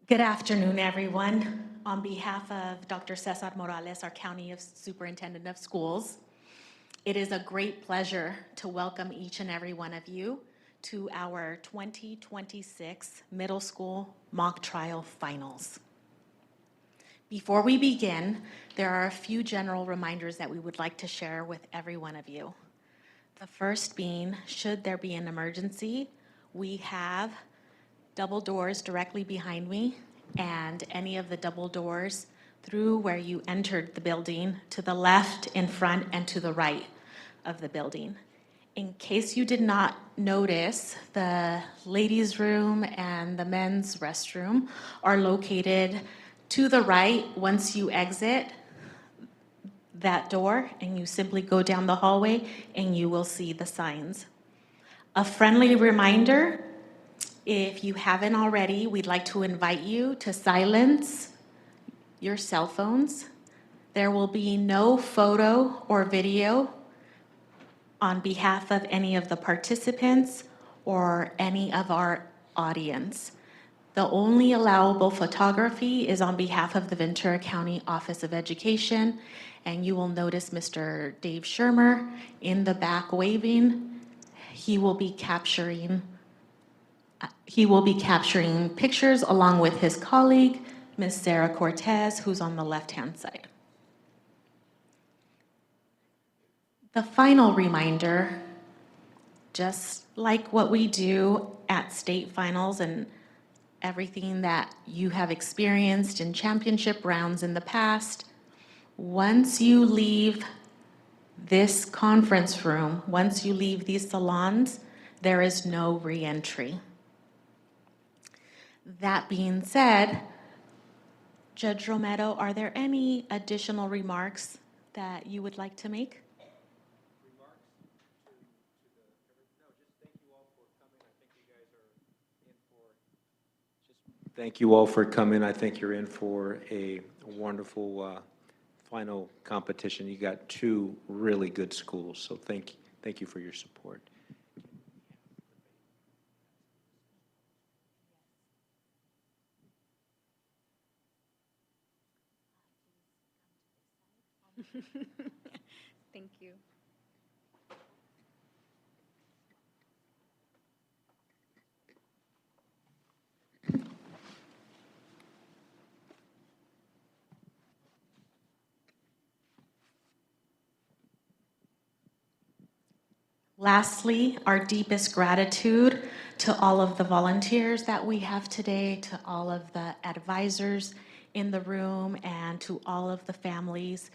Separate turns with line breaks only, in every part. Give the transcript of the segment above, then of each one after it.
Good afternoon, everyone. On behalf of Dr. Cesar Morales, our County Superintendent of Schools, it is a great pleasure to welcome each and every one of you to our 2026 Middle School Mock Trial Finals. Before we begin, there are a few general reminders that we would like to share with every one of you. The first being, should there be an emergency, we have double doors directly behind me, and any of the double doors through where you entered the building, to the left, in front, and to the right of the building. In case you did not notice, the ladies' room and the men's restroom are located to the right once you exit that door, and you simply go down the hallway and you will see the signs. A friendly reminder, if you haven't already, we'd like to invite you to silence your cell phones. There will be no photo or video on behalf of any of the participants or any of our audience. The only allowable photography is on behalf of the Ventura County Office of Education, and you will notice Mr. Dave Shermer in the back waving. He will be capturing pictures along with his colleague, Ms. Sarah Cortez, who's on the left-hand side. The final reminder, just like what we do at state finals and everything that you have experienced in championship rounds in the past, once you leave this conference room, once you leave these salons, there is no re-entry. That being said, Judge Romero, are there any additional remarks that you would like to make?
Thank you all for coming. I think you're in for a wonderful final competition. You got two really good schools, so thank you for your support.
Thank you.
Lastly, our deepest gratitude to all of the volunteers that we have today, to all of the advisors in the room, and to all of the families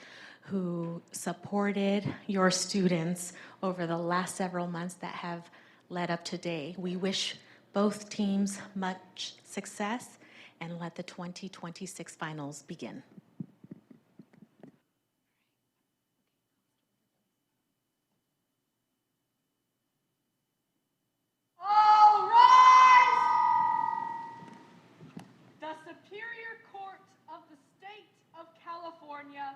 who supported your students over the last several months that have led up to today. We wish both teams much success and let the 2026 finals begin.
All rise! The Superior Court of the State of California,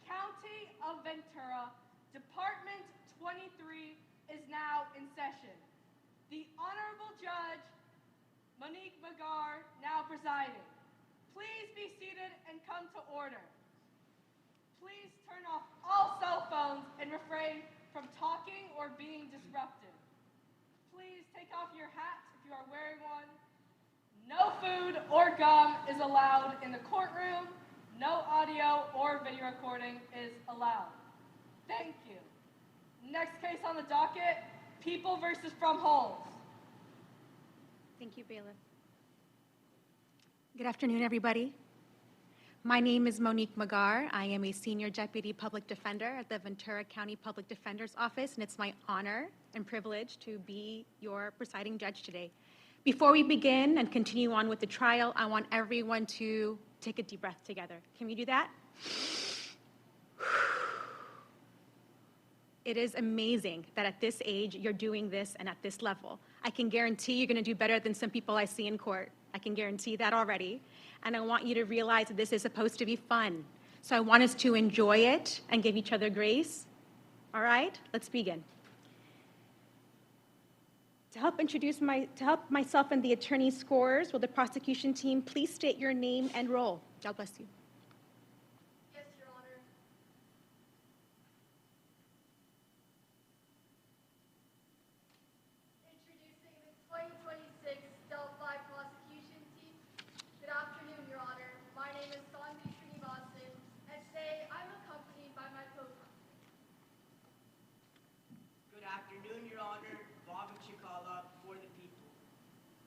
County of Ventura, Department 23 is now in session. The Honorable Judge Monique Magar now presiding. Please be seated and come to order. Please turn off all cell phones and refrain from talking or being disruptive. Please take off your hat if you are wearing one. No food or gum is allowed in the courtroom. No audio or video recording is allowed. Thank you. Next case on the docket, People versus Fromholz.
Thank you, Bailiff. Good afternoon, everybody. My name is Monique Magar. I am a Senior Deputy Public Defender at the Ventura County Public Defender's Office, and it's my honor and privilege to be your presiding judge today. Before we begin and continue on with the trial, I want everyone to take a deep breath together. Can we do that? It is amazing that at this age, you're doing this and at this level. I can guarantee you're going to do better than some people I see in court. I can guarantee that already. And I want you to realize that this is supposed to be fun. So I want us to enjoy it and give each other grace. All right, let's begin. To help myself and the attorney's scores, will the prosecution team please state your name and role? God bless you.
Yes, Your Honor. Introducing the 2026 Delphi Prosecution Team. Good afternoon, Your Honor. My name is Sanvi Srinivasan, and today I'm accompanied by my co-counsel.
Good afternoon, Your Honor. Bobby Chikala for the people.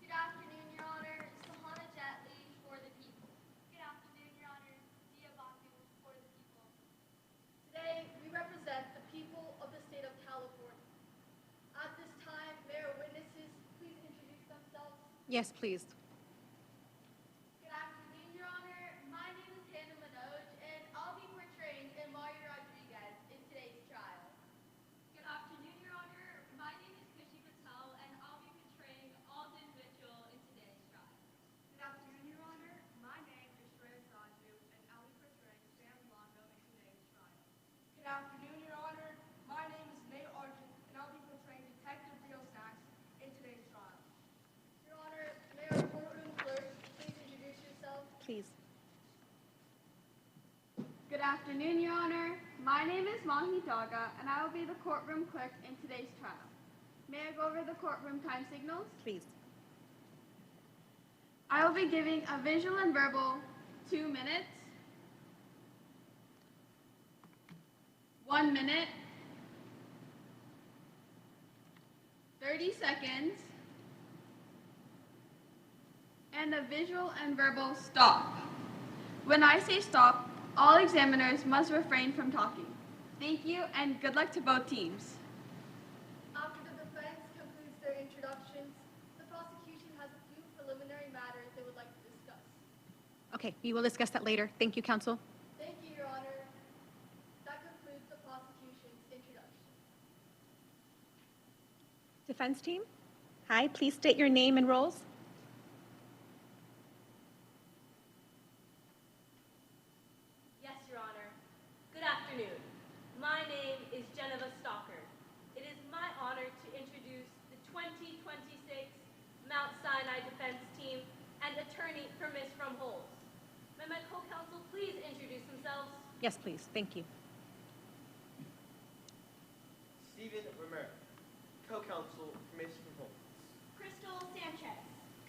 Good afternoon, Your Honor. Sahana Jatley for the people. Good afternoon, Your Honor. Dia Baku for the people. Today, we represent the people of the state of California. At this time, may our witnesses please introduce themselves.
Yes, please.
Good afternoon, Your Honor. My name is Hannah Manoj, and I'll be portraying Amari Rodriguez in today's trial. Good afternoon, Your Honor. My name is Kushi Patel, and I'll be portraying Alden Mitchell in today's trial. Good afternoon, Your Honor. My name is Shreya Raju, and I'll be portraying Sam Longo in today's trial. Good afternoon, Your Honor. My name is Nate Argent, and I'll be portraying Detective Rio Sachs in today's trial. Your Honor, may our courtroom clerk please introduce yourself?
Please.
Good afternoon, Your Honor. My name is Mahi Daga, and I will be the courtroom clerk in today's trial. May I go over the courtroom time signals?
Please.
I will be giving a visual and verbal 2 minutes, 1 minute, 30 seconds, and a visual and verbal stop. When I say stop, all examiners must refrain from talking. Thank you, and good luck to both teams. After the defense concludes their introductions, the prosecution has a few preliminary matters they would like to discuss.
Okay, we will discuss that later. Thank you, counsel.
Thank you, Your Honor. That concludes the prosecution's introduction.
Defense team? Hi, please state your name and roles.
Yes, Your Honor. Good afternoon. My name is Geneva Stalker. It is my honor to introduce the 2026 Mount Sinai Defense Team and attorney for Ms. From Holes. May my co-counsel please introduce themselves?
Yes, please. Thank you.
Stephen Romero, co-counsel for Ms. From Holes.
Crystal Sanchez,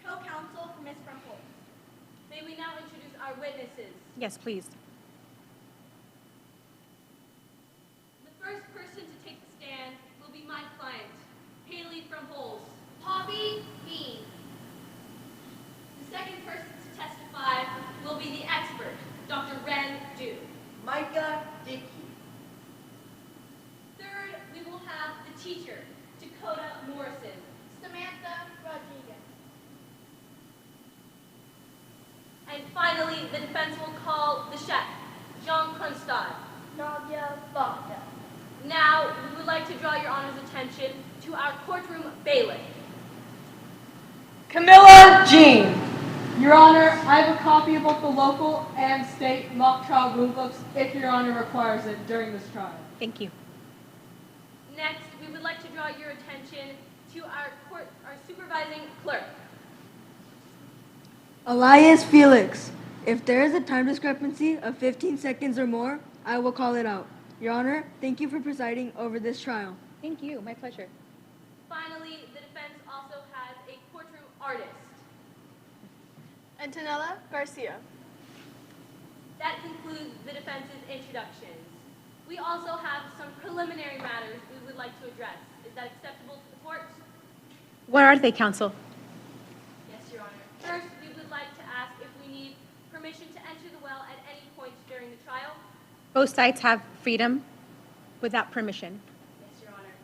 co-counsel for Ms. From Holes. May we now introduce our witnesses?
Yes, please.
The first person to take the stand will be my client, Haley From Holes. Poppy Bean. The second person to testify will be the expert, Dr. Ren Du.
Micah Dickey.
Third, we will have the teacher, Dakota Morrison.
Samantha Rodriguez.
And finally, the defense will call the chef, Jean Kronstad.
Nadia Bogda.
Now, we would like to draw your honor's attention to our courtroom bailiff.
Camilla Jean. Your Honor, I have a copy of both the local and state mock trial rulebooks if Your Honor requires it during this trial.
Thank you.
Next, we would like to draw your attention to our supervising clerk.
Elias Felix. If there is a time discrepancy of 15 seconds or more, I will call it out. Your Honor, thank you for presiding over this trial.
Thank you. My pleasure.
Finally, the defense also has a courtroom artist.
Antonella Garcia.
That concludes the defense's introductions. We also have some preliminary matters we would like to address. Is that acceptable to the court?
What are they, counsel?
Yes, Your Honor. First, we would like to ask if we need permission to enter the well at any point during the trial.
Both sides have freedom without permission.
Yes, Your Honor.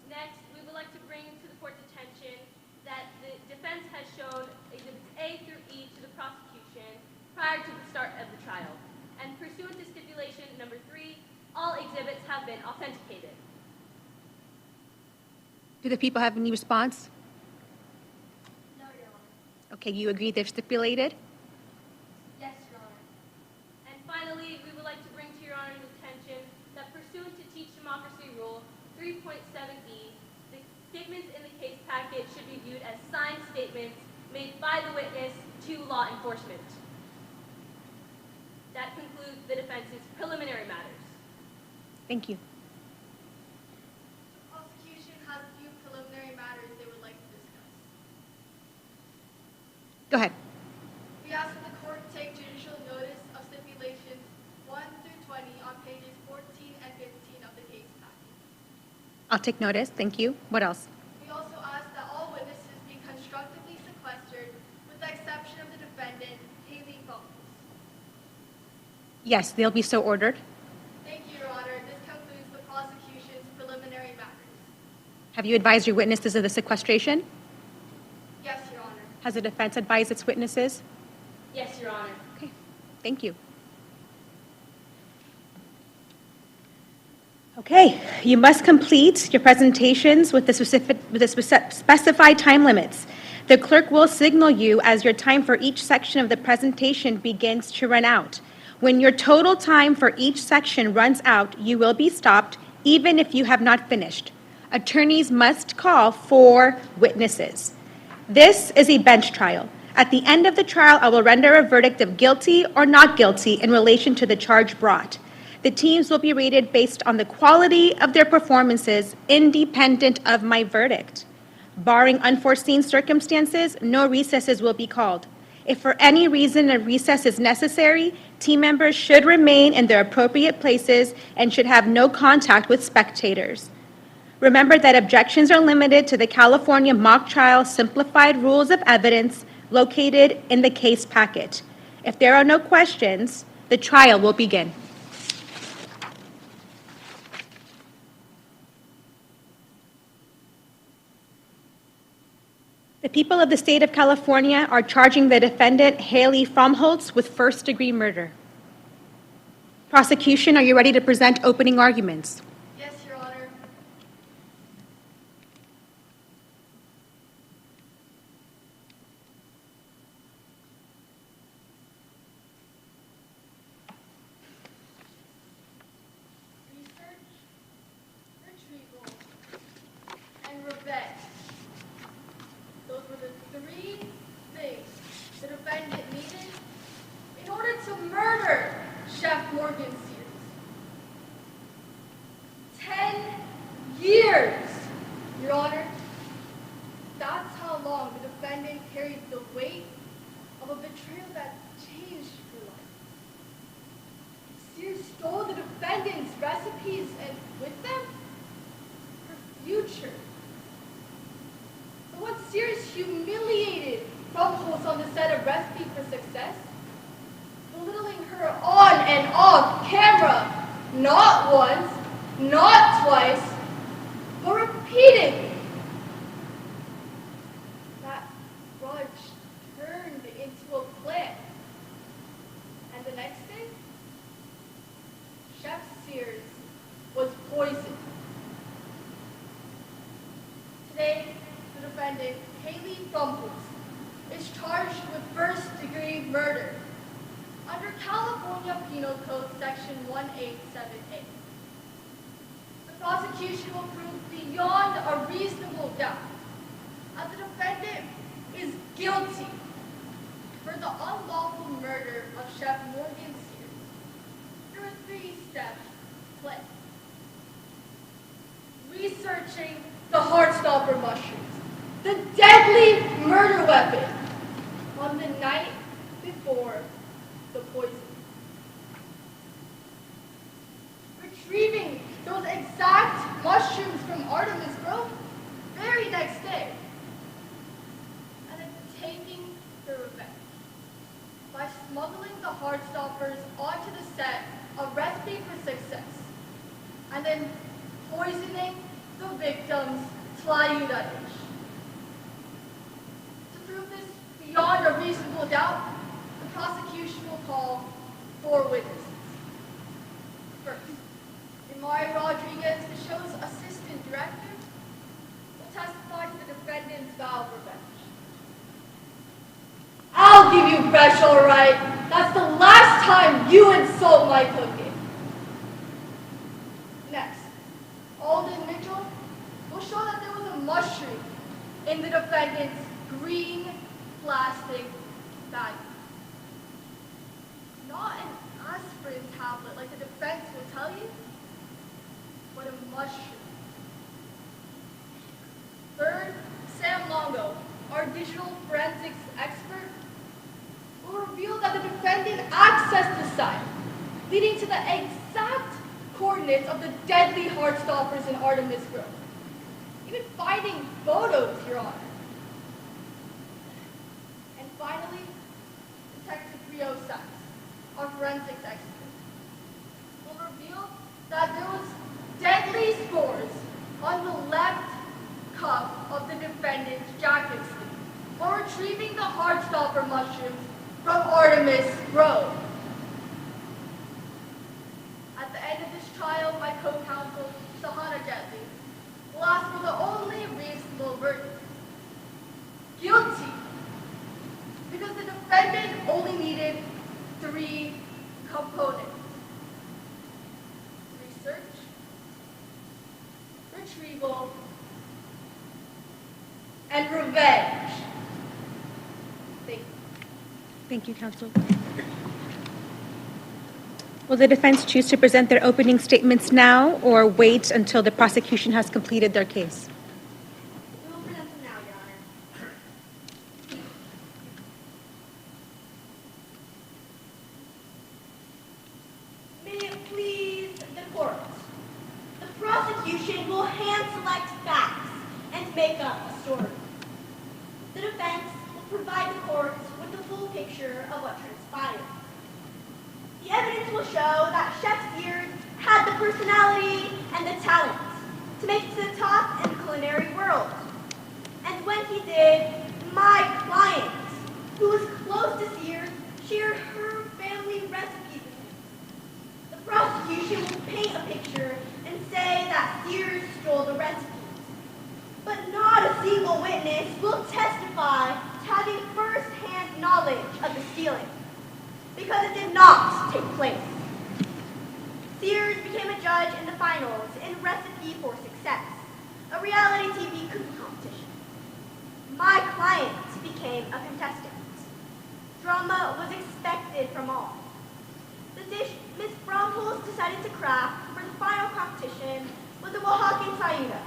Next, we would like to bring to the court's attention that the defense has shown Exhibits A through E to the prosecution prior to the start of the trial. And pursuant to stipulation number 3, all exhibits have been authenticated.
Do the people have any response?
No, Your Honor.
Okay, you agree they're stipulated?
Yes, Your Honor.
And finally, we would like to bring to Your Honor's attention that pursuant to Teach Democracy Rule 3.7e, the Statements in the case packet should be viewed as signed statements made by the witness to law enforcement. That concludes the defense's preliminary matters.
Thank you.
The prosecution has a few preliminary matters they would like to discuss.
Go ahead.
We ask that the court take judicial notice of stipulations 1 through 20 on pages 14 and 15 of the case packet.
I'll take notice. Thank you. What else?
We also ask that all witnesses be constructively sequestered with the exception of the defendant, Haley Bumbles.
Yes, they'll be so ordered.
Thank you, Your Honor. This concludes the prosecution's preliminary matters.
Have you advised your witnesses of the sequestration?
Yes, Your Honor.
Has the defense advised its witnesses?
Yes, Your Honor.
Okay. Thank you. Okay, you must complete your presentations with the specified time limits. The clerk will signal you as your time for each section of the presentation begins to run out. When your total time for each section runs out, you will be stopped, even if you have not finished. Attorneys must call for witnesses. This is a bench trial. At the end of the trial, I will render a verdict of guilty or not guilty in relation to the charge brought. The teams will be rated based on the quality of their performances, independent of my verdict. Barring unforeseen circumstances, no recesses will be called. If for any reason a recess is necessary, team members should remain in their appropriate places and should have no contact with spectators. Remember that objections are limited to the California Mock Trial Simplified Rules of Evidence located in the case packet. If there are no questions, the trial will begin. The people of the state of California are charging the defendant, Haley Fromholtz, with first-degree murder. Prosecution, are you ready to present opening arguments?
Yes, Your Honor. Research, retrieval, and revenge. Those were the three things the defendant needed in order to murder Chef Morgan Sears. 10 years, Your Honor. That's how long the defendant carried the weight of a betrayal that changed her life. Sears stole the defendant's recipes and with them, her future. But when Sears humiliated Fromholtz on the set of Recipe for Success, belittling her on and off camera, not once, not twice, but repeatedly, that grudge turned into a plan. And the next day, Chef Sears was poisoned. Today, the defendant, Haley Fromholtz, is charged with first-degree murder under California Penal Code Section 1878. The prosecution will prove beyond a reasonable doubt that the defendant is guilty for the unlawful murder of Chef Morgan Sears through a three-step plan. Researching the Heartstopper mushrooms, the deadly murder weapon, on the night before the poison. Retrieving those exact mushrooms from Artemis Grove very next day. And then taking the revenge by smuggling the Heartstoppers onto the set of Recipe for Success. And then poisoning the victim's Tlayuda dish. To prove this beyond a reasonable doubt, the prosecution will call 4 witnesses. First, Imari Rodriguez, the show's assistant director, will testify to the defendant's vow of revenge. I'll give you fresh, all right. That's the last time you insult my cooking. Next, Alden Mitchell will show that there was a mushroom in the defendant's green plastic bag. Not an aspirin tablet like the defense will tell you, but a mushroom. Third, Sam Longo, our digital forensics expert, will reveal that the defendant accessed the site, leading to the exact coordinates of the deadly heartstoppers in Artemis Grove. Even finding photos, Your Honor. And finally, Detective Rio Sachs, our forensics expert, will reveal that there was deadly spores on the left cuff of the defendant's jacket sleeve while retrieving the heartstopper mushrooms from Artemis Grove. At the end of this trial, my co-counsel, Sahana Jetli, will ask for the only reasonable verdict: guilty. Because the defendant only needed 3 components: research, retrieval, and revenge. Thank you.
Thank you, counsel. Will the defense choose to present their opening statements now or wait until the prosecution has completed their case?
We will present them now, Your Honor. May it please the court. The prosecution will hand-select facts and make up a story. The defense will provide the court with the full picture of what transpired. The evidence will show that Chef Sears had the personality and the talent to make it to the top in the culinary world. And when he did, my client, who was close to Sears, shared her family recipes with him. The prosecution will paint a picture and say that Sears stole the recipes. But not a single witness will testify to having first-hand knowledge of the stealing, because it did not take place. Sears became a judge in the finals in Recipe for Success, a reality TV cooking competition. My client became a contestant. Drama was expected from all. The dish Ms. Bromholz decided to craft for the final competition was a Oaxacan sayuda,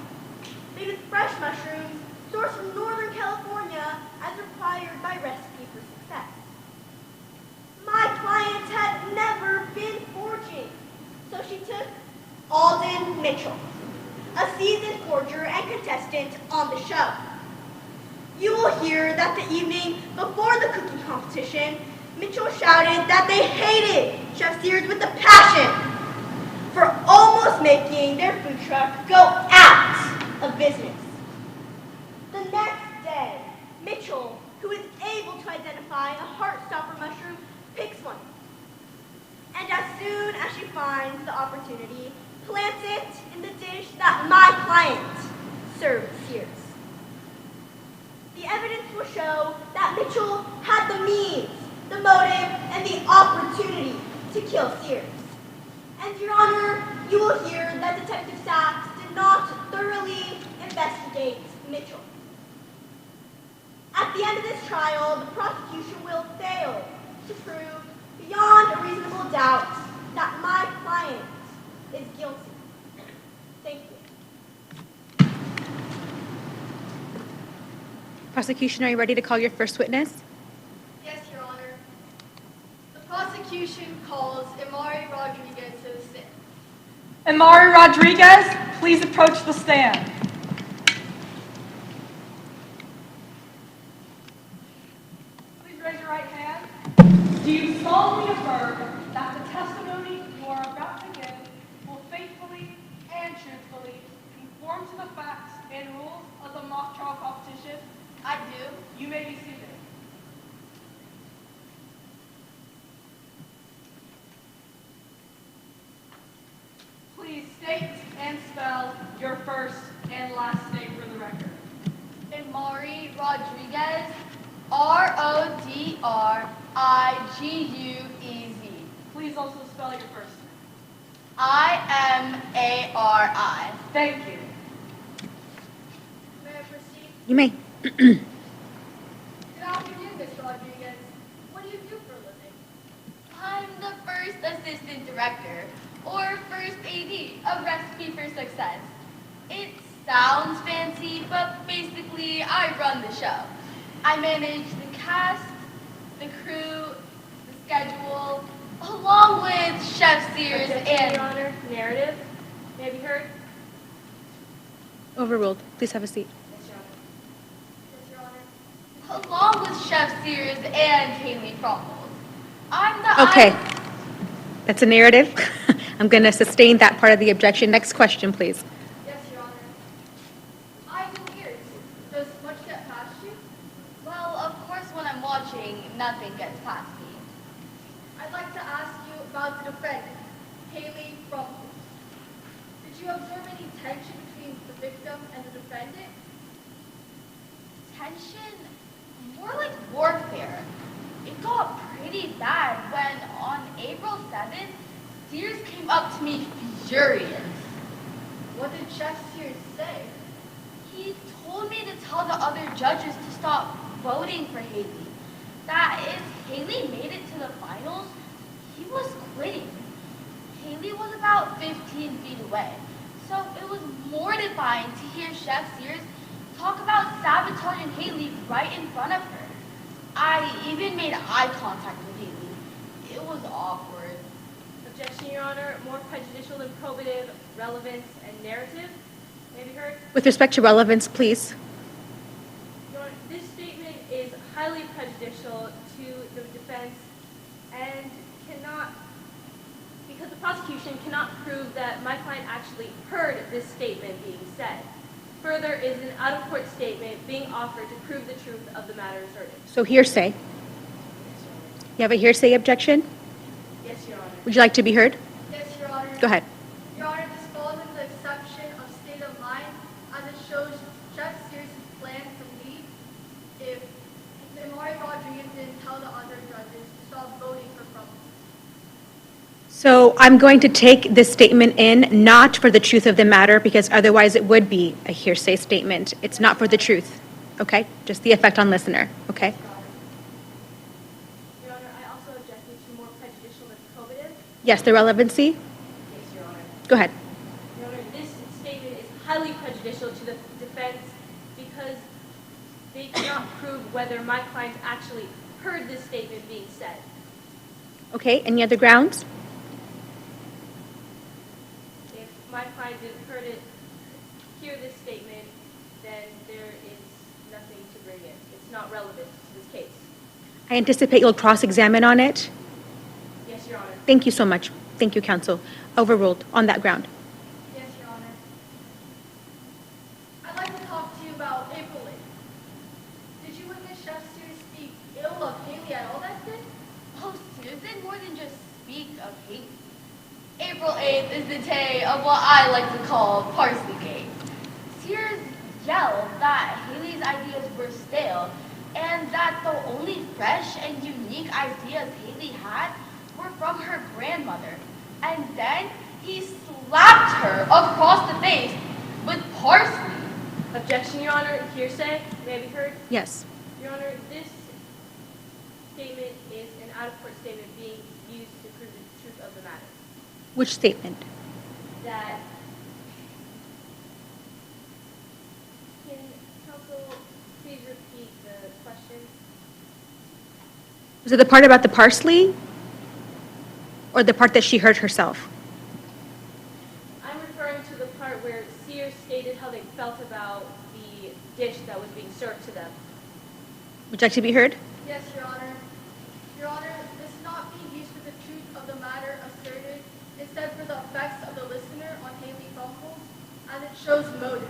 made with fresh mushrooms sourced from Northern California as required by Recipe for Success. My client had never been foraging, so she took Alden Mitchell, a seasoned forager and contestant on the show. You will hear that the evening before the cooking competition, Mitchell shouted that they hated Chef Sears with a passion for almost making their food truck go out of business. The next day, Mitchell, who is able to identify a heartstopper mushroom, picks one. And as soon as she finds the opportunity, plants it in the dish that my client served Sears. The evidence will show that Mitchell had the means, the motive, and the opportunity to kill Sears. And, Your Honor, you will hear that Detective Sachs did not thoroughly investigate Mitchell. At the end of this trial, the prosecution will fail to prove beyond a reasonable doubt that my client is guilty. Thank you.
Prosecution, are you ready to call your first witness?
Yes, Your Honor. The prosecution calls Imari Rodriguez to the stand.
Imari Rodriguez, please approach the stand. Please raise your right hand. Do you solemnly affirm that the testimony you are about to give will faithfully and truthfully conform to the facts and rules of the mock trial competition?
I do.
You may be seated. Please state and spell your first and last name for the record.
Imari Rodriguez, R-O-D-R-I-G-U-E-Z.
Please also spell your first name.
I-M-A-R-I.
Thank you.
May
You may.
Good afternoon, Mr. Rodriguez. What do you do for a living?
I'm the first assistant director, or first AD, of Recipe for Success. It sounds fancy, but basically I run the show. I manage the cast, the crew, the schedule, along with Chef Sears
Objection, Your
and...
Honor. Narrative may be heard.
Overruled. Please have a seat.
Yes, Your Honor.
Yes, Your Honor. Along with Chef Sears and Haley Crumbles. I'm the...
Okay. That's a narrative. I'm going to sustain that part of the objection. Next question, please.
Yes, Your Honor. I do ears. Does much get past you?
Well, of course, when I'm watching, nothing gets past me.
I'd like to ask you about the defendant, Haley Crumbles. Did you observe any tension between the victim and the defendant?
Tension? More like warfare. It got pretty bad when, on April 7th, Sears came up to me furious.
What did Chef Sears say?
He told me to tell the other judges to stop voting for Haley. That if Haley made it to the finals, he was quitting. Haley was about 15 feet away, so it was mortifying to hear Chef Sears talk about sabotaging Haley right in front of her. I even made eye contact with Haley. It was awkward.
Objection, Your Honor. More prejudicial than probative, relevance, and narrative may be heard.
With respect to relevance, please.
Your Honor, this statement is highly prejudicial to the defense and cannot, because the prosecution cannot prove that my client actually heard this statement being said. Further is an out-of-court statement being offered to prove the truth of the matter asserted.
So hearsay. You have a hearsay objection?
Yes, Your Honor.
Would you like to be heard?
Yes, Your Honor.
Go ahead.
Your Honor, this falls into the exception of state of mind as it shows Chef Sears' plan to leave if Amari Rodriguez didn't tell the other judges to stop voting for Crumbles.
So I'm going to take this statement in, not for the truth of the matter, because otherwise it would be a hearsay statement. It's not for the truth, okay? Just the effect on listener, okay?
Your Honor, I also objected to more prejudicial than probative.
Yes, the relevancy?
Yes, Your Honor.
Go ahead.
Your Honor, this statement is highly prejudicial to the defense because they cannot prove whether my client actually heard this statement being said.
Okay, any other grounds?
If my client didn't hear this statement, then there is nothing to bring in. It's not relevant to this case.
I anticipate you'll cross-examine on it.
Yes, Your Honor.
Thank you so much. Thank you, counsel. Overruled on that ground.
Yes, Your Honor. I'd like to talk to you about April 8th. Did you witness Chef Sears speak ill of Haley at all that day?
Oh, Susan, more than just speak of hate. April 8th is the day of what I like to call Parsley-gate. Sears yelled that Haley's ideas were stale and that the only fresh and unique ideas Haley had were from her grandmother. And then he slapped her across the face with parsley.
Objection, Your Honor. Hearsay may be heard.
Yes.
Your Honor, this statement is an out-of-court statement being used to prove the truth of the matter.
Which statement?
That can counsel please repeat the question?
Was it the part about the parsley? Or the part that she heard herself?
I'm referring to the part where Sears stated how they felt about the dish that was being served to them.
Would you like to be heard?
Yes, Your Honor. Your Honor, this is not being used for the truth of the matter asserted, instead for the effects of the listener on Haley Crumbles, as it shows motive.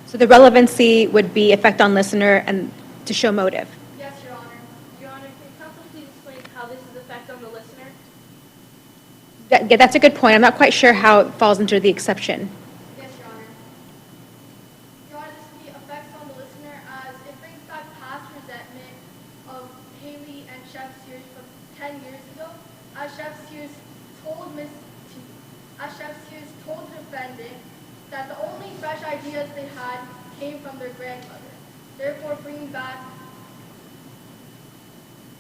So the relevancy would be effect on listener and to show motive.
Yes, Your Honor.
Your Honor, can counsel please explain how this is effect on the listener?
Yeah, that's a good point. I'm not quite sure how it falls into the exception.
Yes, Your Honor. Your Honor, this will be effects on the listener as it brings back past resentment of Haley and Chef Sears from 10 years ago, as Chef Sears told the defendant that the only fresh ideas they had came from their grandmother.
therefore bringing back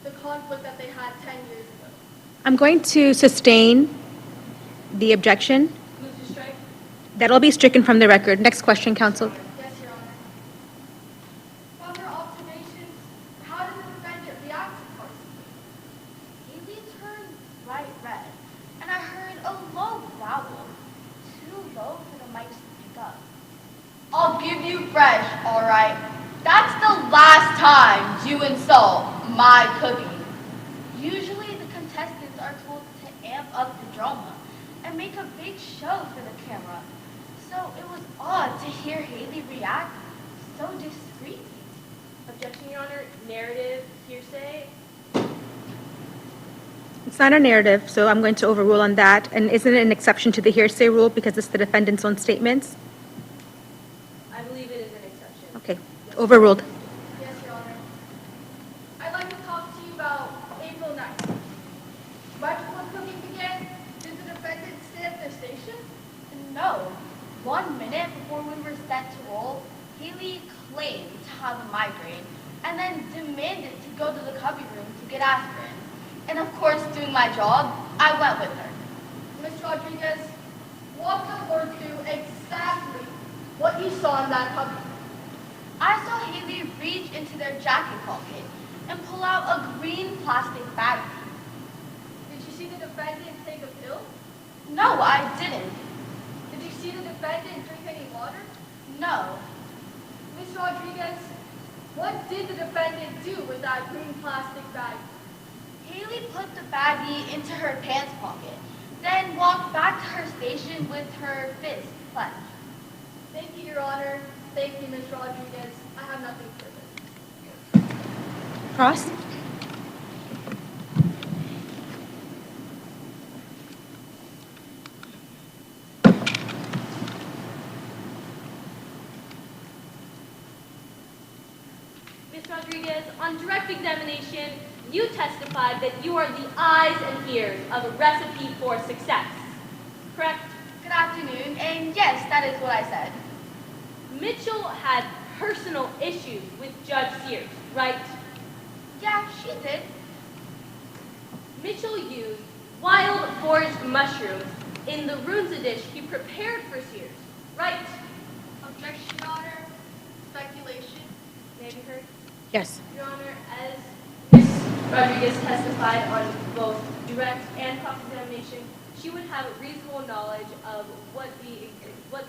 the conflict that they had 10 years ago.
I'm going to sustain the objection.
Move to strike?
That'll be stricken from the record. Next question, counsel.
Yes, Your Honor. From your observations, how did the defendant react to Morrison? Haley turned bright red, and I heard a low growl, too low for the mic to pick up. I'll give you fresh, all right? That's the last time you insult my cooking. Usually the contestants are told to amp up the drama and make a big show for the camera. So it was odd to hear Haley react so discreetly.
Objection, Your Honor. Narrative, hearsay.
It's not a narrative, so I'm going to overrule on that. And isn't it an exception to the hearsay rule because it's the defendant's own statements?
I believe it is an exception.
Okay, overruled.
Yes, Your Honor. I'd like to talk to you about April 9th. Right before cooking began, did the defendant stay at their station? No. 1 minute before we were set to roll, Haley claimed to have a migraine and then demanded to go to the cubby room to get aspirin. And of course, doing my job, I went with her. Ms. Rodriguez, walk the board through exactly what you saw in that cubby. I saw Haley reach into their jacket pocket and pull out a green plastic bag. Did you see the defendant take a pill? No, I didn't. Did you see the defendant drink any water? No. Ms. Rodriguez, what did the defendant do with that green plastic bag? Haley put the baggie into her pants pocket, then walked back to her station with her fist clenched. Thank you, Your Honor. Thank you, Ms. Rodriguez. I have nothing further.
Cross?
Ms. Rodriguez, on direct examination, you testified that you are the eyes and ears of a recipe for success, correct?
Good afternoon, and yes, that is what I said.
Mitchell had personal issues with Judge Sears, right?
Yeah, she did.
Mitchell used wild foraged mushrooms in the runza dish he prepared for Sears, right?
Objection, Your Honor. Speculation.
May I be heard?
Yes.
Your Honor, as Ms. Rodriguez testified on both direct and cross-examination, she would have reasonable knowledge of what the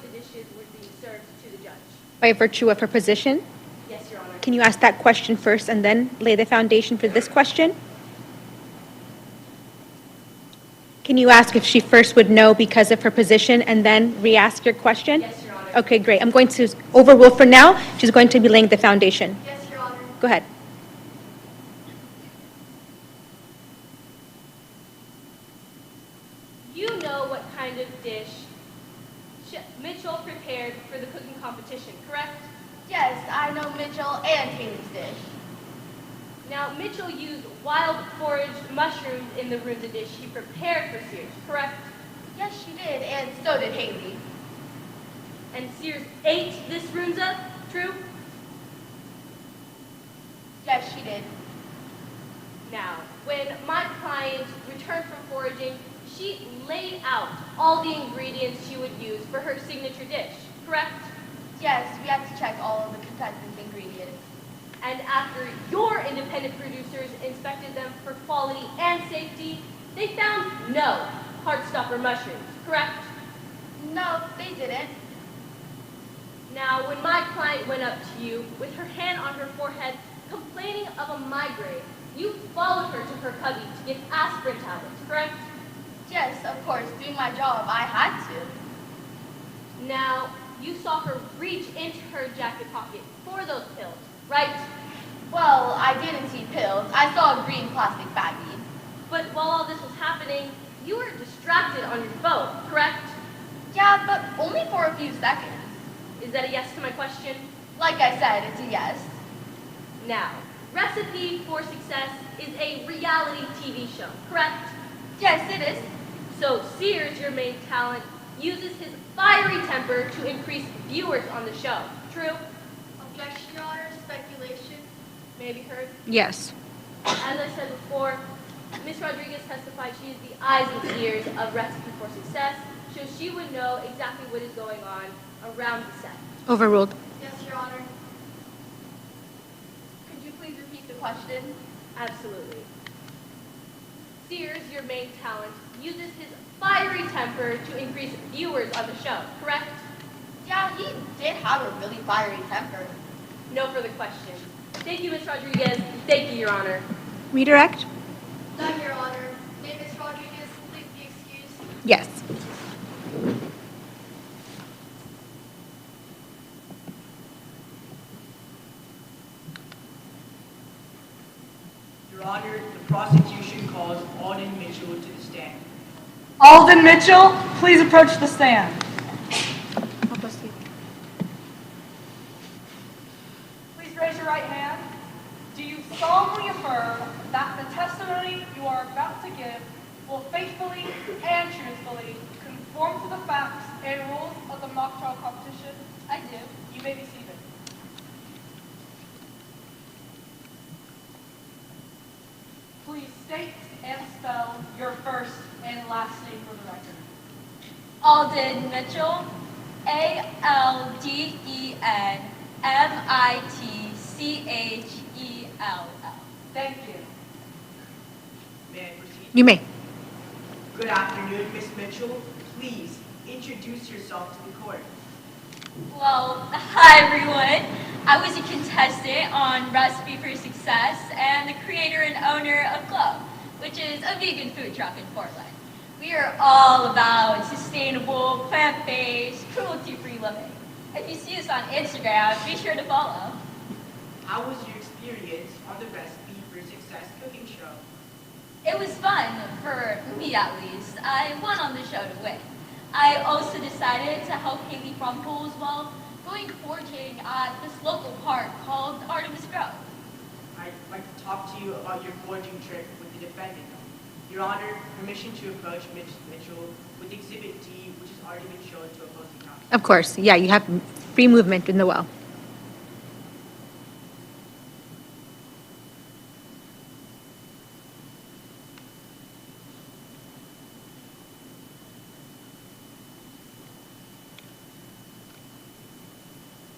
dishes were being served to the judge.
By virtue of her position?
Yes, Your Honor.
Can you ask that question first and then lay the foundation for this question? Can you ask if she first would know because of her position and then re-ask your question?
Yes, Your Honor.
Okay, great. I'm going to overrule for now. She's going to be laying the foundation.
Yes, Your Honor.
Go ahead.
You know what kind of dish Mitchell prepared for the cooking competition, correct?
Yes, I know Mitchell and Haley's dish.
Now, Mitchell used wild foraged mushrooms in the runza dish he prepared for Sears, correct?
Yes, she did, and so did Haley.
And Sears ate this runza, true?
Yes, she did.
Now, when my client returned from foraging, she laid out all the ingredients she would use for her signature dish, correct?
Yes, we have to check all of the contestants' ingredients.
And after your independent producers inspected them for quality and safety, they found no heartstopper mushrooms, correct?
No, they didn't.
Now, when my client went up to you with her hand on her forehead, complaining of a migraine, you followed her to her cubby to get aspirin tablets, correct?
Yes, of course, doing my job, I had to.
Now, you saw her reach into her jacket pocket for those pills, right?
Well, I didn't see pills. I saw a green plastic baggie.
But while all this was happening, you were distracted on your phone, correct?
Yeah, but only for a few seconds.
Is that a yes to my question?
Like I said, it's a yes.
Now, Recipe for Success is a reality TV show, correct?
Yes, it is.
So Sears, your main talent, uses his fiery temper to increase viewers on the show, true?
Of Objection, Your Honor. Speculation.
May I be heard?
Yes.
As I said before, Ms. Rodriguez testified she is the eyes and ears of Recipe for Success, so she would know exactly what is going on around the set.
Overruled.
Yes, Your Honor. Could you please repeat the question?
Absolutely. Sears, your main talent, uses his fiery temper to increase viewers on the show, correct?
Yeah, he did have a really fiery temper.
No further questions. Thank you, Ms. Rodriguez. Thank you, Your Honor.
Redirect?
Done, Your Honor. May Ms. Rodriguez please be excused?
Yes.
Your Honor, the prosecution calls Alden Mitchell to the stand.
Alden Mitchell, please approach the stand. Please raise your right hand. Do you solemnly affirm that the testimony you are about to give will faithfully and truthfully conform to the facts and rules of the mock trial competition?
I do.
You may be seated. Please state and spell your first and last name for the record.
Alden Mitchell. ALDENMITCHELL.
Thank you.
May I proceed?
You may.
Good afternoon, Miss Mitchell. Please introduce yourself to the court.
Well, hi everyone. I was a contestant on Recipe for Success and the creator and owner of Club, which is a vegan food truck in Portland. We are all about sustainable, plant-based, cruelty-free living. If you see us on Instagram, be sure to follow.
How was your experience on the Recipe for Success cooking show?
It was fun, for me at least. I won on the show to win. I also decided to help Haley from Pools while going foraging at this local park called Artemis Grove.
I'd like to talk to you about your foraging trip with the defendant. Your Honor, permission to approach Ms. Mitchell with Exhibit D, which is already been shown to opposing counsel.
Of course. Yeah, you have free movement in the well.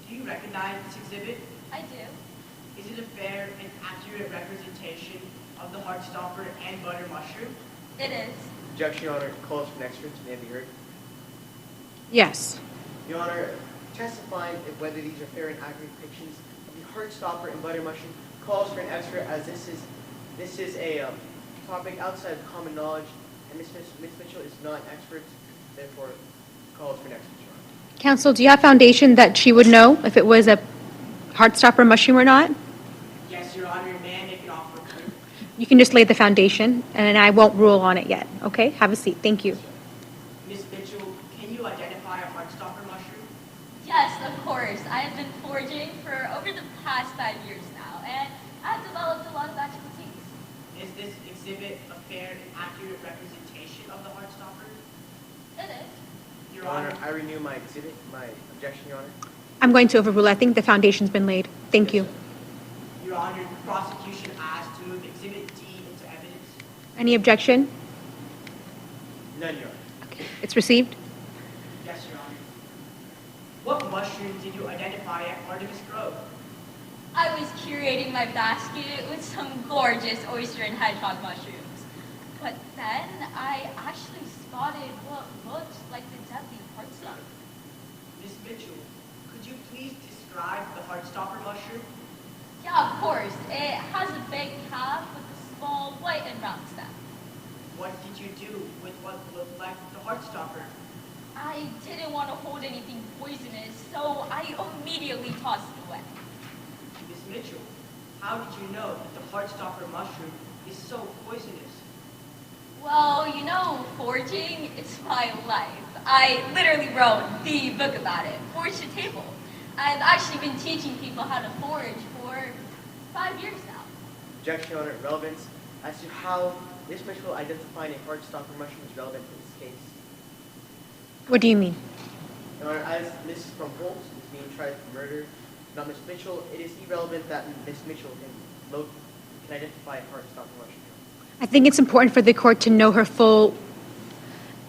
Do you recognize this exhibit?
I do.
Is it a fair and accurate representation of the Heartstopper and butter mushroom?
It is.
Objection, Your Honor. Calls from experts may be heard.
Yes.
Your Honor, testifying if whether these are fair and accurate depictions of the Heartstopper and butter mushroom calls for an expert, as this is a topic outside of common knowledge, and Ms. Mitchell is not an expert, therefore calls for an expert, Your Honor.
Counsel, do you have foundation that she would know if it was a Heartstopper mushroom or not?
Yes, Your Honor. May I make an offer of proof?
You can just lay the foundation, and I won't rule on it yet. Okay? Have a seat. Thank you.
Ms. Mitchell, can you identify a Heartstopper mushroom?
Yes, of course. I have been foraging for over the past 5 years now, and I've developed a lot of expertise.
Is this exhibit a fair and accurate representation of the Heartstopper?
It is.
Your
Your Honor,
Honor,
I renew my exhibit, my objection, Your Honor.
I'm going to overrule. I think the foundation's been laid. Thank you.
Your Honor, the prosecution asked to move Exhibit D into evidence.
Any objection?
None, Your Honor.
Okay. It's received.
Yes, Your Honor. What mushroom did you identify at Artemis Grove?
I was curating my basket with some gorgeous oyster and hedgehog mushrooms. But then I actually spotted what looked like the deadly Heartstopper.
Ms. Mitchell, could you please describe the Heartstopper mushroom?
Yeah, of course. It has a big cap with a small white and round stem.
What did you do with what looked like the Heartstopper?
I didn't want to hold anything poisonous, so I immediately tossed it away.
Ms. Mitchell, how did you know that the Heartstopper mushroom is so poisonous?
Well, you know, foraging, it's my life. I literally wrote the book about it, Forge to Table. I've actually been teaching people how to forage for 5 years now.
Objection, Your Honor. Relevance as to how Ms. Mitchell identifying a Heartstopper mushroom is relevant in this case.
What do you mean?
Your Honor, as Mrs. from Holtz is being tried for murder, not Ms. Mitchell. It is irrelevant that Ms. Mitchell can identify Heartstopper Russian.
I think it's important for the court to know her full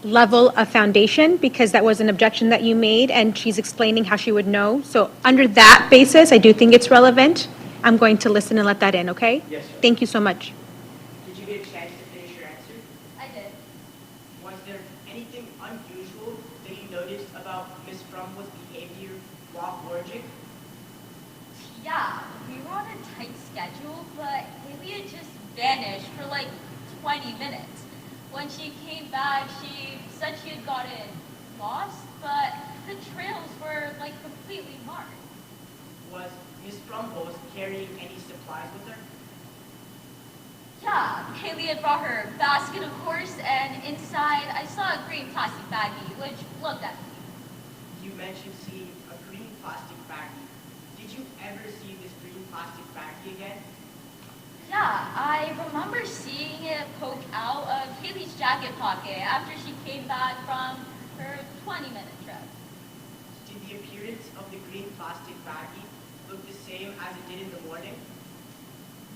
level of foundation because that was an objection that you made and she's explaining how she would know. So under that basis, I do think it's relevant. I'm going to listen and let that in, okay?
Yes, sir.
Thank you so much.
Did you get a chance to finish your answer?
I did.
Was there anything unusual that you noticed about Ms. Frumwood's behavior while foraging?
Yeah, we were on a tight schedule, but Haley had just vanished for like 20 minutes. When she came back, she said she had gotten lost, but the trails were like completely marked.
Was Ms. Frumwood carrying any supplies with her?
Yeah, Haley had brought her basket, of course, and inside I saw a green plastic baggie, which looked at me.
You mentioned seeing a green plastic baggie. Did you ever see this green plastic baggie again?
Yeah, I remember seeing it poke out of Haley's jacket pocket after she came back from her 20-minute trip.
Did the appearance of the green plastic baggie look the same as it did in the morning?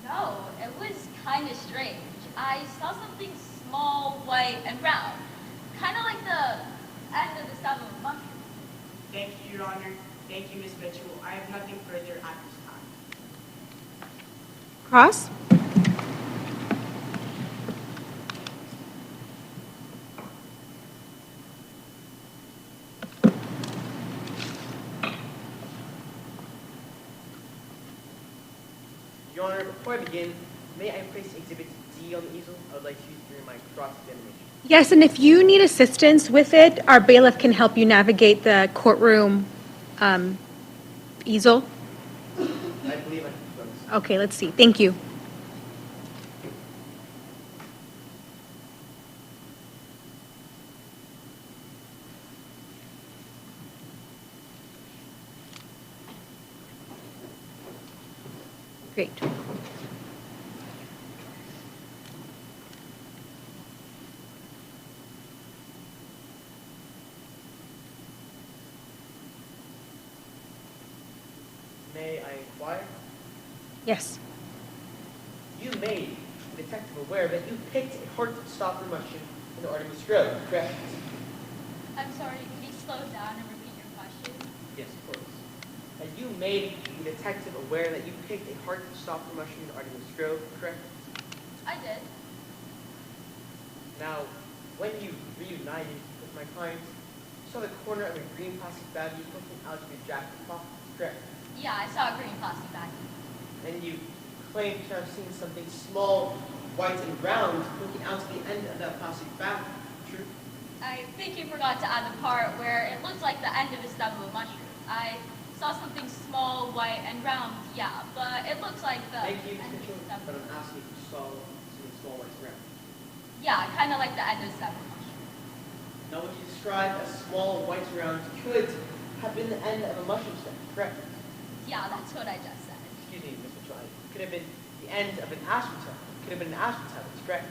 No, it was kind of strange. I saw something small, white, and brown, kind of like the end of the stem of a mushroom.
Thank you, Your Honor. Thank you, Ms. Mitchell. I have nothing further at this time.
Cross?
Your Honor, before I begin, may I place Exhibit D on the easel? I would like to use it during my cross-examination.
Yes, and if you need assistance with it, our bailiff can help you navigate the courtroom easel.
I believe I can do this.
Okay, let's see. Thank you. Great.
May I inquire?
Yes.
You made the detective aware that you picked a Heartstopper mushroom in the Artemis Grove, correct?
I'm sorry, can you slow down and repeat your question?
Yes, of course. And you made the detective aware that you picked a Heartstopper mushroom in the Artemis Grove, correct?
I did.
Now, when you reunited with my client, you saw the corner of a green plastic baggie looking out of your jacket pocket, correct?
Yeah, I saw a green plastic baggie.
And you claimed to have seen something small, white, and round looking out to the end of that plastic baggie, true?
I think you forgot to add the part where it looks like the end of a stem of a mushroom. I saw something small, white, and round, yeah, but it looks like the
Thank you,
end of
Mitchell,
a stem.
but I'm asking if you saw something small, white, and round.
Yeah, kind of like the end of a stem of a mushroom.
Now, what you described as small, white, and round could have been the end of a mushroom stem, correct?
Yeah, that's what I just said.
Excuse me, Mr. Mitchell. It could have been the end of an aspirin tablet. It could have been an aspirin tablet, correct?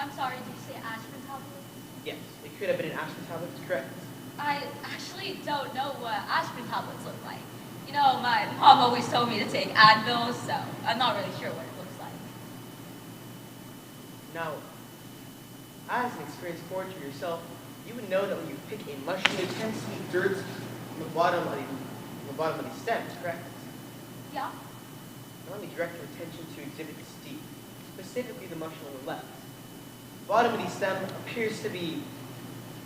I'm sorry, did you say aspirin tablet?
Yes, it could have been an aspirin tablet, correct?
I actually don't know what aspirin tablets look like. You know, my mom always told me to take Advil, so I'm not really sure what it looks like.
Now, as an experienced forager yourself, you would know that when you pick a mushroom, there tends to be dirt on the bottom of the stems, correct?
Yeah?
Now let me direct your attention to Exhibit D, specifically the mushroom on the left. The bottom of the stem appears to be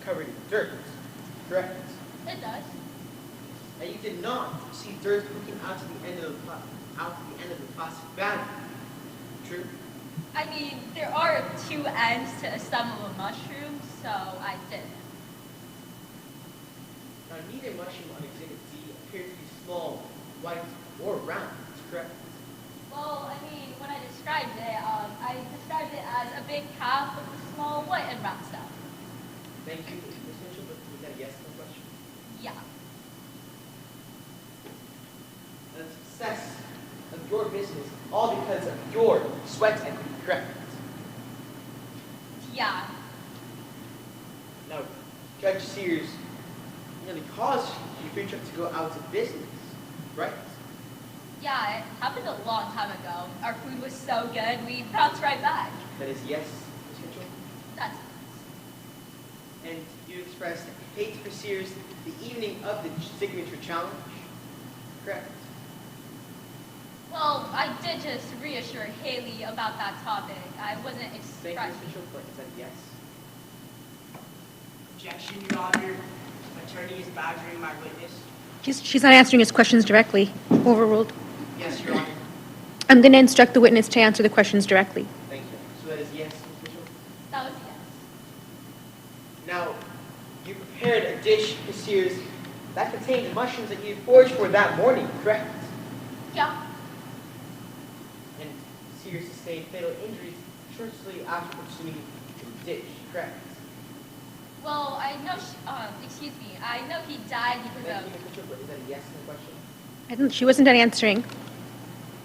covered in dirt, correct?
It does.
And you did not see dirt looking out to the end of the plastic bag. True?
I mean, there are two ends to a stem of a mushroom, so I didn't.
Now, neither mushroom on Exhibit D appeared to be small, white, or round, correct?
Well, I mean, when I described it as a big calf with a small white and round stem.
Thank you, Ms. Mitchell, but was that a yes or no question?
Yeah.
And the success of your business, all because of your sweat equity, correct?
Yeah.
Now, Judge Sears nearly caused your future to go out of business, right?
Yeah, it happened a long time ago. Our food was so good, we bounced right back.
That is yes, Ms. Mitchell.
That's
And you expressed hate for Sears the evening of the signature challenge, correct?
well, I did just reassure Haley about that topic. I wasn't
Thank you,
expressing.
Ms. Mitchell, but is that yes?
Objection, Your Honor. Attorney is badgering my witness.
She's not answering his questions directly. Overruled.
Yes, Your Honor.
I'm going to instruct the witness to answer the questions directly.
Thank you. So that is yes, Ms. Mitchell?
That was a yes.
Now, you prepared a dish for Sears that contained mushrooms that you foraged for that morning, correct?
Yeah.
And Sears sustained fatal injuries shortly after consuming the dish, correct?
Well, I know, excuse me, I know he died because
Thank
of,
you, Ms. Mitchell, but is that a yes in the question?
I think she wasn't done answering.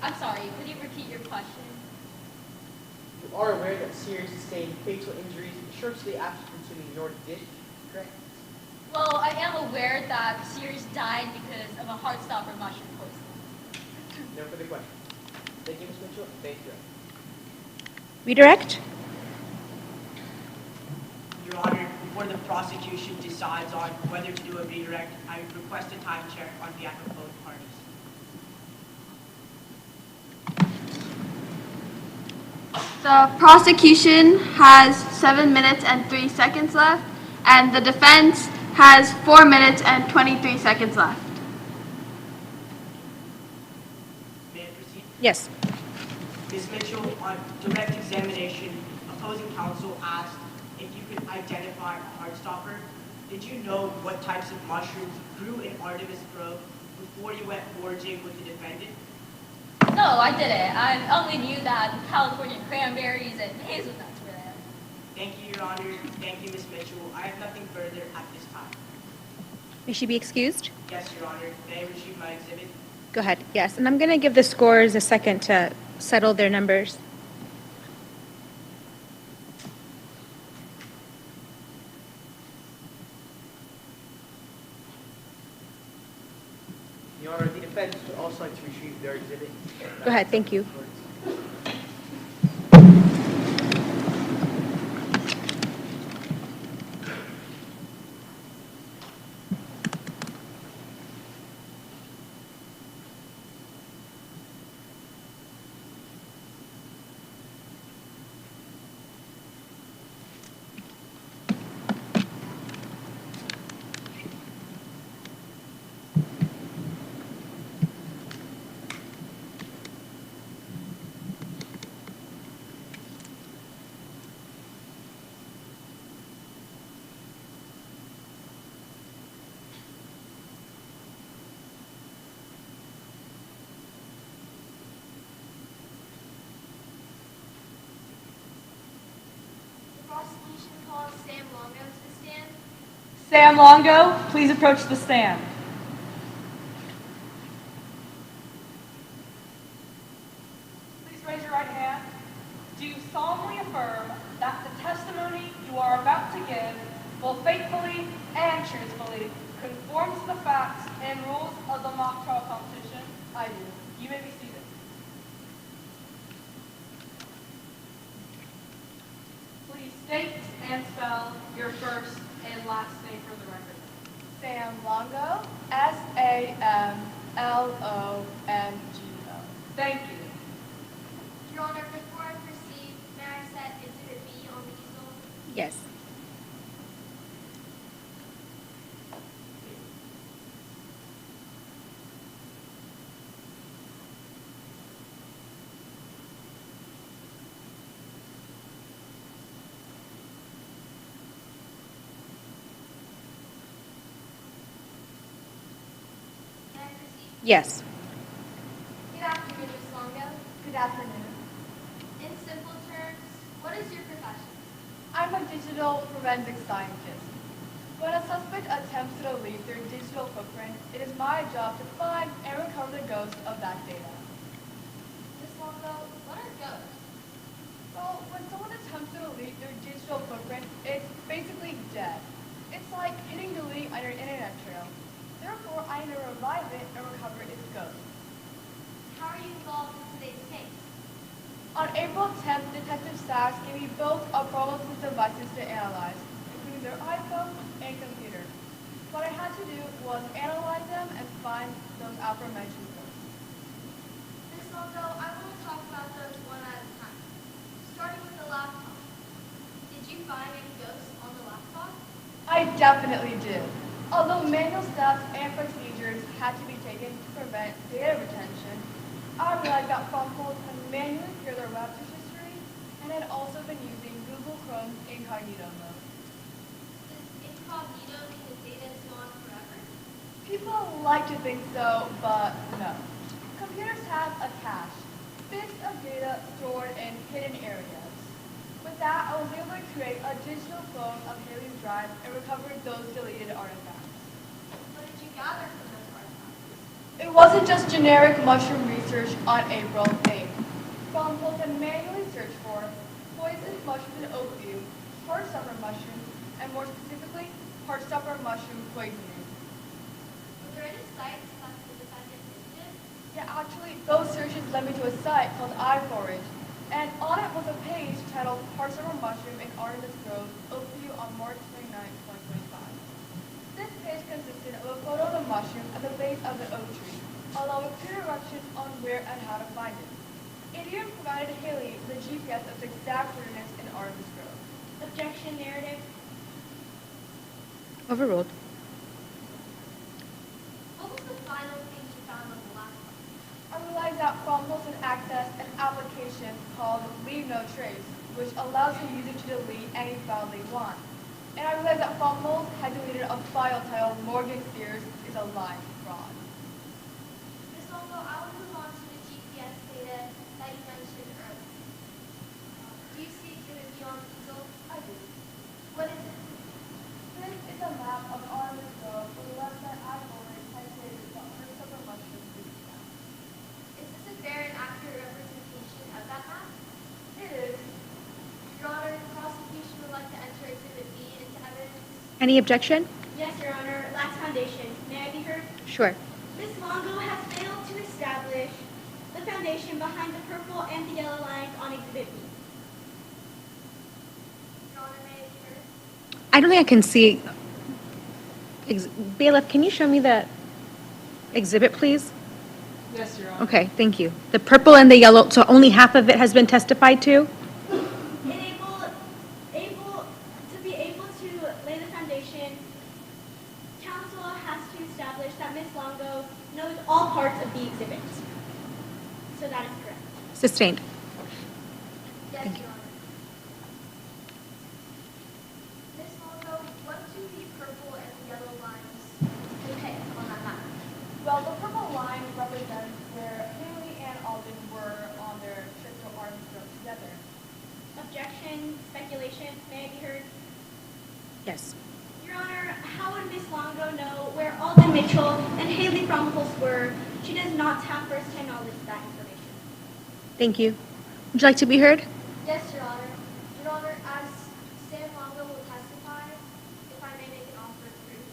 I'm sorry, could you repeat your question?
You are aware that Sears sustained fatal injuries shortly after consuming your dish, correct?
Well, I am aware that Sears died because of a Heartstopper mushroom poisoning.
No further questions. Thank you, Ms. Mitchell. Thank you.
Redirect?
Your Honor, before the prosecution decides on whether to do a redirect, I request a time check on behalf of both parties.
The prosecution has 7 minutes and 3 seconds left, and the defense has 4 minutes and 23 seconds left.
May I proceed?
Yes.
Ms. Mitchell, on direct examination, opposing counsel asked if you could identify a Heartstopper. Did you know what types of mushrooms grew in Artemis Grove before you went foraging with the defendant?
No, I didn't. I only knew that California cranberries and hazelnuts were there.
Thank you, Your Honor. Thank you, Ms. Mitchell. I have nothing further at this time.
May she be excused?
Yes, Your Honor. May I retrieve my exhibit?
Go ahead. Yes. And I'm going to give the scorers a second to settle their numbers.
Your Honor, the defense would also like to retrieve their exhibit.
Go ahead. Thank you.
The prosecution calls Sam Longo to the stand.
Sam Longo, please approach the stand. Please raise your right hand. Do you solemnly affirm that the testimony you are about to give will faithfully and truthfully conform to the facts and rules of the mock trial competition? I do. You may be seated. Please state and spell your first and last name for the record. Sam Longo, S-A-M-L-O-N-G-O. Thank you.
Your Honor, before I proceed, may I set Exhibit B on the easel?
Yes.
May I proceed?
Yes.
Good afternoon, Ms. Longo.
Good afternoon.
In simple terms, what is your profession?
I'm a digital forensic scientist. When a suspect attempts to delete their digital footprint, it is my job to find and recover the ghost of that data.
Ms. Longo, what are ghosts?
Well, when someone attempts to delete their digital footprint, it's basically dead. It's like hitting delete on your internet trail. Therefore, I need to revive it and recover its ghost. Sachs gave me both a Prometheus devices to analyze, including their iPhone and computer. What I had to do was analyze them and find those aforementioned ghosts.
Ms. Longo, I want to talk about those one at a time. Starting with the laptop. Did you find any ghosts on the laptop?
I definitely did. Although manual steps and procedures had to be taken to prevent data retention, I realized that Fronthold had manually cleared their web search history and had also been using Google Chrome's incognito mode.
Does incognito mean the data is gone forever?
People like to think so, but no. Computers have a cache, bits of data stored in hidden areas. With that, I was able to create a digital clone of Haley's drive and recover those deleted artifacts.
What did you gather from those artifacts?
It wasn't just generic mushroom research on April 8th. Fronthold had manually searched for poisonous mushrooms in Oakview, heartstopper mushrooms, and more specifically, heartstopper mushroom poisoning.
Were there any sites that the defendant visited?
Yeah, actually, those searches led me to a site called iForage, and on it was a page titled Heartstopper Mushroom in Artemis Grove, Oakview on March 29, 2025. This page consisted of a photo of the mushroom at the base of the oak tree, along with clear directions on where and how to find it. It even provided Haley the GPS of its exact coordinates in Artemis Grove.
Objection narrative.
Overruled.
What was the final thing you found on the laptop?
I realized that Fronthold had accessed an application called Leave No Trace, which allows the user to delete any file they want. And I realized that Fronthold had deleted a file titled Morgan Sears is a Live Fraud.
Ms. Longo, I will move on to the GPS data that you mentioned earlier. Do you see Exhibit B on the easel?
I do.
What is it?
This is a map of Artemis Grove from the website iForage has created the Heartstopper Mushroom Food Map.
Is this a fair and accurate representation of that map?
It is.
Your Honor, the prosecution would like to enter Exhibit B into evidence.
Any objection?
Yes, Your Honor. Last foundation. May I be heard?
Sure.
Ms. Longo has failed to establish the foundation behind the purple and the yellow lines on Exhibit B.
Your Honor, may I be heard?
I don't think I can see. Bailiff, can you show me the exhibit, please?
Yes, Your Honor.
Okay, thank you. The purple and the yellow, so only half of it has been testified to?
To be able to lay the foundation, counsel has to establish that Ms. Longo knows all parts of the exhibit. So that is correct.
Sustained.
Yes,
Thank you.
Your Honor. Ms. Longo, what do the purple and the yellow lines depict on that map?
Well, the purple line represents where Haley and Alden were on their trip to Artemis Grove together.
Objection, speculation, may I be heard?
Yes.
Your Honor, how would Ms. Longo know where Alden Mitchell and Haley Fromholz were? She does not have first-hand knowledge of that information.
Thank you. Would you like to be heard?
Yes, Your Honor. Your Honor, as Sam Longo will testify, if I may make an offer of proof.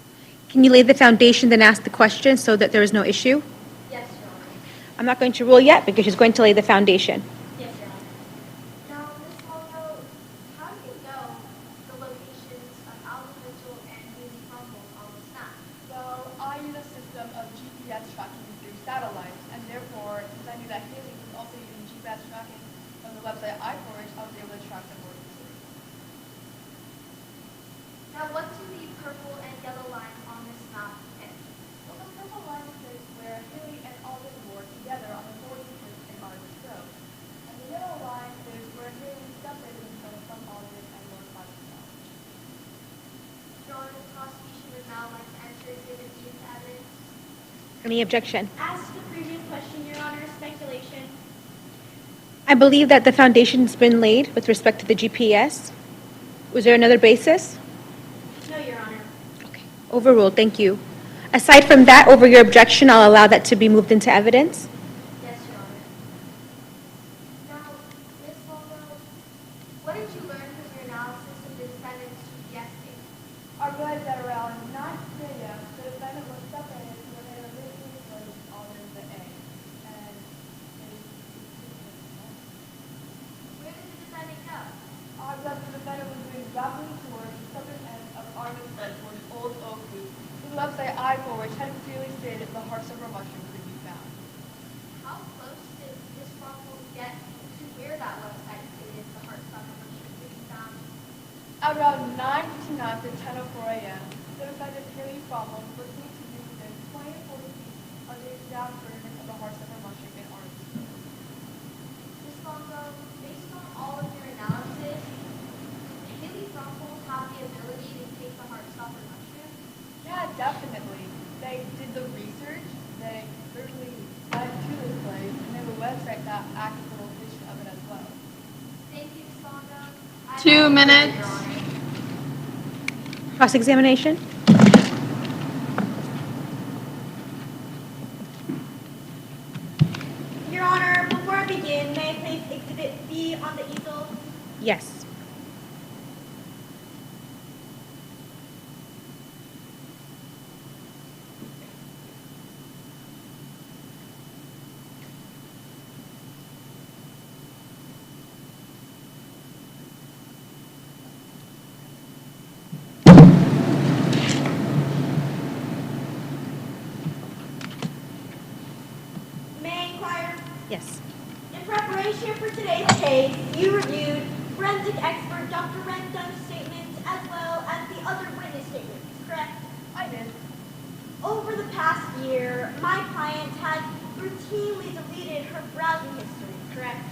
Can you lay the foundation, then ask the question so that there is no issue?
Yes, Your Honor.
I'm not going to rule yet because she's going to lay the foundation.
Yes, Your Honor.
Now, Ms. Longo, how do you know the locations of Alvin Mitchell and Haley Fromholz on this map?
Well, I use a system of GPS tracking through satellites, and therefore, since I knew that Haley was also using GPS tracking from the website iForage, I was able to track them more easily.
Now, what do the purple and yellow lines on this map depict?
Well, the purple line is where Haley and Alden were together on the boarding trip in Artemis Grove. And the yellow line is where Haley separated himself from Alden and Lord by himself.
Your Honor, the prosecution would now like to enter Exhibit B into evidence.
Any objection?
As to the previous question, Your Honor, speculation.
I believe that the foundation's been laid with respect to the GPS. Was there another basis?
No, Your Honor.
Okay. Overruled. Thank you. Aside from that, over your objection, I'll allow that to be moved into evidence.
Yes, Your Honor. Now, Ms. Longo, what did you learn from your analysis of the defendant's GPS data?
I realized that around 9 p.m., the defendant was separated from the man originally was Alden the A. And
Where did the defendant go?
had clearly stated the heartstopper mushroom could be found.
How close did Ms. Frommel get to where that website stated the heartstopper mushroom could be found?
At around 9:59 to 10:04 a.m., the defendant Haley Frommel was listening to you within 20 to 40 feet of the exact version of the heartstopper mushroom in Artemis Grove.
Ms. Longo, based on all of your analysis, Haley Frommel have the ability to take the heartstopper mushroom?
Yeah, definitely. They did the research, they literally went to this place, and they have a website that acts as a location of it as well.
Thank you, Ms. Longo.
2 minutes.
Your Honor.
Cross-examination?
Your Honor, before I begin, may I place Exhibit B on the easel?
Yes.
May I inquire?
Yes.
In preparation for today's case, you reviewed forensic expert Dr. Rendon's statements as well as the other witness statements, correct?
I did.
Over the past year, my client has routinely deleted her browsing history, correct?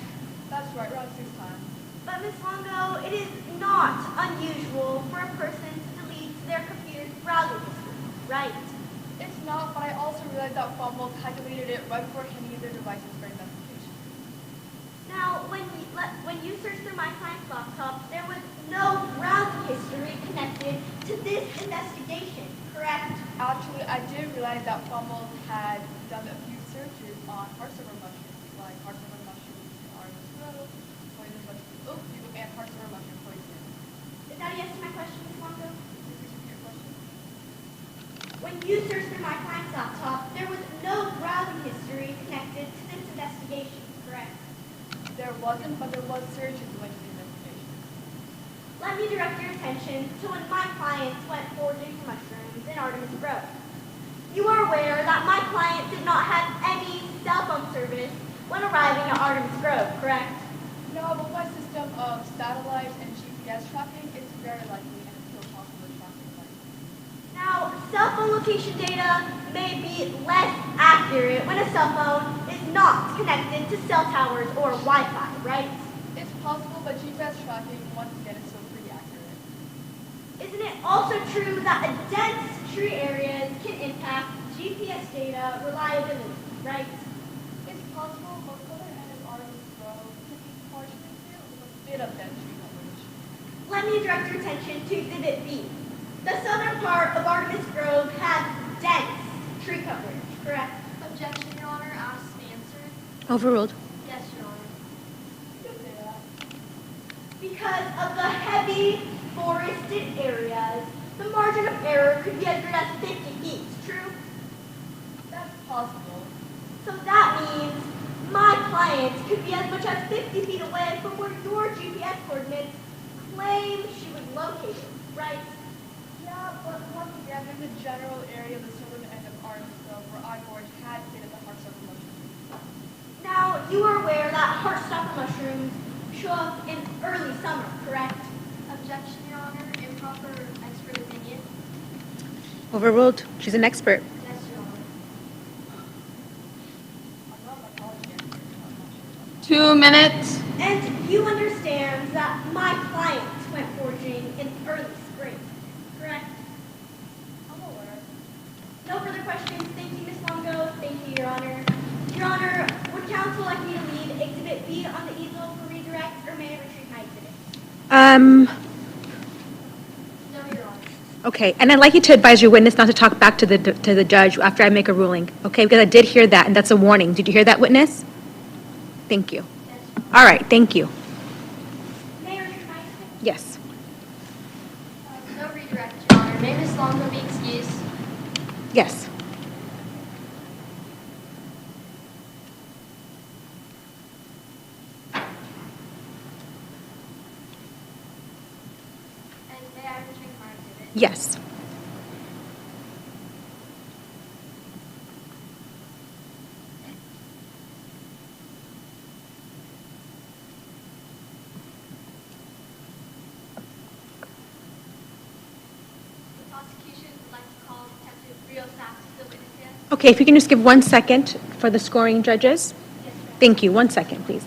That's right, around 6 times.
But Ms. Longo, it is not unusual for a person to delete their computer's browsing history, right?
It's not, but I also realized that Frommel calculated it right before handing their devices for investigation.
Now, when you searched through my client's laptop, there was no browsing history connected to this investigation, correct?
Actually, I did realize that Frommel had done a few searches on heartstopper mushrooms, like heartstopper mushrooms in Artemis Grove, poison mushrooms Oakview, and heartstopper mushroom poison.
Is that a yes to my question, Ms. Longo?
Please repeat your question.
When you searched through my client's laptop, there was no browsing history connected to this investigation, correct?
There wasn't, but there was searches that went to the investigation.
Let me direct your attention to when my clients went foraging for mushrooms in Artemis Grove. You are aware that my client did not have any cell phone service when arriving at Artemis Grove, correct?
No, but my system of satellites and GPS tracking is very likely and it's still possible to track the device.
Now, cell phone location data may be less accurate when a cell phone is not connected to cell towers or Wi-Fi, right?
It's possible, but GPS tracking, once again, is still pretty accurate.
Isn't it also true that dense tree areas can impact GPS data reliability, right?
It's possible, but southern end of Artemis Grove could be partially filled with a bit of dense tree coverage.
Let me direct your attention to Exhibit B. The southern part of Artemis Grove has dense tree coverage, correct?
Objection, Your Honor. Asked and answered.
Overruled.
Yes, Your Honor.
You could say that.
Because of the heavy forested areas, the margin of error could be as good as 50 feet, true?
That's possible.
So that means my client could be as much as 50 feet away from where your GPS coordinates claim she was located, right?
Yeah, but once again, there's a general area of the southern end of Artemis Grove where iGorge had stated the heartstopper mushrooms.
Now, you are aware that heartstopper mushrooms show up in early summer, correct?
Objection, Your Honor. Improper expert opinion.
Overruled. She's an expert.
Yes, Your Honor.
I'm not a college expert, so I'm not sure about that.
2 minutes.
And you understand that my client went foraging in early spring, correct?
I'm aware.
No further questions. Thank you, Ms. Longo. Thank you, Your Honor. Your Honor, would counsel like me to leave Exhibit B on the easel for redirect, or may I retrieve my exhibit?
No, Your Honor.
Okay, and I'd like you to advise your witness not to talk back to the judge after I make a ruling, okay? Because I did hear that, and that's a warning. Did you hear that, witness? Thank you.
Yes, Your Honor.
All right, thank you.
May I retrieve my exhibit?
Yes.
No redirect, Your Honor. May Ms. Longo be excused?
Yes.
And may I retrieve my exhibit?
Yes. Okay, if you can just give 1 second for the scoring judges. Thank you. 1 second, please.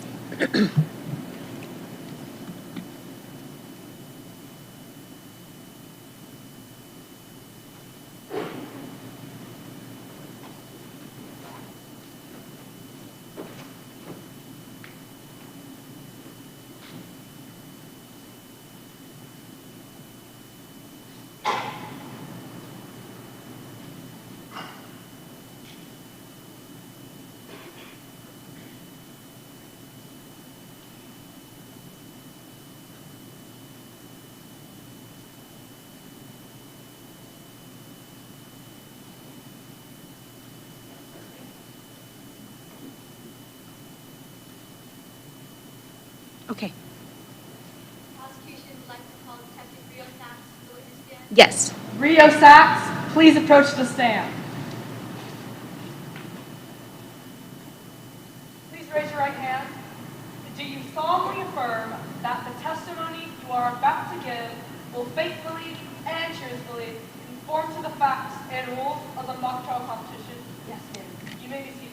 Okay.
Prosecution would like to call Detective Rio Sachs to the witness stand.
Yes.
Rio Sachs, please approach the stand. Please raise your right hand. Do you solemnly affirm that the testimony you are about to give will faithfully and truthfully conform to the facts and rules of the mock trial competition? Yes, ma'am. You may be seated.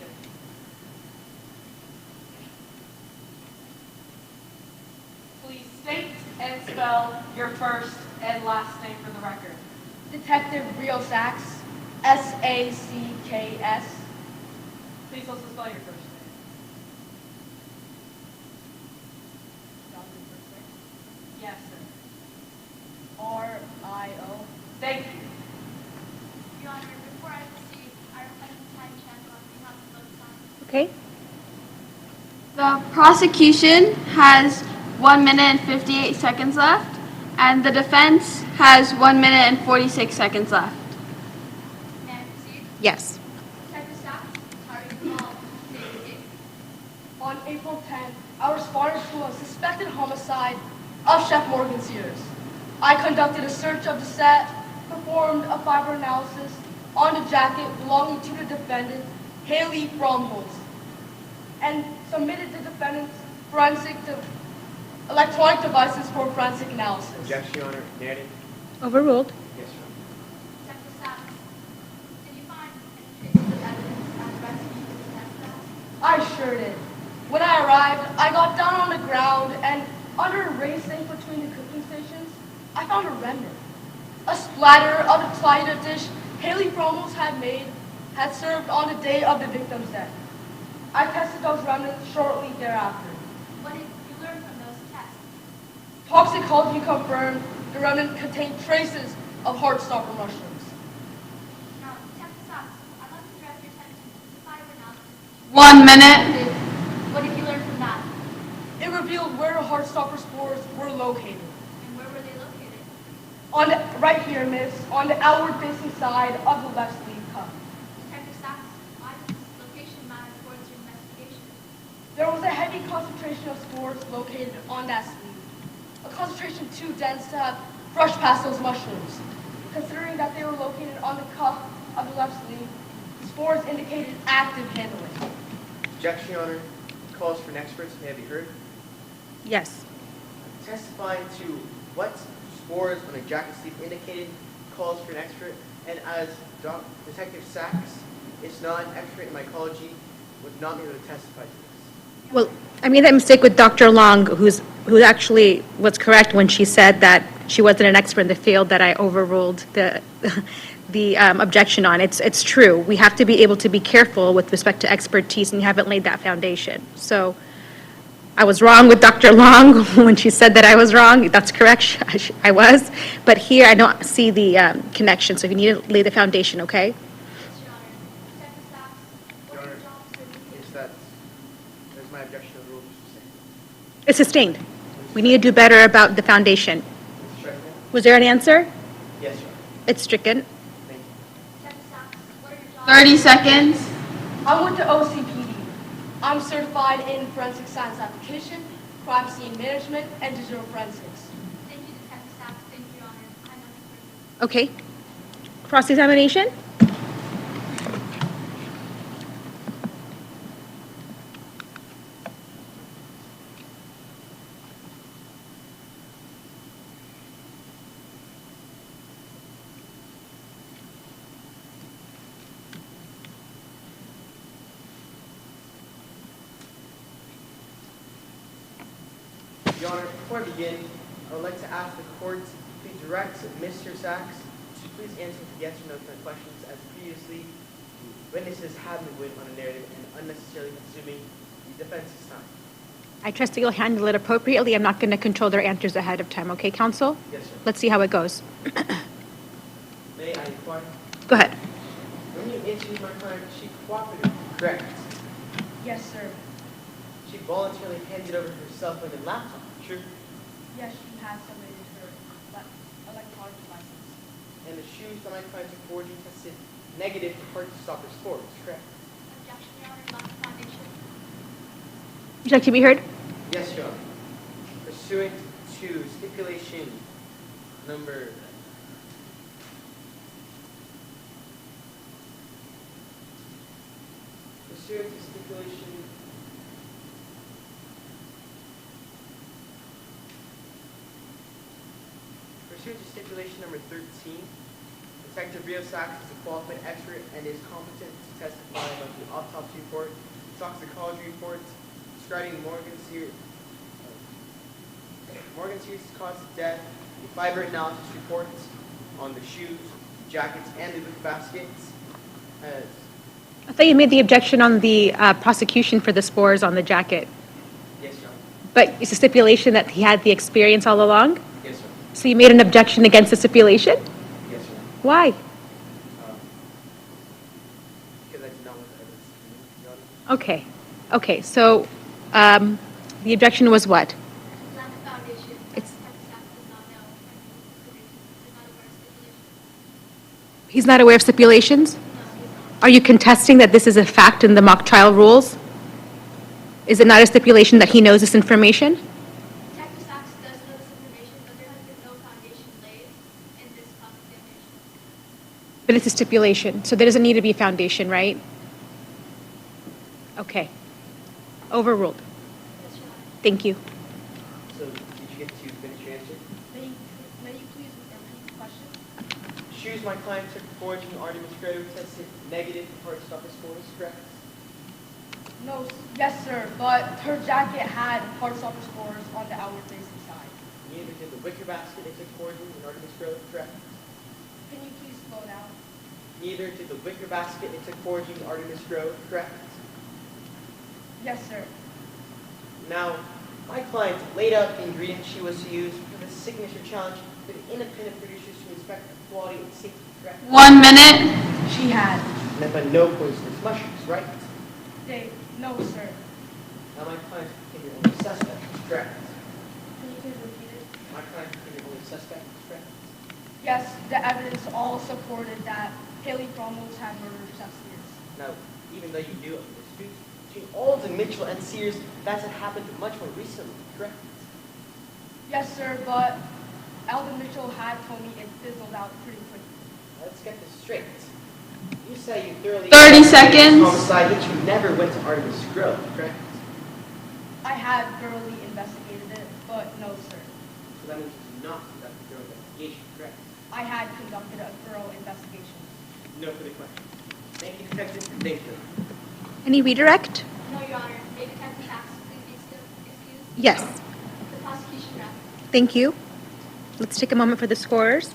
Please state and spell your first and last name for the record.
Detective Rio Sachs, S-A-C-K-S.
Please also spell your first name. Yes, sir.
R-I-O.
Thank you.
Your Honor, before I proceed, I request a time check on behalf of both sides.
Okay.
The prosecution has 1 minute and 58 seconds left, and the defense has 1 minute and 46 seconds left.
May I proceed?
Yes.
Detective Sachs, how are you involved in today's case?
On April 10th, I responded to a suspected homicide of Chef Morgan Sears. I conducted a search of the set, performed a fiber analysis on the jacket belonging to the defendant, Haley Bromholz, and submitted the defendant's electronic devices for forensic analysis.
Objection, Your Honor. Narrative?
Overruled.
Yes, Your Honor.
Detective Sachs, did you find any traces of evidence as rescued in the test lab?
I sure did. When I arrived, I got down on the ground and under a raised sink between the cooking stations, I found a remnant. A splatter of the Tida dish Haley Bromholz had served on the day of the victim's death. I tested those remnants shortly thereafter.
What did you learn from those tests?
Toxicology confirmed the remnant contained traces of heartstopper mushrooms.
Now, Detective Sachs, I'd like to direct your attention to the fiber analysis.
1 minute.
What did you learn from that?
It revealed where the heartstopper spores were located.
And where were they located?
Right here, miss, on the outward-facing side of the left sleeve cuff.
Detective Sachs, why does this location matter towards your investigation?
There was a heavy concentration of spores located on that sleeve. A concentration too dense to have brushed past those mushrooms. Considering that they were located on the cuff of the left sleeve, the spores indicated active handling.
Objection, Your Honor. Calls for an expert may be heard.
Yes.
Testifying to what spores on a jacket sleeve indicated calls for an expert, and as Detective Sachs is not an expert in mycology, would not be able to testify to this.
Well, I made that mistake with Dr. Long, who actually was correct when she said that she wasn't an expert in the field that I overruled the objection on. It's true. We have to be able to be careful with respect to expertise, and you haven't laid that foundation. So I was wrong with Dr. Long when she said that I was wrong. That's correct. I was. But here I don't see the connection. So you need to lay the foundation, okay?
Yes, Your Honor. Detective Sachs, what
Your
are your
Honor,
job certificates?
is that there's my objection to the rule, Mr. Singh.
It's sustained. We need to do better about the foundation.
Mr. Strickland?
Was there an answer?
Yes, Your Honor.
It's stricken.
Thank you.
Detective Sachs, what are your job
30 seconds.
I went to OCPD. I'm certified in forensic science application, crime scene management, and digital forensics.
Thank you, Detective Sachs. Thank you, Your Honor. I know the
Okay. Cross-examination?
Your Honor, before I begin, I would like to ask the court to direct Mr. Sachs to please answer the yes or no to my questions, as previously witnesses have been waiting on a narrative and unnecessarily consuming the defense's time.
I trust that you'll handle it appropriately. I'm not going to control their answers ahead of time, okay, counsel?
Yes, sir.
Let's see how it goes.
May I inquire?
Go ahead.
When you interviewed my client, she cooperated, correct?
Yes, sir.
She voluntarily handed over her cell phone and laptop, true?
Yes, she has submitted her electronic license.
And the shoes that my client took forward you tested negative for Heartstopper scores, correct?
Objection, Your Honor, lack of foundation.
Would you like to be heard?
Yes, Your Honor. Pursuant to stipulation number pursuant to stipulation number 13, Detective Rio Sachs is a qualified expert and is competent to testify about the autopsy report, toxicology report, describing Morgan Sears' cause of death, the fiber analysis report on the shoes, jackets, and the book baskets.
I thought you made the objection on the prosecution for the spores on the jacket.
Yes, Your Honor.
But it's a stipulation that he had the experience all along?
Yes, sir.
So you made an objection against the stipulation?
Yes, Your Honor.
Why?
Because I did not want the evidence to be, Your Honor.
Okay. Okay, so the objection was what?
Lack of foundation.
It's-
Detective Sachs does not know. Does not aware of stipulation.
He's not aware of stipulations? Are you contesting that this is a fact in the mock trial rules? Is it not a stipulation that he knows this information?
Detective Sachs does know this information, but there has been no foundation laid in this cross-examination.
But it's a stipulation, so there doesn't need to be a foundation, right? Okay. Overruled.
Yes, Your Honor.
Thank you.
So, did you get to finish your answer?
May you please repeat the question?
Shoes my client took forward from Artemis Kroad tested negative for Heartstopper scores, correct?
No, yes, sir, but her jacket had Heartstopper scores on the outward facing side.
Neither did the wicker basket they took forward from Artemis Kroad, correct?
Can you please slow down?
Neither did the wicker basket they took forward from Artemis Kroad, correct?
Yes, sir.
Now, my client laid out the ingredients she was to use for the signature challenge for the independent producers to inspect the quality and safety, correct?
1 minute.
She had.
And at no poisonous mushrooms, right?
No, sir.
Now, my client became your only suspect, correct?
Can you please repeat it?
My client became your only suspect, correct?
Yes, the evidence all supported that Haley Cromwell's had murdered Seth Sears.
Now, even though you do have disputes between Alden, Mitchell, and Sears, that's what happened much more recently, correct?
Yes, sir, but Alden Mitchell had told me it fizzled out pretty quickly.
Let's get this straight. You say you thoroughly
30
investigated
seconds.
this homicide, but you never went to Artemis Kroad, correct?
I had thoroughly investigated it, but no, sir.
So that means you did not conduct a thorough investigation, correct?
I had conducted a thorough investigation.
No further questions. Thank you, Detective. Thank you.
Any redirect?
No, Your Honor. May Detective Sachs please be excused?
Yes.
The prosecution rep.
Thank you. Let's take a moment for the scorers.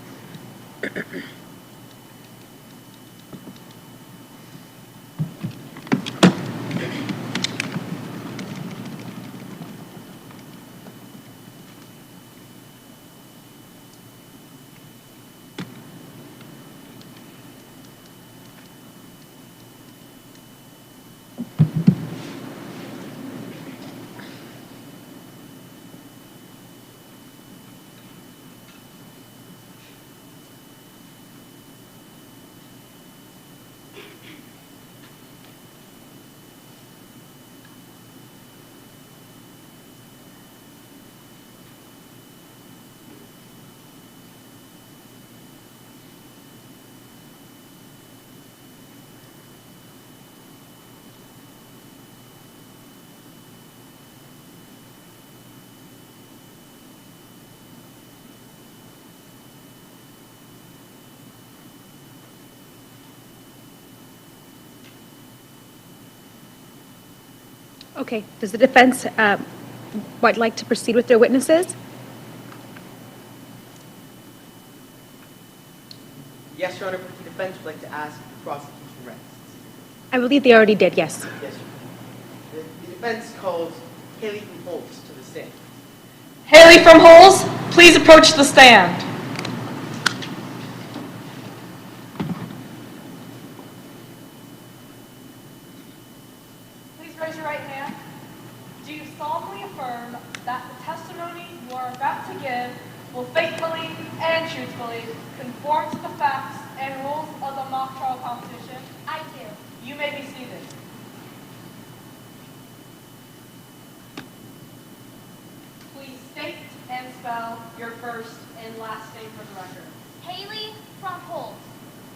Okay, does the defense would like to proceed with their witnesses?
Yes, Your Honor, but the defense would like to ask the prosecution rests.
I believe they already did, yes.
Yes, Your Honor. The defense calls Haley from Holtz to the stand.
Haley from Holes, please approach the stand. Please raise your right hand. Do you solemnly affirm that the testimony you are about to give will faithfully and truthfully conform to the facts and rules of the mock trial competition?
I do.
You may be seated. Please state and spell your first and last name for the record.
Haley from Holt.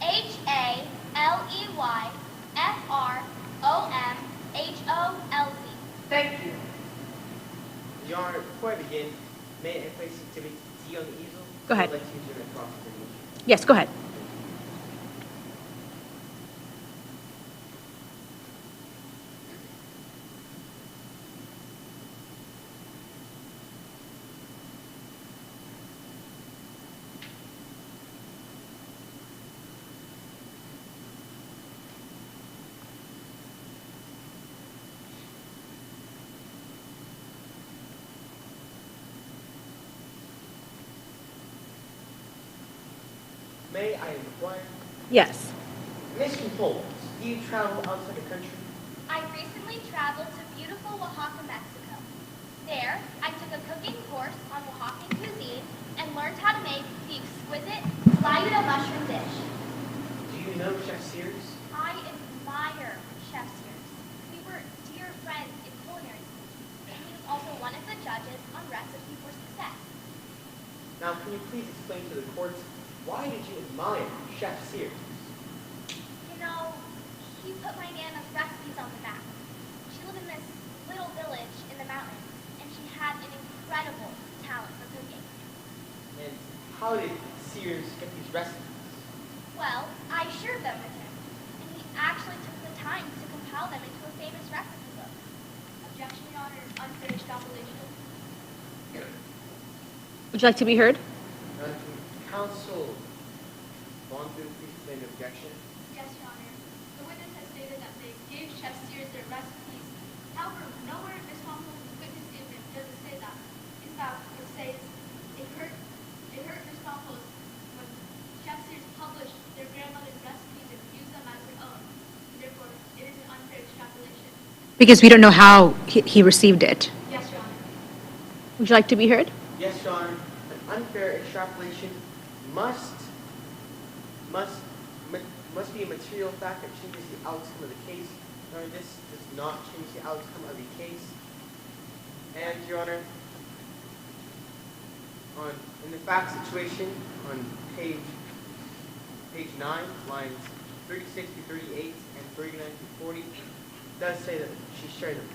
Haleyfromholz.
Thank you.
Your Honor, before I begin, may I place Exhibit D on the easel?
Go ahead.
I'd like to use it as cross-examination.
Yes, go ahead.
May I inquire?
Yes.
Ms. Holtz, do you travel outside the country?
I recently traveled to beautiful Oaxaca, Mexico. There, I took a cooking course on Oaxacan cuisine and learned how to make the exquisite Laida mushroom dish.
Do you know Chef Sears?
I admire Chef Sears. We were dear friends in culinary school, and he was also one of the judges on Recipe for Success.
Now, can you please explain to the court, why did you admire Chef Sears?
You know, he put my Nana's recipes on the map. She lived in this little village in the mountains, and she had an incredible talent for cooking.
And how did Sears get these recipes?
Well, I shared them with him, and he actually took the time to compile them into a famous recipe book. Objection, Your Honor, unfinished compilation.
Would you like to be heard?
Counsel Longo, please explain the objection.
Yes, Your Honor. The witness has stated that they gave Chef Sears their recipes. However, nowhere in Ms. Mom's witness statement does it say that. In fact, it says it hurt Ms. Mom's when Chef Sears published their grandmother's recipes and used them as their own. Therefore, it is an unfair extrapolation.
Because we don't know how he received it.
Yes, Your Honor.
Would you like to be heard?
Yes, Your Honor. An unfair extrapolation must be a material fact that changes the outcome of the case. Your Honor, this does not change the outcome of the case. And, Your Honor, in the fact situation on page 9, lines 36 to 38 and 39 to 40, it does say that she shared them.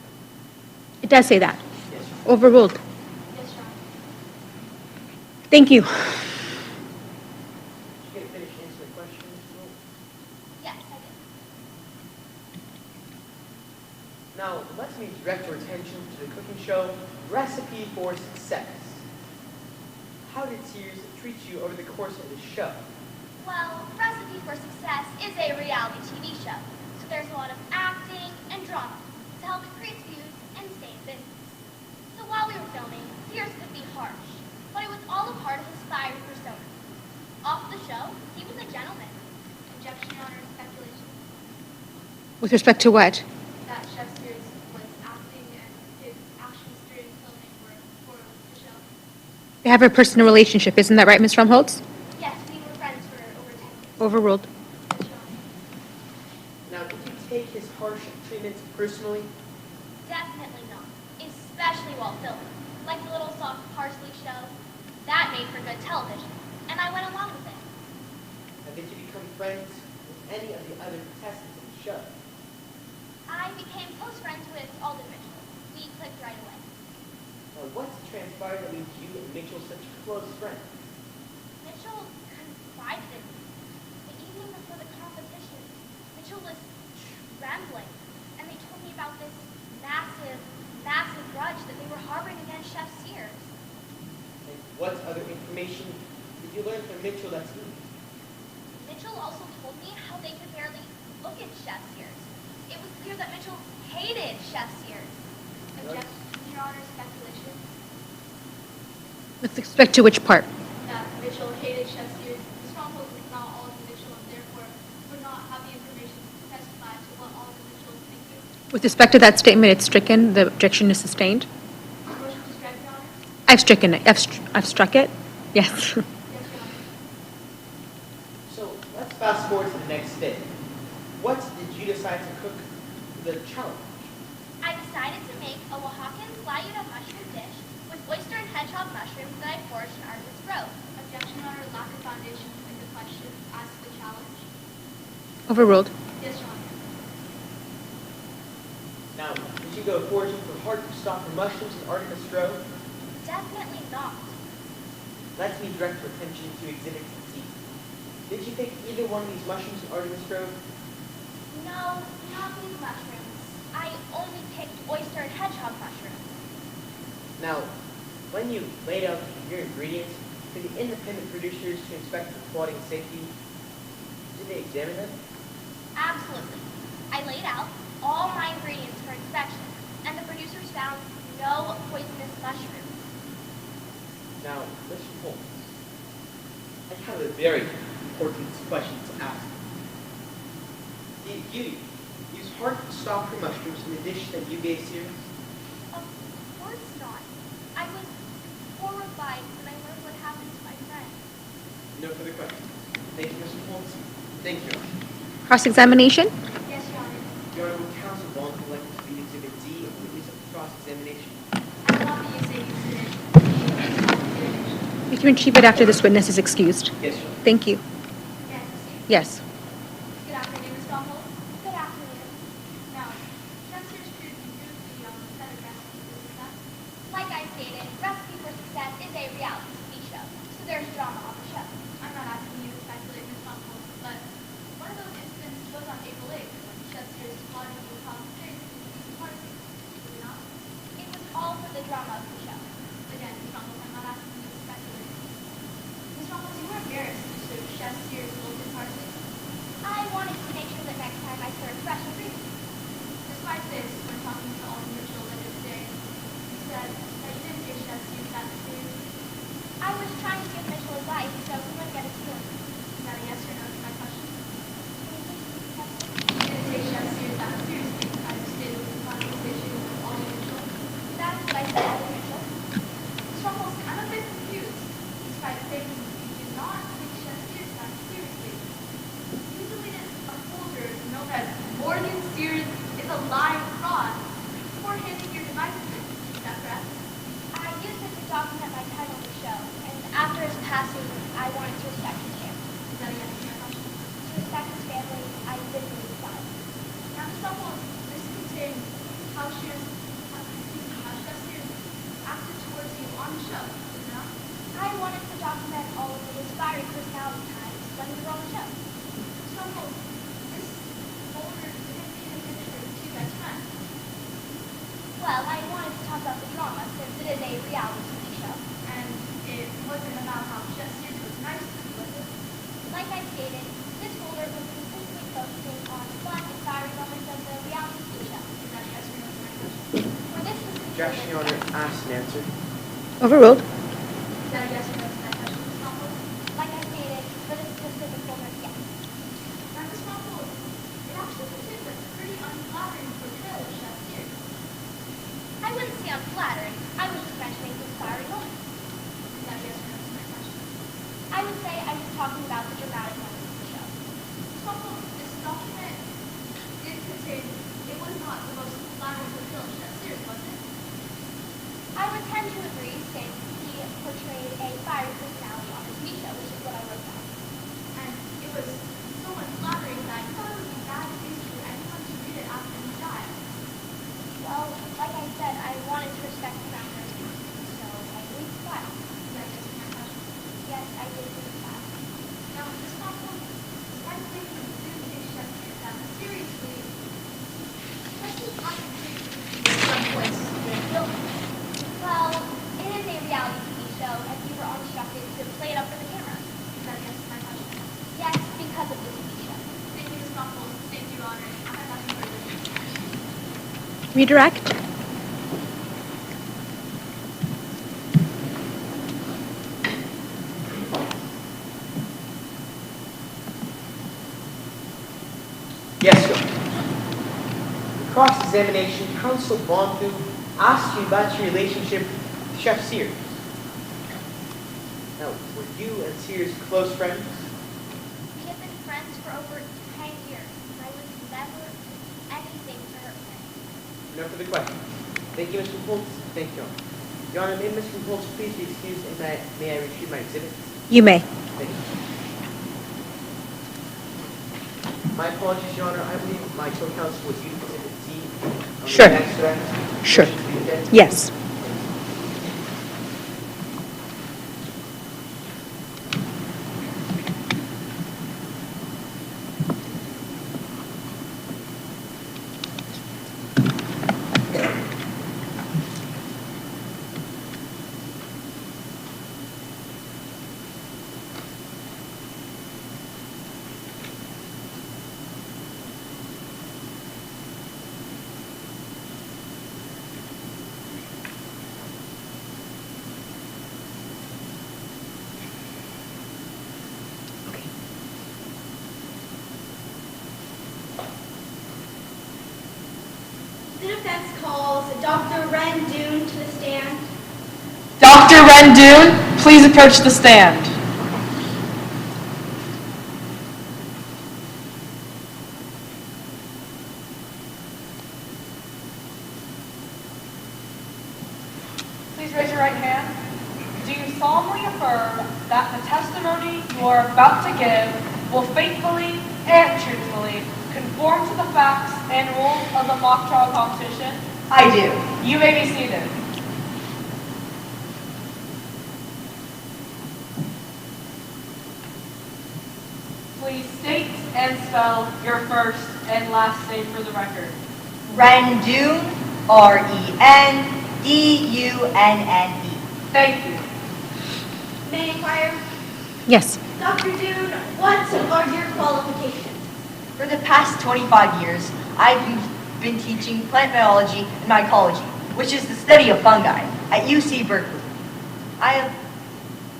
It does say that.
Yes, Your Honor.
Overruled.
Yes, Your Honor.
Thank you.
Did you get finished answering the question, Mr. Wolf?
Yes, I did.
Now, let me direct your attention to the cooking show, Recipe for Success. How did Sears treat you over the course of the show?
Well, Recipe for Success is a reality TV show, so there's a lot of acting and drama to help increase views and stay in business. So while we were filming, Sears could be harsh, but it was all a part of his fiery persona. Off the show, he was a gentleman. Objection, Your Honor, speculation.
With respect to what?
That Chef Sears was acting and his actions during filming for the show.
They have a personal relationship, isn't that right, Ms. Fromholtz?
Yes, we were friends for over 10 years.
Overruled.
Yes, Your Honor.
Now, did you take his harsh treatment personally?
Definitely not, especially while filming. Like the little soft parsley show. That made for good television, and I went along with it.
Now, did you become friends with any of the other contestants in the show?
I became close friends with Alden Mitchell. We clicked right away.
Now, what's transpired that made you and Mitchell such close friends?
Mitchell confided in me. The evening before the competition, Mitchell was trembling, and they told me about this massive judge that they were harboring against Chef Sears.
And what other information did you learn from Mitchell that's new?
Mitchell also told me how they could barely look at Chef Sears. It was clear that Mitchell hated Chef Sears. Objection, Your Honor, speculation.
With respect to which part?
That Mitchell hated Chef Sears. The stronghold was not all of Mitchell and therefore would not have the information to testify to what all of Mitchell was thinking.
With respect to that statement, it's stricken. The objection is sustained.
Motion to strike, Your Honor.
I've stricken it. I've struck it. Yes.
Yes, Your Honor.
So let's fast forward to the next day. What did you decide to cook the challenge?
I decided to make a Oaxacan flayuda mushroom dish with oyster and hedgehog mushrooms that I foraged in Artemis Grove. Objection, Your Honor, lack of foundation in the question as to the challenge.
Overruled.
Yes, Your Honor.
Now, did you go foraging for heartstopper mushrooms in Artemis Grove?
Definitely not.
Let me direct your attention to Exhibit C. Did you pick either one of these mushrooms in Artemis Grove?
No, not these mushrooms. I only picked oyster and hedgehog mushrooms.
Now, when you laid out your ingredients for the independent producers to inspect for quality and safety, did they examine them?
Absolutely. I laid out all my ingredients for inspection, and the producers found no poisonous mushrooms.
Now, Mr. Holmes, I have a very important question to ask. Did you use heartstopper mushrooms in the dish that you gave Sears?
Of course not. I was horrified when I learned what happened to my friend.
No further questions. Thank you, Mr. Holmes. Thank you.
Cross-examination.
Yes, Your Honor.
Your Honor, will counsel Longo elect to read Exhibit D of the use of cross-examination?
I will not be using exhibit D.
You can retrieve it after this witness is excused.
Yes, Your Honor.
Thank you.
Yes, proceed.
Yes.
Good afternoon, Ms. Longo. Good afternoon. Now, Chef Sears proved you beautifully on the set of Recipe for Success. Like I stated, Recipe for Success is a reality TV show, so there's drama on the show. I'm not asking you to speculate, Ms. Longo, but one of those incidents was on April 8th when Chef Sears slaughtered you across the face with a piece of parsley. Was it not? It was all for the drama of the show. Again, Ms. Longo, I'm not asking you to speculate. Ms. Longo, you were embarrassed to serve Chef Sears wilted parsley. I wanted to make sure that next time I serve fresh ingredients. Despite this, when talking to Alden Mitchell later today, he said that you didn't take Chef Sears that seriously. I was trying to give Mitchell advice so he wouldn't get his feelings. Is that a yes or no to my question? You didn't take Chef Sears that seriously, as you stated in the conversation with Alden Mitchell. That is what I said, Alden Mitchell. Struggles, I'm a bit confused. Despite saying you did not take Chef Sears that seriously. You deleted a folder known as Morgan Sears is a lying fraud before handing your device to him. Is that correct? I used it to document my time on the show, and after his passing, I wanted to respect his family. Is that a yes or no question? To respect his family, I did believe that. Now, someone, this contains how Chef Sears acted towards you on the show, is it not? I wanted to document all of the inspiring personality times when we were on the show. Someone, this folder contained a picture of two best friends. Well, I wanted to talk about the drama since it is a reality TV show. And it wasn't about how Chef Sears was nice to you, was it? Like I stated, this folder was completely focusing on fun, inspiring moments of the reality TV show. Is that a yes or no to my question? For this specific
Objection, Your Honor. Asked and answered.
Overruled.
Is that a yes or no to my question, Ms. Longo? Like I stated, for this specific folder, yes. Now, Ms. Longo, it actually contains a pretty unflattering portrayal of Chef Sears. I wouldn't say unflattering. I was just mentioning the inspiring moments. Is that a yes or no to my question? I would say I was talking about the dramatic moments of the show. Ms. Longo, this document did contain, it was not the most flattering portrayal of Chef Sears, was it? I would tend to agree since he portrayed a fiery personality on the TV show, which is what I wrote down. And it was so unflattering that I thought it would be bad taste for anyone to read it after he died. Well, like I said, I wanted to respect the founders, so I agreed to file. Is that yes or my question? Yes, I did agree to file. Now, Ms. Longo, despite taking the
Redirect.
Yes, sir. In cross-examination, counsel Longo asked you about your relationship with Chef Sears. Now, were you and Sears close friends?
We have been friends for over 10 years. I would never do anything to hurt him.
No further questions. Thank you, Mr. Holtz. Thank you, Your Honor. May Mr. Holtz please be excused, and may I retrieve my exhibit?
You may.
Thank you. My apologies, Your Honor. I believe my co-counsel was using exhibit D.
Sure.
Next to that.
Sure.
Motion to be adjourned.
Yes.
The defense calls Dr. Ren Dune to the stand.
Dr. Ren Dune, please approach the stand. Please raise your right hand. Do you solemnly affirm that the testimony you are about to give will faithfully and truthfully conform to the facts and rules of the mock trial competition?
I do.
You may be seated. Please state and spell your first and last name for the record.
Ren Dune, R-E-N-D-U-N-N-E.
Thank you.
May I inquire?
Yes.
Dr. Dune, what are your qualifications?
For the past 25 years, I've been teaching plant biology and mycology, which is the study of fungi, at UC Berkeley. I have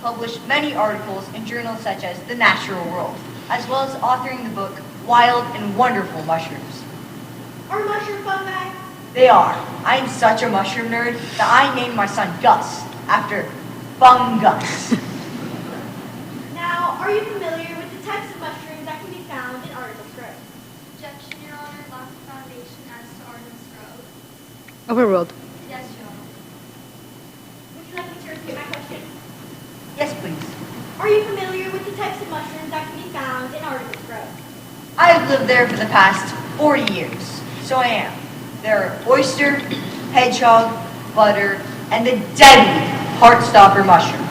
published many articles in journals such as The Natural World, as well as authoring the book Wild and Wonderful Mushrooms.
Are mushroom fungi?
They are. I am such a mushroom nerd that I named my son Gus after fungus.
Now, are you familiar with the types of mushrooms that can be found in Artemis Grove?
Objection, Your Honor. Lack of foundation as to Artemis Kroad.
Overruled.
Yes, Your Honor.
Would you like me to repeat my question?
Yes, please.
Are you familiar with the types of mushrooms that can be found in Artemis Grove?
I have lived there for the past 40 years, so I am. There are oyster, hedgehog, butter, and the deadly heartstopper mushroom.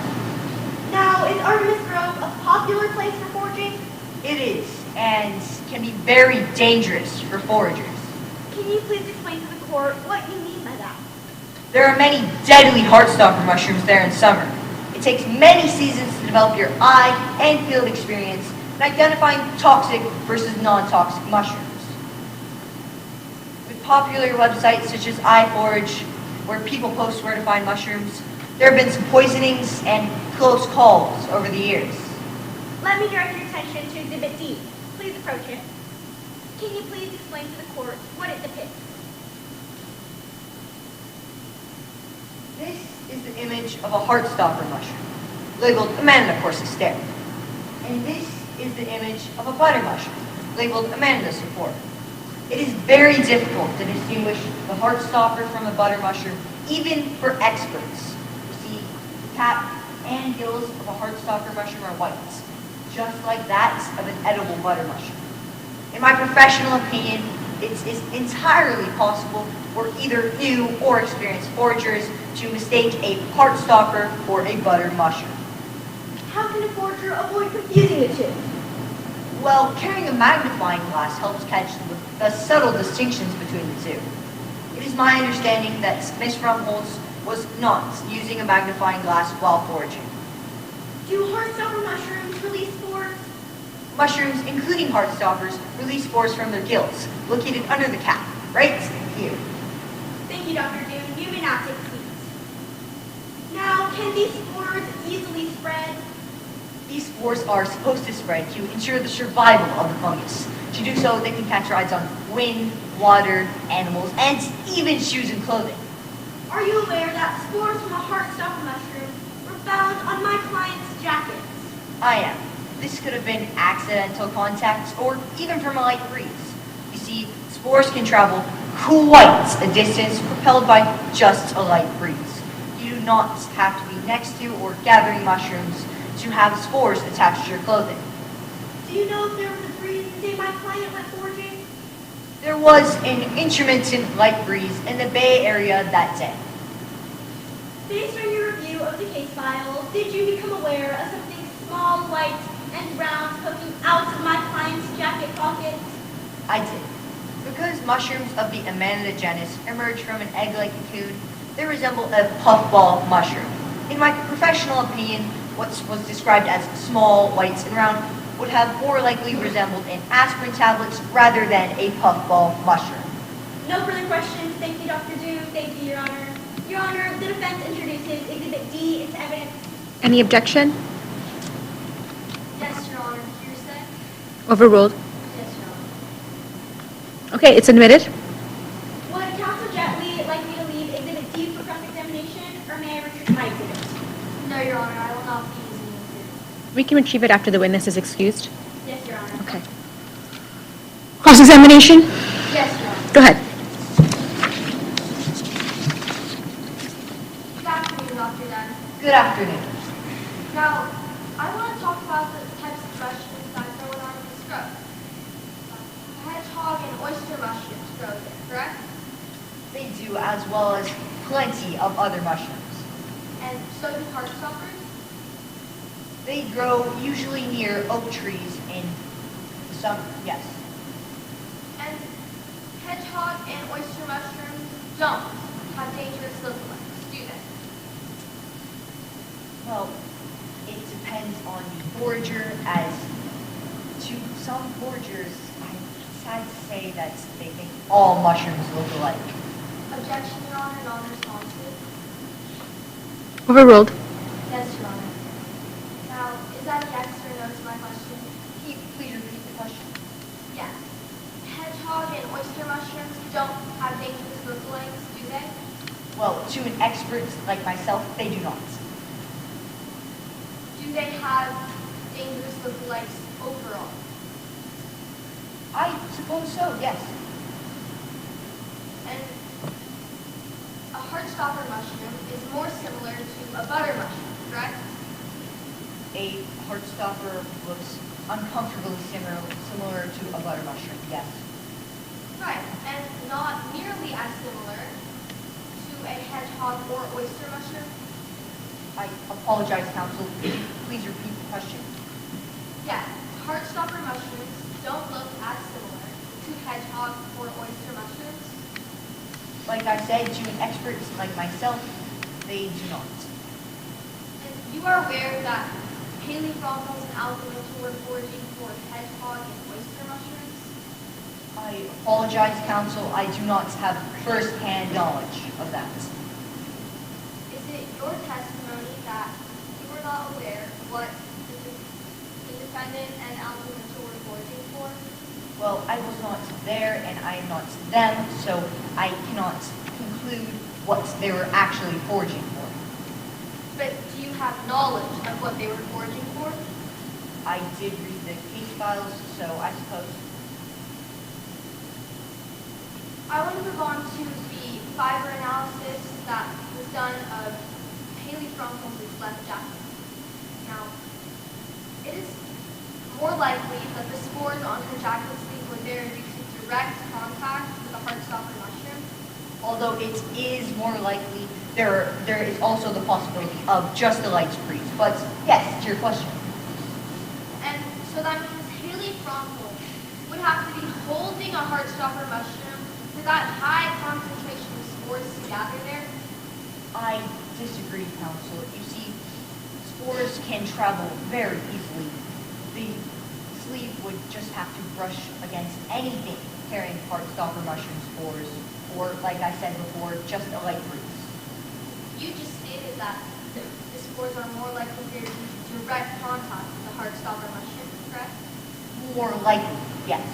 Now, is Artemis Grove a popular place for foraging?
It is, and can be very dangerous for foragers.
Can you please explain to the court what you mean by that?
There are many deadly heartstopper mushrooms there in summer. It takes many seasons to develop your eye and field experience in identifying toxic versus non-toxic mushrooms. With popular websites such as iForage, where people post where to find mushrooms, there have been some poisonings and close calls over the years.
Let me direct your attention to Exhibit D. Please approach it. Can you please explain to the court what it depicts?
This is the image of a heartstopper mushroom, labeled Amanda corsicera. And this is the image of a butter mushroom, labeled Amanda support. It is very difficult to distinguish the heartstopper from the butter mushroom, even for experts. You see, the cap and gills of a heartstopper mushroom are white, just like that of an edible butter mushroom. In my professional opinion, it is entirely possible for either new or experienced foragers to mistake a heartstopper for a butter mushroom.
How can a forager avoid confusing the two?
Well, carrying a magnifying glass helps catch the subtle distinctions between the two. It is my understanding that Ms. Frumholz was not using a magnifying glass while foraging.
Do heartstopper mushrooms release spores?
Mushrooms, including heartstoppers, release spores from their gills, located under the cap, right here.
Thank you, Dr. Dune. You may now take seats. Now, can these spores easily spread?
These spores are supposed to spread to ensure the survival of the fungus. To do so, they can catch rides on wind, water, animals, and even shoes and clothing.
Are you aware that spores from a heartstopper mushroom were found on my client's jackets?
I am. This could have been accidental contact or even from a light breeze. You see, spores can travel quite a distance propelled by just a light breeze. You do not have to be next to or gathering mushrooms to have spores attached to your clothing.
Do you know if there was a breeze the day my client went foraging?
There was an intermittent light breeze in the Bay Area that day.
Based on your review of the case file, did you become aware of something small, white, and brown poking out of my client's jacket pocket?
I did. Because mushrooms of the Amanita genus emerge from an egg-like cocoon, they resemble a puffball mushroom. In my professional opinion, what was described as small, whites, and round would have more likely resembled an aspirin tablets rather than a puffball mushroom.
No further questions. Thank you, Dr. Dune. Thank you, Your Honor. Your Honor, the defense introduces Exhibit D into evidence.
Any objection?
Yes, Your Honor. Hearsay?
Overruled.
Yes, Your Honor.
Okay, it's admitted.
Would Counsel Jetley like me to leave Exhibit D for cross-examination, or may I retrieve my exhibit?
No, Your Honor. I will not be using it.
We can retrieve it after the witness is excused.
Yes, Your Honor.
Okay. Cross-examination?
Yes, Your Honor.
Go ahead.
Good afternoon, Dr. Dunn.
Good afternoon.
Now, I want to talk about the types of mushrooms that grow in Artemis Grove. Hedgehog and oyster mushrooms grow there, correct?
They do, as well as plenty of other mushrooms.
And so do heartstoppers?
They grow usually near oak trees in the summer, yes.
And hedgehog and oyster mushrooms don't have dangerous lookalikes, do they?
Well, it depends on the forager, as to some foragers, I'm sad to say that they think all mushrooms look alike.
Objection, Your Honor, non-responsive.
Overruled.
Yes, Your Honor. Now, is that a yes or no to my question?
Please repeat the question.
Yes. Hedgehog and oyster mushrooms don't have dangerous lookalikes, do they?
Well, to an expert like myself, they do not.
Do they have dangerous lookalikes overall?
I suppose so, yes.
And a heartstopper mushroom is more similar to a butter mushroom, correct?
A heartstopper looks uncomfortably similar to a butter mushroom, yes.
Right, and not nearly as similar to a hedgehog or oyster mushroom?
I apologize, counsel. Could you please repeat the question?
Yeah, heartstopper mushrooms don't look as similar to hedgehog or oyster mushrooms.
Like I said, to an expert like myself, they do not.
And you are aware that Haley Frontals and Alpha Winter were foraging for hedgehog and oyster mushrooms?
I apologize, counsel. I do not have first-hand knowledge of that.
Is it your testimony that you were not aware what the defendant and Alpha Winter were foraging for?
Well, I was not there, and I am not them, so I cannot conclude what they were actually foraging for.
But do you have knowledge of what they were foraging for?
I did read the case files, so I suppose.
I want to move on to the fiber analysis that was done of Haley Frontals' left jacket. Now, it is more likely that the spores on her jacket sleeve were there due to direct contact with a heartstopper mushroom.
Although it is more likely, there is also the possibility of just a light breeze. But yes, to your question.
And so that means Haley Frontals would have to be holding a heartstopper mushroom for that high concentration of spores to gather there.
I disagree, counsel. You see, spores can travel very easily. The sleeve would just have to brush against anything carrying heartstopper mushroom spores, or like I said before, just a light bruise.
You just stated that the spores are more likely to be direct contact with the heartstopper mushroom, correct?
More likely, yes.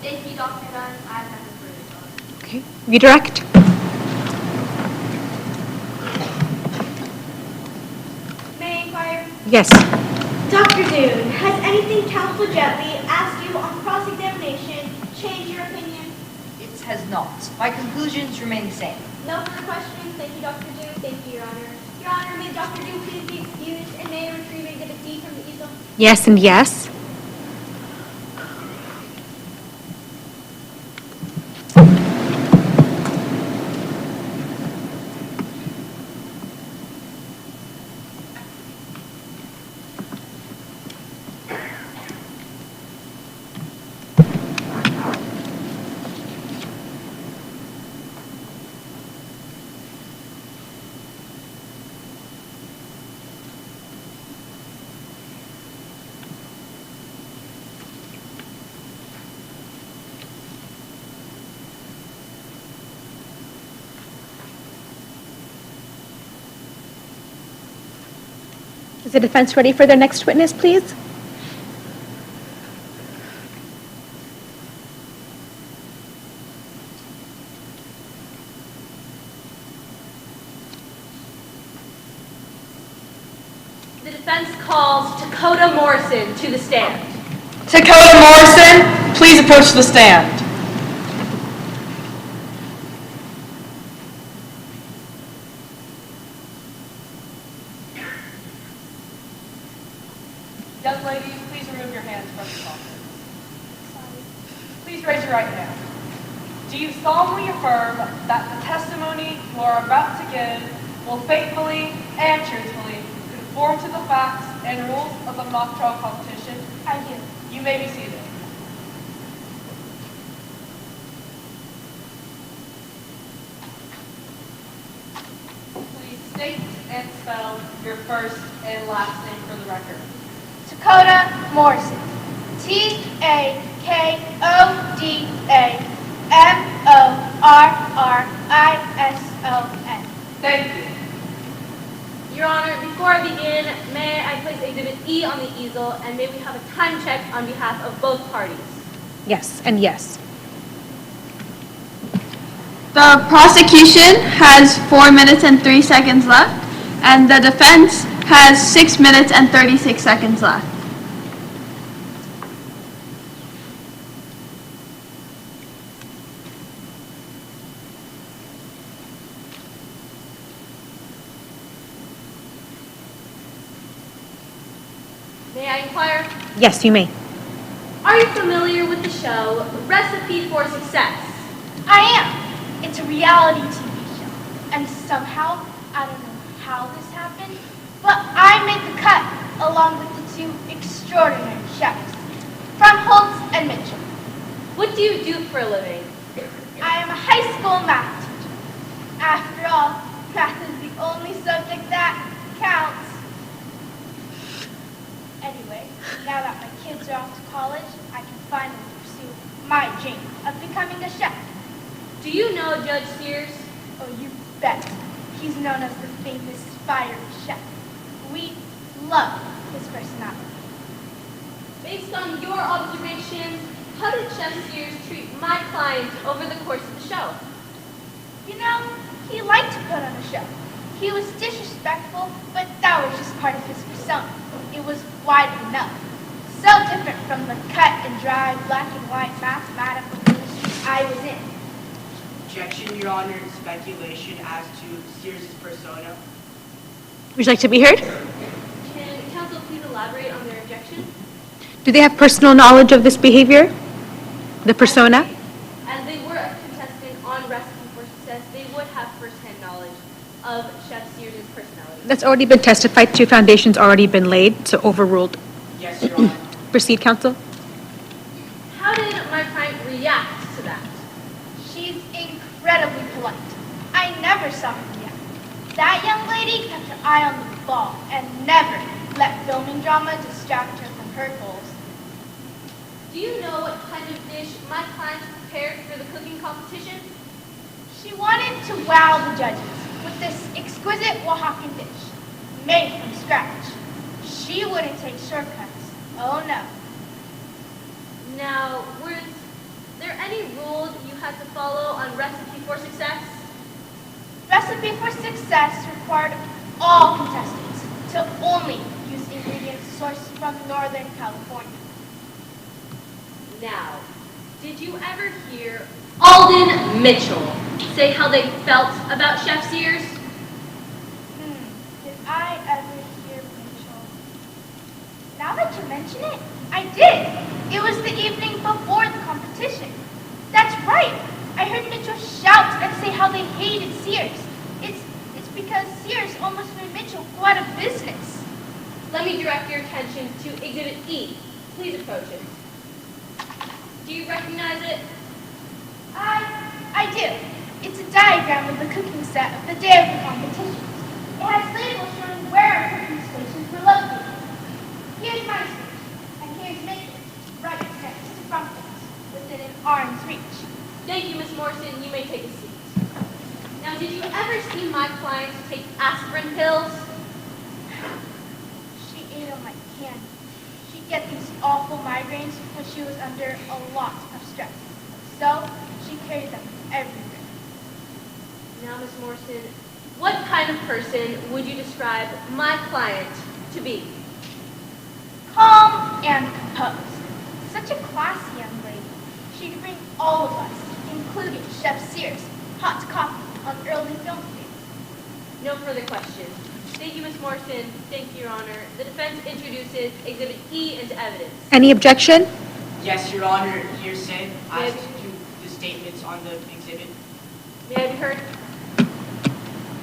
Thank you, Dr. Dunn. I have nothing further.
Okay, redirect.
May I inquire?
Yes.
Dr. Dune, has anything Counsel Jetley asked you on cross-examination changed your opinion?
It has not. My conclusions remain the same.
No further questions. Thank you, Dr. Dune. Thank you, Your Honor. Your Honor, may Dr. Dune please be excused and may I retrieve Exhibit D from the easel?
Yes and yes. Is the defense ready for their next witness, please?
The defense calls Dakota Morrison to the stand.
Dakota Morrison, please approach the stand. Young lady, please remove your hands from the coffin. Please raise your right hand. Do you solemnly affirm that the testimony you are about to give will faithfully and truthfully conform to the facts and rules of the mock trial competition?
I do.
You may be seated. Please state and spell your first and last name for the record.
Dakota Morrison. T-A-K-O-D-A-M-O-R-R-I-S-O-N.
Thank you.
Your Honor, before I begin, may I place Exhibit E on the easel, and may we have a time check on behalf of both parties?
Yes and yes.
The prosecution has 4 minutes and 3 seconds left, and the defense has 6 minutes and 36 seconds left.
May I inquire?
Yes, you may.
Are you familiar with the show Recipe for Success?
I am. It's a reality TV show. And somehow, I don't know how this happened, but I made the cut along with the two extraordinary chefs from Holtz and Mitchell.
What do you do for a living?
I am a high school math teacher. After all, math is the only subject that counts. Anyway, now that my kids are off to college, I can finally pursue my dream of becoming a chef.
Do you know Judge Sears?
Oh, you bet. He's known as the famous fiery chef. We love his personality.
Based on your observations, how did Chef Sears treat my client over the course of the show?
You know, he liked to put on a show. He was disrespectful, but that was just part of his persona. It was wide enough. So different from the cut and dry, black and white mathematical chemistry I was in.
Objection, Your Honor, speculation as to Sears' persona.
Would you like to be heard?
Can counsel please elaborate on their objection?
Do they have personal knowledge of this behavior? The persona?
As they were a contestant on Recipe for Success, they would have first-hand knowledge of Chef Sears' personality.
That's already been testified to. Foundation's already been laid, so overruled.
Yes, Your Honor.
Proceed, counsel.
How did my client react to that?
She's incredibly polite. I never saw her react. That young lady kept her eye on the ball and never let filming drama distract her from her goals.
Do you know what kind of dish my client prepared for the cooking competition?
She She wanted to wow the judges with this exquisite Oaxacan dish, made from scratch. She wouldn't take shortcuts. Oh no.
Now, was there any rules you had to follow on Recipe for Success?
Recipe for Success required all contestants to only use ingredients sourced from Northern California.
Now, did you ever hear Alden Mitchell say how they felt about Chef Sears?
Did I ever hear Mitchell? Now that you mention it, I did. It was the evening before the competition. That's right. I heard Mitchell shout and say how they hated Sears. It's because Sears almost made Mitchell go out of business.
Let me direct your attention to Exhibit E. Please approach it. Do you recognize it?
I do. It's a diagram of the cooking set of the day of the competition. It has labels showing where our cooking stations were located. Here's my station, and here's Mitchell's, right next to Frumpkin's, within an arm's reach.
Thank you, Miss Morrison. You may take a seat. Now, did you ever see my client take aspirin pills?
She ate them like candy. She'd get these awful migraines when she was under a lot of stress. So, she carried them everywhere.
Now, Miss Morrison, what kind of person would you describe my client to be?
Calm and composed. Such a classy young lady. She'd bring all of us, including Chef Sears, hot coffee on early film days.
No further questions. Thank you, Ms. Morrison. Thank you, Your Honor. The defense introduces Exhibit E into evidence.
Any objection? Yes, Your Honor. Hearsay as to the statements on the exhibit.
May I be heard?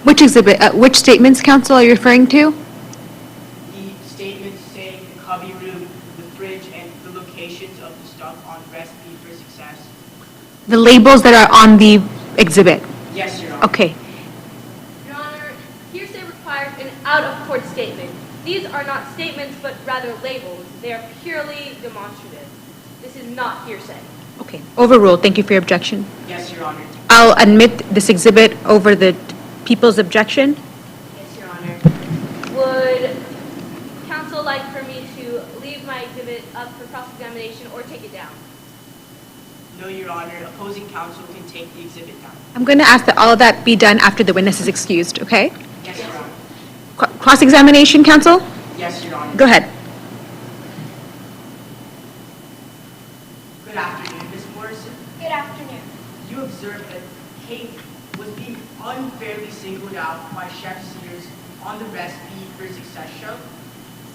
Which exhibit, which statements, counsel, are you referring to?
The statements saying the cubby room, the fridge, and the locations of the stuff on Recipe for Success.
The labels that are on the exhibit?
Yes, Your Honor.
Okay.
Your Honor, hearsay requires an out-of-court statement. These are not statements, but rather labels. They are purely demonstrative. This is not hearsay.
Okay. Overruled. Thank you for your objection.
Yes, Your Honor.
I'll admit this exhibit over the people's objection.
Yes, Your Honor. Would counsel like for me to leave my exhibit up for cross-examination or take it down?
No, Your Honor. Opposing counsel can take the exhibit down.
I'm going to ask that all of that be done after the witness is excused, okay?
Yes, Your Honor.
Cross-examination, counsel?
Yes, Your Honor.
Go ahead.
Good afternoon, Ms. Morrison.
Good afternoon.
You observed that Kate was being unfairly singled out by Chef Sears on the Recipe for Success show?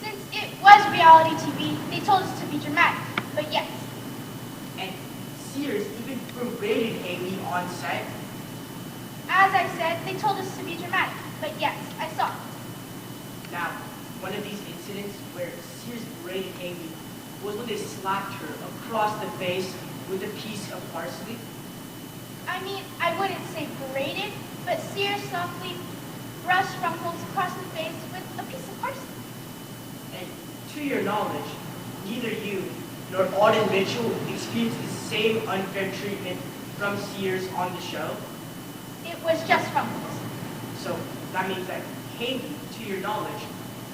Since it was reality TV, they told us to be dramatic, but yes.
And Sears even berated Haley on set?
As I said, they told us to be dramatic, but yes, I saw it.
Now, one of these incidents where Sears berated Haley was when they slapped her across the face with a piece of parsley.
I mean, I wouldn't say berated, but Sears softly brushed Rumples across the face with a piece of parsley.
And to your knowledge, neither you nor Alden Mitchell experienced the same unfair treatment from Sears on the show.
It was just Rumples.
So that means that Haley, to your knowledge,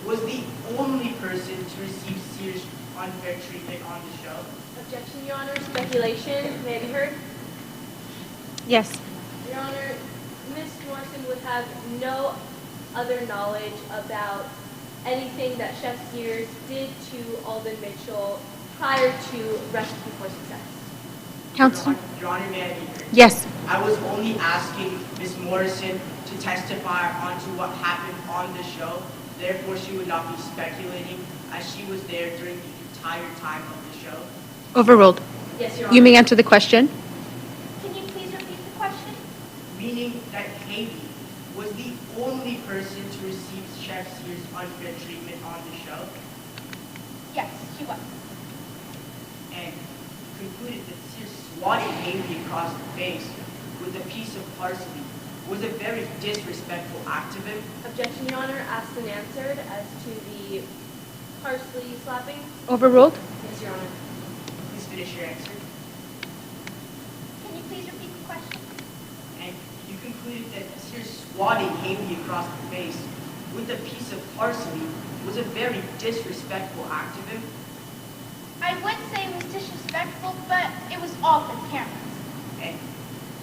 was the only person to receive Sears' unfair treatment on the show.
Objection, Your Honor. Speculation. May I be heard?
Yes.
Your Honor, Ms. Morrison would have no other knowledge about anything that Chef Sears did to Alden Mitchell prior to Recipe for Success.
Counsel?
Your Honor, may I be heard?
Yes.
I was only asking Ms. Morrison to testify onto what happened on the show. Therefore, she would not be speculating as she was there during the entire time of the show.
Overruled.
Yes, Your Honor.
You may answer the question.
Can you please repeat the question?
Meaning that Haley was the only person to receive Chef Sears' unfair treatment on the show,
Yes, she was.
and concluded that Sears swatting Haley across the face with a piece of parsley was a very disrespectful act of him.
Objection, Your Honor. Asked and answered as to the parsley slapping.
Overruled.
Yes, Your Honor.
Please finish your answer.
Can you please repeat the question?
And you concluded that Sears swatting Haley across the face with a piece of parsley was a very disrespectful act of him.
I wouldn't say it was disrespectful, but it was all for the cameras.
And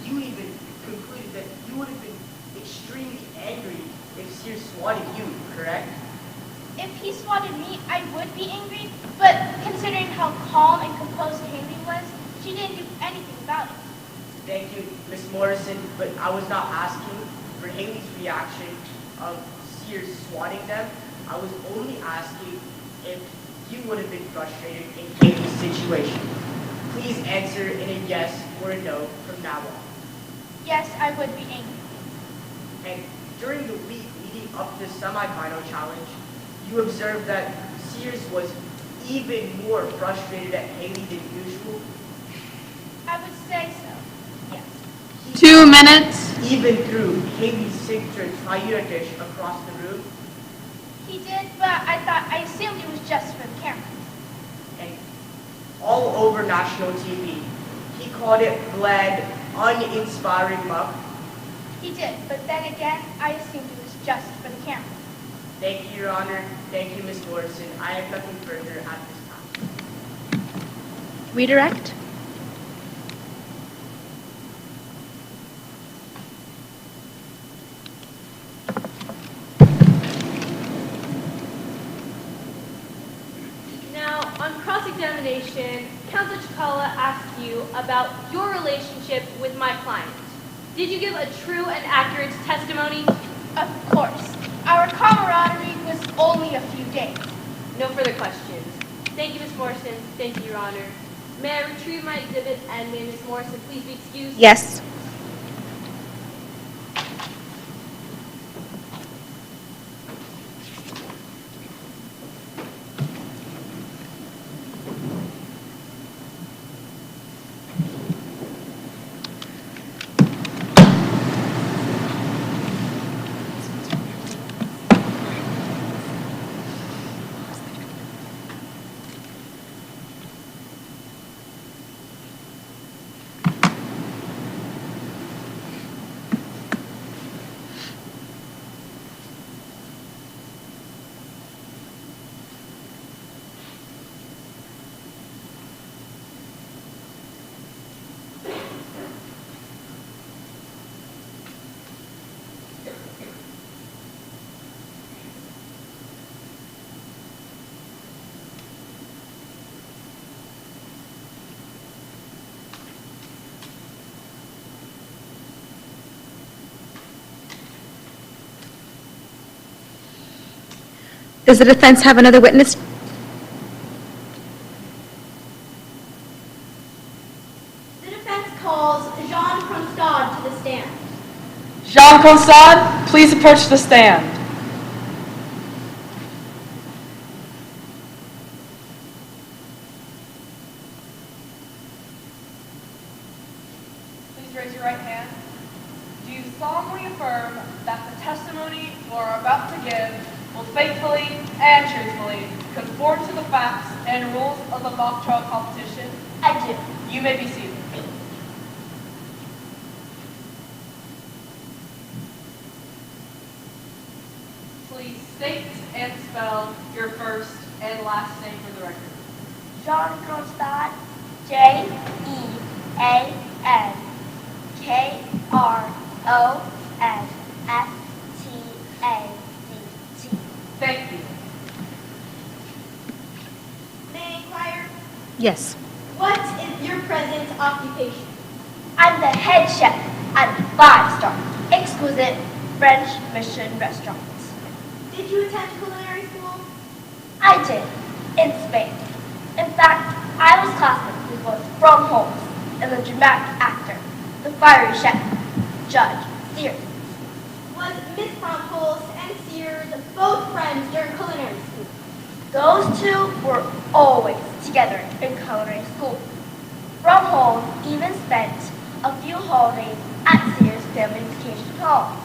you even concluded that you would have been extremely angry if Sears swatted you, correct?
If he swatted me, I would be angry, but considering how calm and composed Haley was, she didn't do anything about it.
Thank you, Miss Morrison, but I was not asking for Haley's reaction of Sears swatting them. I was only asking if you would have been frustrated in Haley's situation. Please answer in a yes or a no from now on.
Yes, I would be angry.
And during the week leading up to the semifinal challenge, you observed that Sears was even more frustrated at Haley than usual.
I would say so, yes.
2 minutes.
Even through Haley's signature Tayura dish across the room.
He did, but I assumed it was just for the cameras.
And all over national TV, he called it bland, uninspiring muck.
He did, but then again, I assumed it was just for the cameras.
Thank you, Your Honor. Thank you, Ms. Morrison. I have nothing further at this time.
Redirect.
Now, on cross-examination, Counsel Chikala asked you about your relationship with my client. Did you give a true and accurate testimony?
Of course. Our camaraderie was only a few days.
No further questions. Thank you, Ms. Morrison. Thank you, Your Honor. May I retrieve my exhibit, and may Ms. Morrison please be excused?
Yes. Does the defense have another witness?
The defense calls Jean Kroad to the stand.
Jean Kroad, please approach the stand. Please raise your right hand. Do you solemnly affirm that the testimony you are about to give will faithfully and truthfully conform to the facts and rules of the mock trial competition?
I do.
You may be seated. Please state and spell your first and last name for the record.
Jean Kroad, J-E-A-N-K-R-O-N-S-T-A-D-T.
Thank you.
May I inquire?
Yes.
What is your present occupation?
I'm the head chef at the 5-star exquisite French Michelin restaurant.
Did you attend culinary school?
I did, in Spain. In fact, I was classmates with both From Holmes and the dramatic actor, the fiery chef, Judge Sears.
Was Miss Broncos and Sears both friends during culinary school?
Those two were always together in culinary school. From Holmes even spent a few holidays at Sears Family Vacation Hall.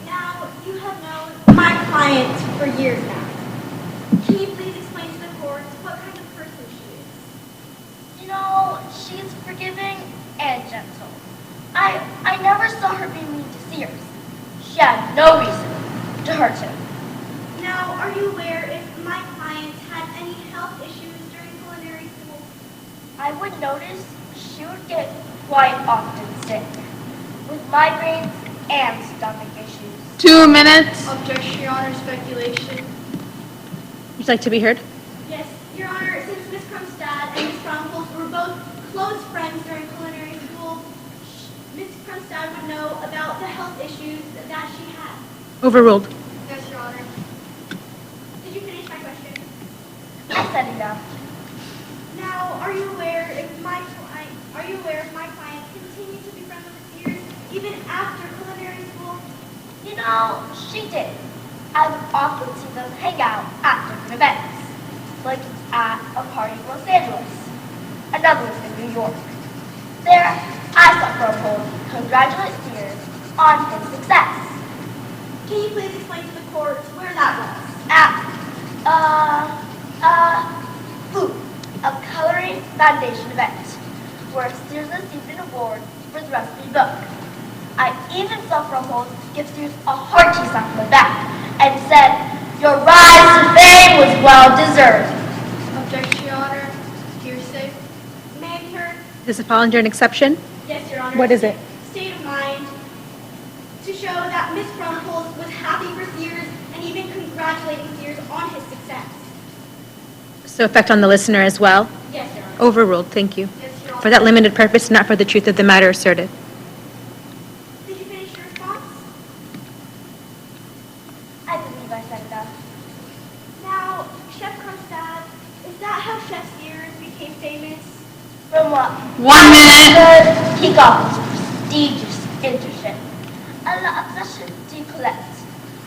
Now, you have known my client for years now. Can you please explain to the court what kind of person she is?
You know, she's forgiving and gentle. I never saw her being She had no reason to hurt him.
Now, are you aware if my client had any health issues during culinary school?
I would notice she would get quite often sick, with migraines and stomach issues.
2 minutes.
Objection, Your Honor, speculation.
Would you like to be heard?
Yes, Your Honor, since Miss Krumstad and Miss Bromholz were both close friends during culinary school, Miss Krumstad would know about the health issues that she had.
Overruled.
Yes, Your Honor. Did you finish my question?
I said enough.
Now, are you aware if my client continued to be friends with his peers even after culinary school?
You know, she did. I would often see them hang out at different events, like at a party in Los Angeles. Another was in New York. There, I saw Kroad congratulate Sears on his success.
Can you please explain to the court where that was?
At, a coloring foundation event, where Sears received an award for the recipe book. I even saw Kroad give Sears a hearty slap on the back and said, "Your rise to fame was well deserved."
Objection, Your Honor. Hearsay.
May I be heard?
Does it fall under an exception?
Yes, Your Honor.
What is it?
State of mind. To show that Miss Bromholz was happy for Sears and even congratulating Sears on his success.
So effect on the listener as well?
Yes, Your Honor.
Overruled, thank you.
Yes, Your Honor.
For that limited purpose, not for the truth of the matter asserted.
Did you finish your response?
I believe I said enough.
Now, Chef Krumstad, is that how Chef Sears became famous?
From what?
1 minute.
He got his prestigious internship at La Obsession de Colette,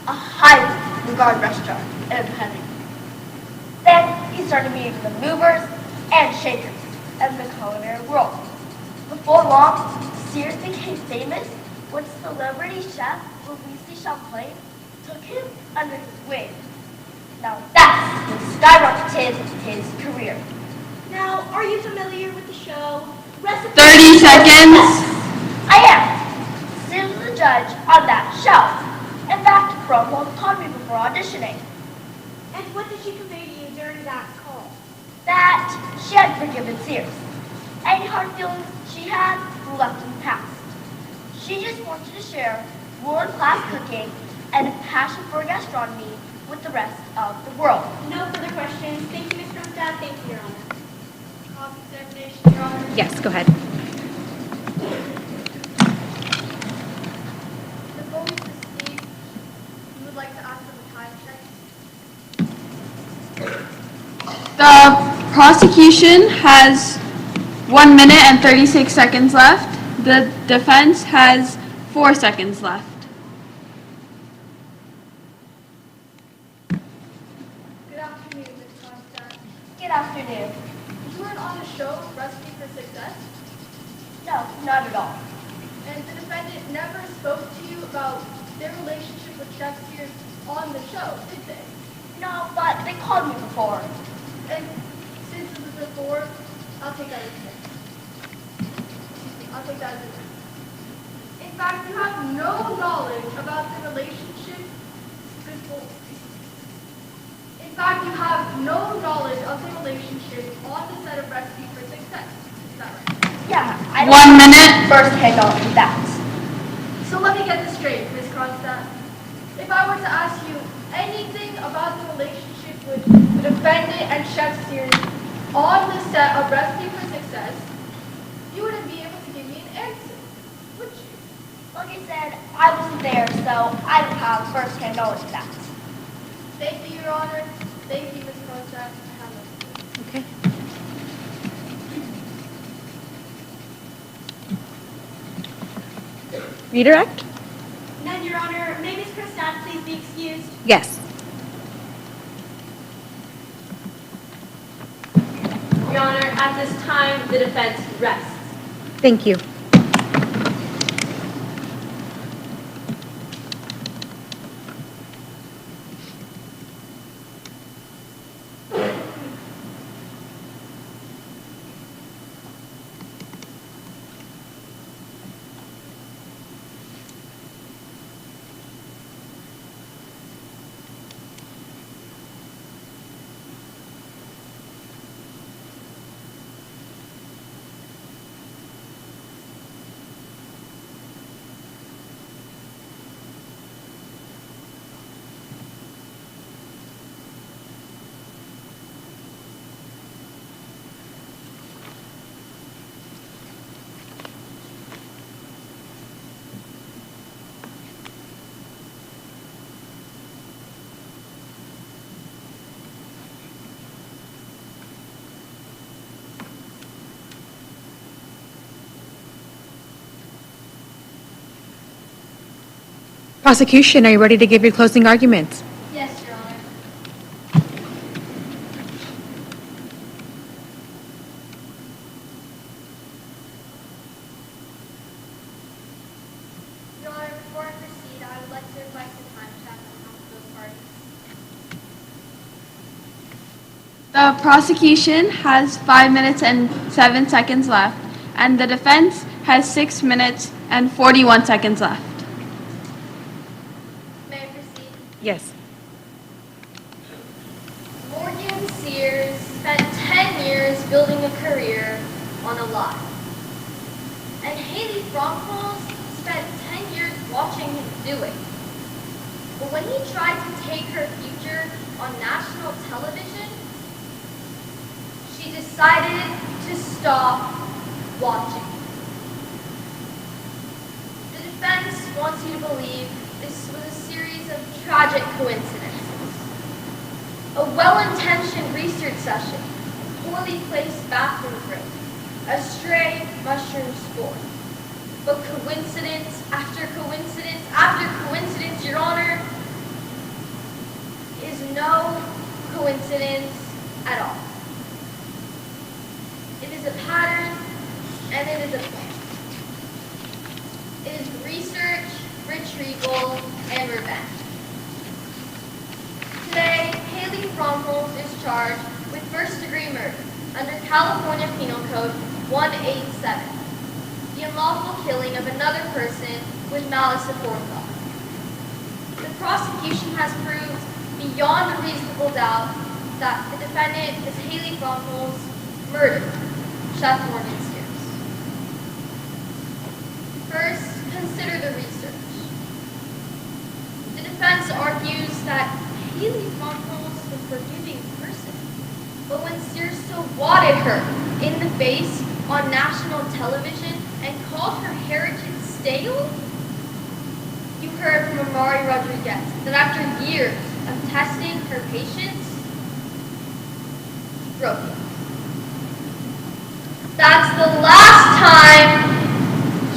a highly regarded restaurant in Paris. Then he started meeting the movers and shakers in the culinary world. Before long, Sears became famous when celebrity chef Louis Champlain took him under his wing. Now that's what skyrocketed his career.
Now, are you familiar with the show?
30 seconds.
I am. Sears was a judge on that show. In fact, Kroad called me before auditioning.
And what did she convey to you during that call?
That she had forgiven Sears. Any hard feelings she had were left in the past. She just wanted to share world-class cooking and a passion for gastronomy with the rest of the world.
No further questions. Thank you, Ms. Krumstad. Thank you, Your Honor.
Cross-examination, Your Honor.
Yes, go ahead.
Before we proceed, we would like to ask for the time check.
The prosecution has 1 minute and 36 seconds left. The defense has 4 seconds left.
Good afternoon, Ms. Krumstad.
Good afternoon.
You weren't on the show, Recipe for Success,
No, not at all.
and the defendant never spoke to you about their relationship with Chef Sears on the show, did they?
No, but they called me before.
And since it was before, I'll take that as a yes. I'll take that as a yes. In fact, you have no knowledge about the relationship before. In fact, you have no knowledge of the relationship on the set of Recipe for Success. Is that right?
Yeah, I
1 minute.
first-hand knowledge of that.
So let me get this straight, Ms. Kronstadt. If I were to ask you anything about the relationship with the defendant and Chef Sears on the set of Recipe for Success, you wouldn't be able to give me an answer, would you?
Like I said, I wasn't there, so I don't have first-hand knowledge of that.
Thank you, Your Honor. Thank you, Ms. Kronstadt. Have a-
Okay. Redirect?
None, Your Honor. May Ms. Krumstad please be excused?
Yes.
Your Honor, at this time, the defense rests.
Thank you. Prosecution, are you ready to give your closing arguments?
Yes, Your Honor. Your Honor, before I proceed, I would like to advise the time check on both parties.
The prosecution has 5 minutes and 7 seconds left, and the defense has 6 minutes and 41 seconds left.
May I proceed?
Yes.
Morgan Sears spent 10 years building a career on a lie. And Haley Broncos spent 10 years watching him do it. But when he tried to take her future on national television, she decided to stop watching. The defense wants you to believe this was a series of tragic coincidences. A well-intentioned research session, a poorly placed bathroom break, a stray mushroom spore. But coincidence after coincidence after coincidence, Your Honor, is no coincidence at all. It is a pattern, and it is a plan. It is research, retrieval, and revenge. Today, Haley Broncos is charged with first-degree murder under California Penal Code 187, the unlawful killing of another person with malice aforethought. The prosecution has proved beyond a reasonable doubt that the defendant is Haley Broncos' murderer, Chef Morgan Sears. First, consider the research. The defense argues that Haley Broncos is a forgiving person, but when Sears so swatted her in the face on national television and called her heritage stale, you heard from Amari Rodriguez that after years of testing her patience, he broke it. That's the last time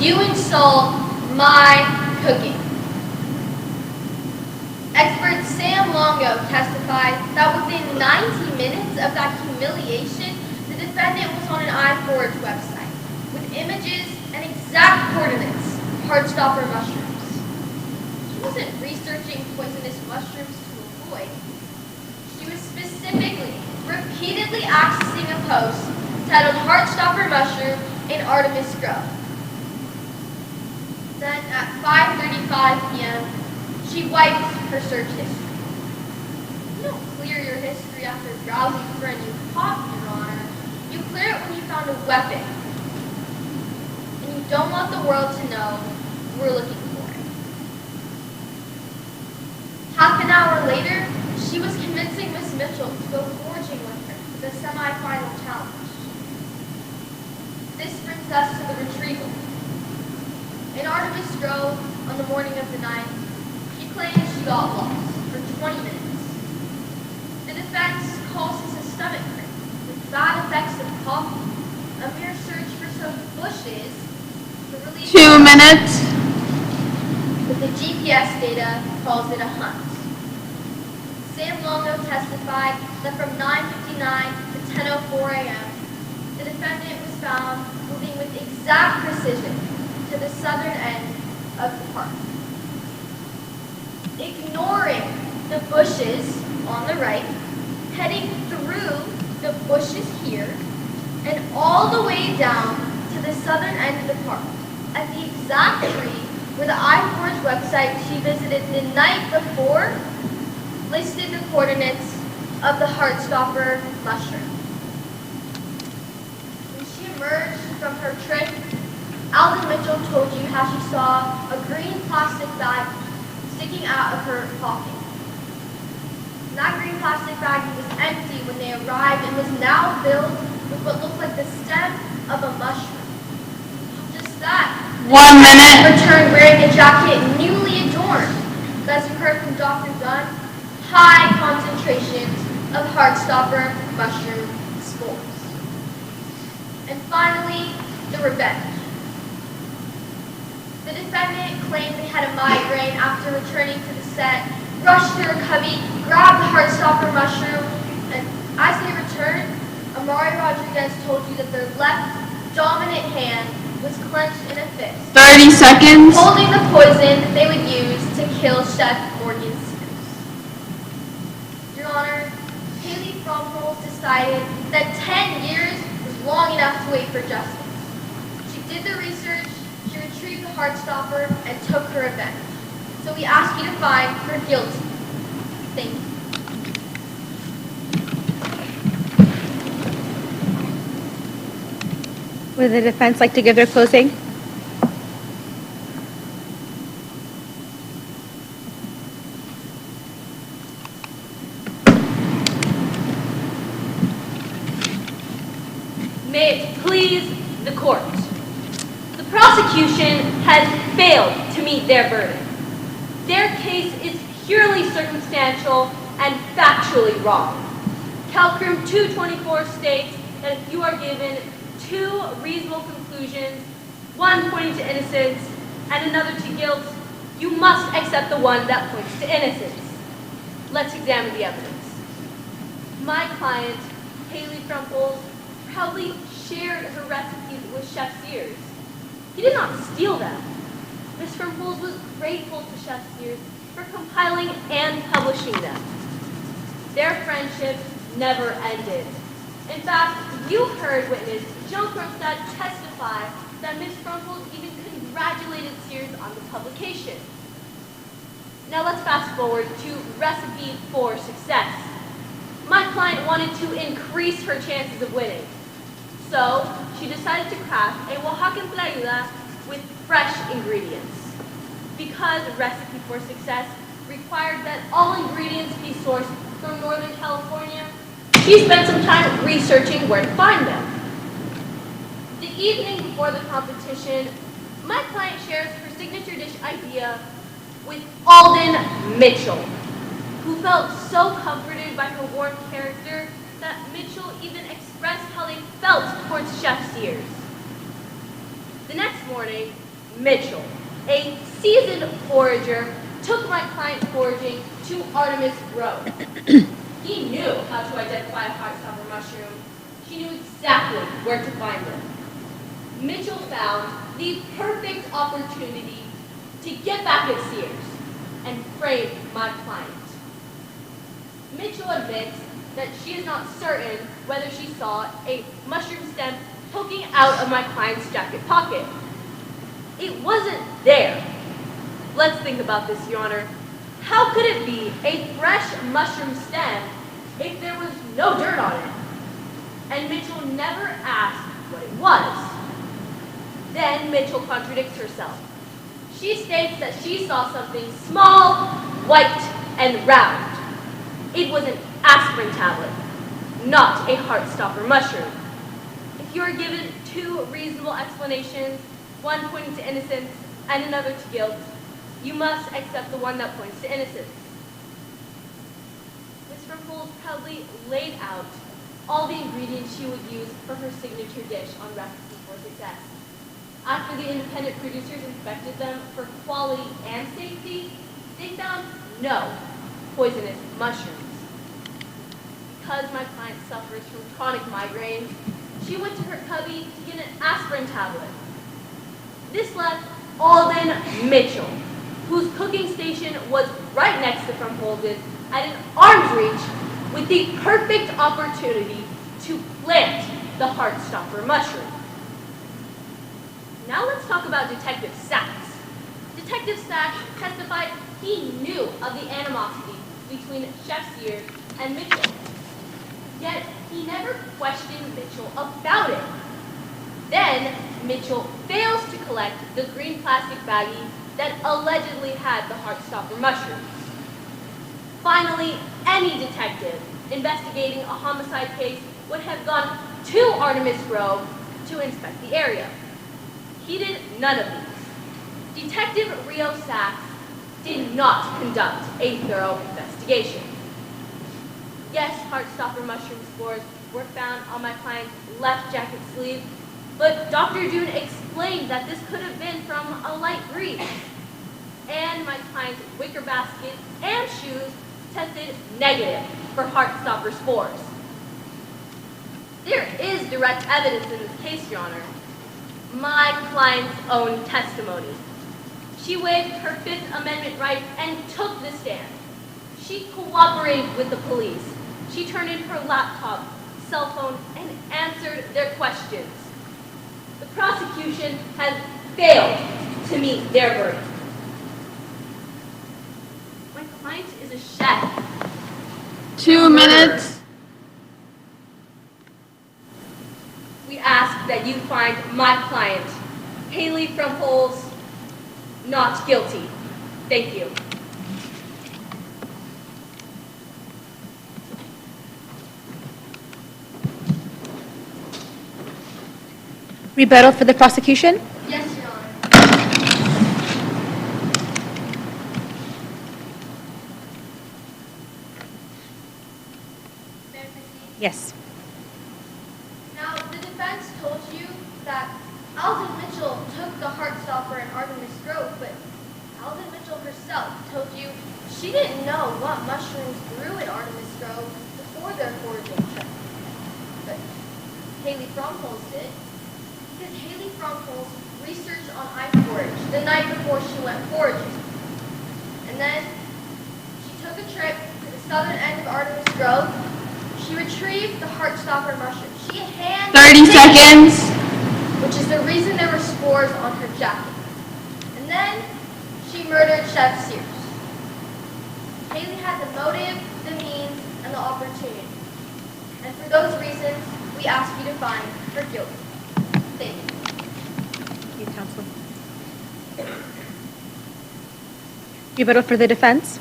you insult my cooking. Expert Sam Longo testified that within 90 minutes of that humiliation, the defendant was on an iForge website with images and exact coordinates of Heartstopper mushrooms. She wasn't researching poisonous mushrooms to avoid. She was specifically, repeatedly accessing a post titled Heartstopper Mushroom in Artemis Grove. Then at 5:35 p.m., she wiped her search history. You don't clear your history after browsing for a new pop, Your Honor. You clear it when you found a weapon. And you don't want the world to know we're looking for it. Half an hour later, she was convincing Miss Mitchell to go foraging with her for the semi-final challenge. This brings us to the retrieval. In Artemis Grove, on the morning of the 9th, she claims she got lost for 20 minutes. The defense calls this a stomach cramp with bad effects of coffee, a mere search for some bushes to relieve
2 minutes.
But the GPS data calls it a hunt. Sam Longo testified that from 9:59 to 10:04 a.m., the defendant was found moving with exact precision to the southern end of the park, ignoring the bushes on the right, heading through the bushes here, and all the way down to the southern end of the park, at the exact tree where the iForge website she visited the night before listed the coordinates of the Heartstopper mushroom. When she emerged from her trip, Alden Mitchell told you how she saw a green plastic bag sticking out of her pocket. And that green plastic bag was empty when they arrived and was now filled with what looked like the stem of a mushroom. Just that.
1 minute.
Returned wearing a jacket newly adorned. But as you heard from Dr. Gunn, high concentrations of Heartstopper mushroom spores. And finally, the revenge. The defendant claimed they had a migraine after returning to the set, rushed to her cubby, grabbed the Heartstopper mushroom, and as they returned, Amari Rodriguez told you that their left dominant hand was clenched in a fist,
30 seconds.
holding the poison they would use to kill Chef Morgan Sims. Your Honor, Haley Fromholz decided that 10 years was long enough to wait for justice. She did the research, she retrieved the Heartstopper, and took her revenge. So we ask you to find her guilty. Thank you.
Would the defense like to give their closing?
May it please the court. The prosecution has failed to meet their verdict. Their case is purely circumstantial and factually wrong. Courtroom 224 states that if you are given two reasonable conclusions, one pointing to innocence and another to guilt, you must accept the one that points to innocence. Let's examine the evidence. My client, Haley Fromholz, proudly shared her recipes with Chef Sears. He did not steal them. Ms. Fromholz was grateful to Chef Sears for compiling and publishing them. Their friendship never ended. In fact, you heard witness Joan Kroad testify that Ms. Fromholz even congratulated Sears on the publication. Now let's fast forward to recipe for success. My client wanted to increase her chances of winning. So she decided to craft a Oaxacan playuda with fresh ingredients. Because recipe for success required that all ingredients be sourced from Northern California, she spent some time researching where to find them. The evening before the competition, my client shares her signature dish idea with Alden Mitchell, who felt so comforted by her warm character that Mitchell even expressed how they felt towards Chef Sears. The next morning, Mitchell, a seasoned forager, took my client foraging to Artemis Grove. He knew how to identify a Heartstopper mushroom. She knew exactly where to find them. Mitchell found the perfect opportunity to get back at Sears and frame my client. Mitchell admits that she is not certain whether she saw a mushroom stem poking out of my client's jacket pocket. It wasn't there. Let's think about this, Your Honor. How could it be a fresh mushroom stem if there was no dirt on it? And Mitchell never asked what it was. Then Mitchell contradicts herself. She states that she saw something small, white, and round. It was an aspirin tablet, not a Heartstopper mushroom. If you are given two reasonable explanations, one pointing to innocence and another to guilt, you must accept the one that points to innocence. Ms. Fromholz proudly laid out all the ingredients she would use for her signature dish on Recipe for Success. After the independent producers inspected them for quality and safety, they found no poisonous mushrooms. Because my client suffers from chronic migraines, she went to her cubby to get an aspirin tablet. This left Alden Mitchell, whose cooking station was right next to Fromholz's, at an arm's reach with the perfect opportunity to plant the Heartstopper mushroom. Now let's talk about Detective Sachs. Detective Sachs testified he knew of the animosity between Chef Sears and Mitchell. Yet he never questioned Mitchell about it. Then Mitchell fails to collect the green plastic baggie that allegedly had the Heartstopper mushrooms. Finally, any detective investigating a homicide case would have gone to Artemis Grove to inspect the area. He did none of these. Detective Rio Sachs did not conduct a thorough investigation. Yes, Heartstopper mushroom spores were found on my client's left jacket sleeve, but Dr. Dune explained that this could have been from a light breeze. And my client's wicker basket and shoes tested negative for Heartstopper spores. There is direct evidence in this case, Your Honor. My client's own testimony. She waived her Fifth Amendment rights and took the stand. She cooperated with the police. She turned in her laptop, cell phone, and answered their questions. The prosecution has failed to meet their verdict. My client is a chef.
2 minutes.
We ask that you find my client, Haley from Holes, not guilty. Thank you.
Rebuttal for the prosecution?
Yes, Your Honor.
May I proceed?
Yes.
Now, the defense told you that Alden Mitchell took the Heartstopper and Artemis Grove, but Alden Mitchell herself told you she didn't know what mushrooms grew in Artemis Grove before their foraging trip. But Haley Fromholz did, because Haley Fromholz researched on iForage the night before she went foraging. And then she took a trip to the southern end of Artemis Grove. She retrieved the Heartstopper mushroom. She
30 seconds.
Which is the reason there were spores on her jacket. And then she murdered Chef Sears. Haley had the motive, the means, and the opportunity. And for those reasons, we ask you to find her guilty. Thank you.
Thank you, counsel. Rebuttal for the defense?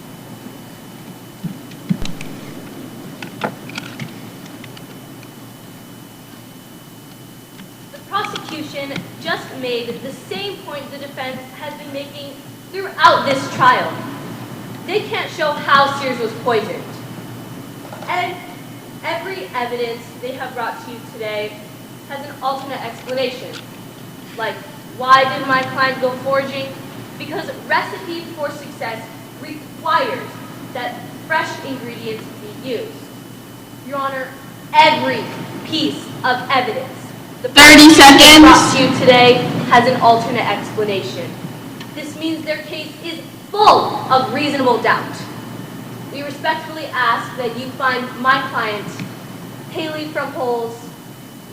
The prosecution just made the same point the defense has been making throughout this trial. They can't show how Sears was poisoned. And every evidence they have brought to you today has an alternate explanation. Like, why did my client go foraging? Because Recipe for Success requires that fresh ingredients be used. Your Honor, every piece of evidence the
30 seconds.
brought to you today has an alternate explanation. This means their case is full of reasonable doubt. We respectfully ask that you find my client, Haley from Holes,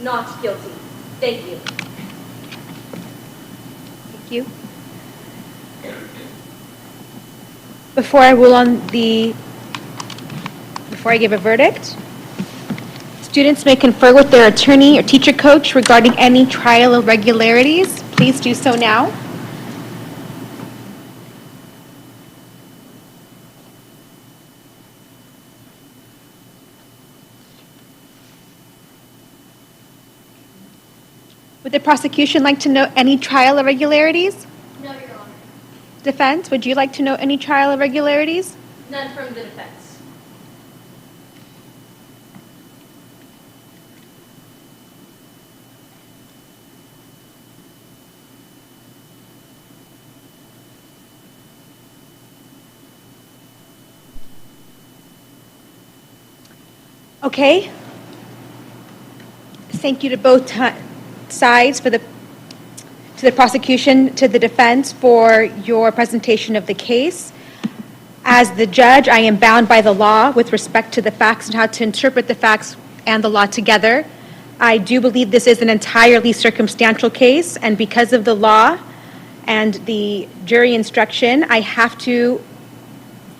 not guilty. Thank you.
Thank you. Before I give a verdict, students may confer with their attorney or teacher coach regarding any trial irregularities. Please do so now. Would the prosecution like to know any trial irregularities?
No, Your Honor.
Defense, would you like to know any trial irregularities?
None from the defense.
Okay. Thank you to both sides to the prosecution, to the defense for your presentation of the case. As the judge, I am bound by the law with respect to the facts and how to interpret the facts and the law together. I do believe this is an entirely circumstantial case, and because of the law and the jury instruction, I have to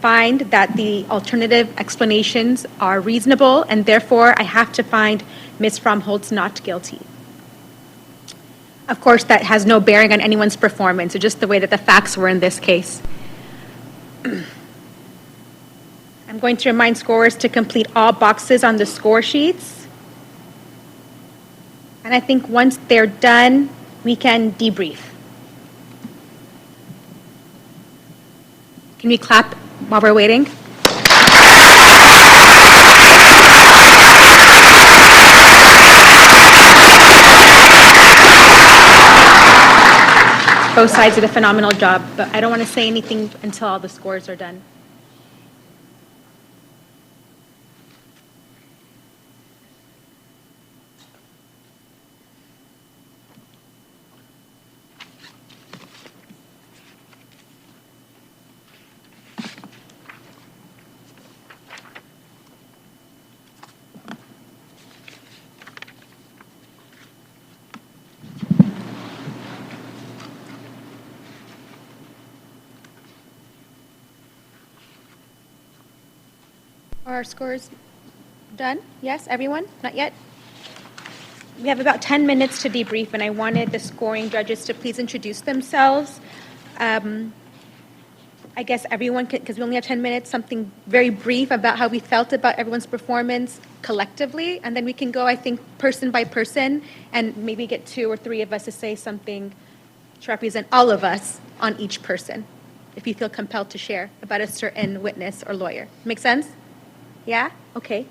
find that the alternative explanations are reasonable, and therefore I have to find Ms. Fromholz not guilty. Of course, that has no bearing on anyone's performance, it's just the way that the facts were in this case. I'm going to remind scorers to complete all boxes on the score sheets. And I think once they're done, we can debrief. Can we clap while we're waiting? Both sides did a phenomenal job, but I don't want to say anything until all the scores are done. Are our scores done? Yes, everyone? Not yet? We have about 10 minutes to debrief, and I wanted the scoring judges to please introduce themselves. I guess everyone, because we only have 10 minutes, something very brief about how we felt about everyone's performance collectively, and then we can go, I think, person by person, and maybe get 2 or 3 of us to say something to represent all of us on each person, if you feel compelled to share about a certain witness or lawyer. Make sense? Yeah? Okay.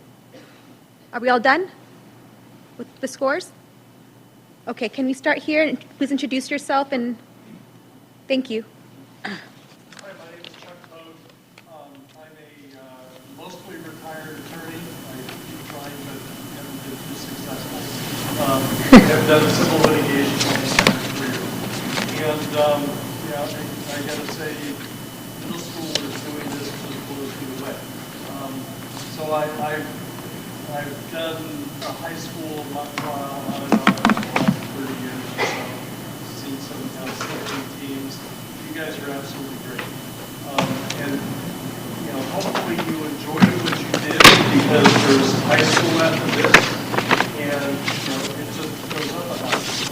Are we all done with the scores? Okay, can we start here? And please introduce yourself and thank you.
Hi, my name is Chuck Kroad. I'm a mostly retired attorney. I keep trying, but haven't been too successful. I've done civil litigation my entire career. And yeah, I got to say, middle schoolers doing this just blows me away. So I've done a high school mock trial on and off for the last 30 years or so. Seen some outstanding teams. You guys are absolutely great. And you know, hopefully you enjoyed what you did because there's high school after this, and you know, it just goes up a notch.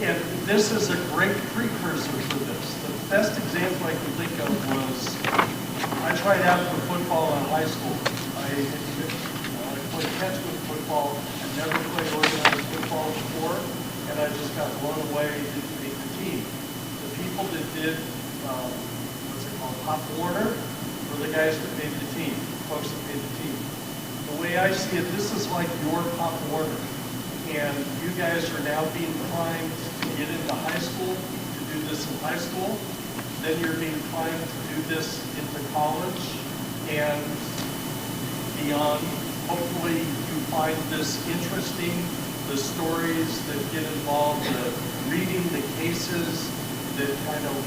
And this is a great precursor for this. The best example I can think of was I tried out for football in high school. I played catch with football. I never played organized football before, and I just got blown away. Didn't make the team. The people that did what's it called, Pop Warner, were the guys that made the team. Folks that made the team. The way I see it, this is like your Pop Warner, and you guys are now being primed to get into high school, to do this in high school. Then you're being primed to do this into college and beyond. Hopefully you find this interesting, the stories that get involved, the reading the cases that kind of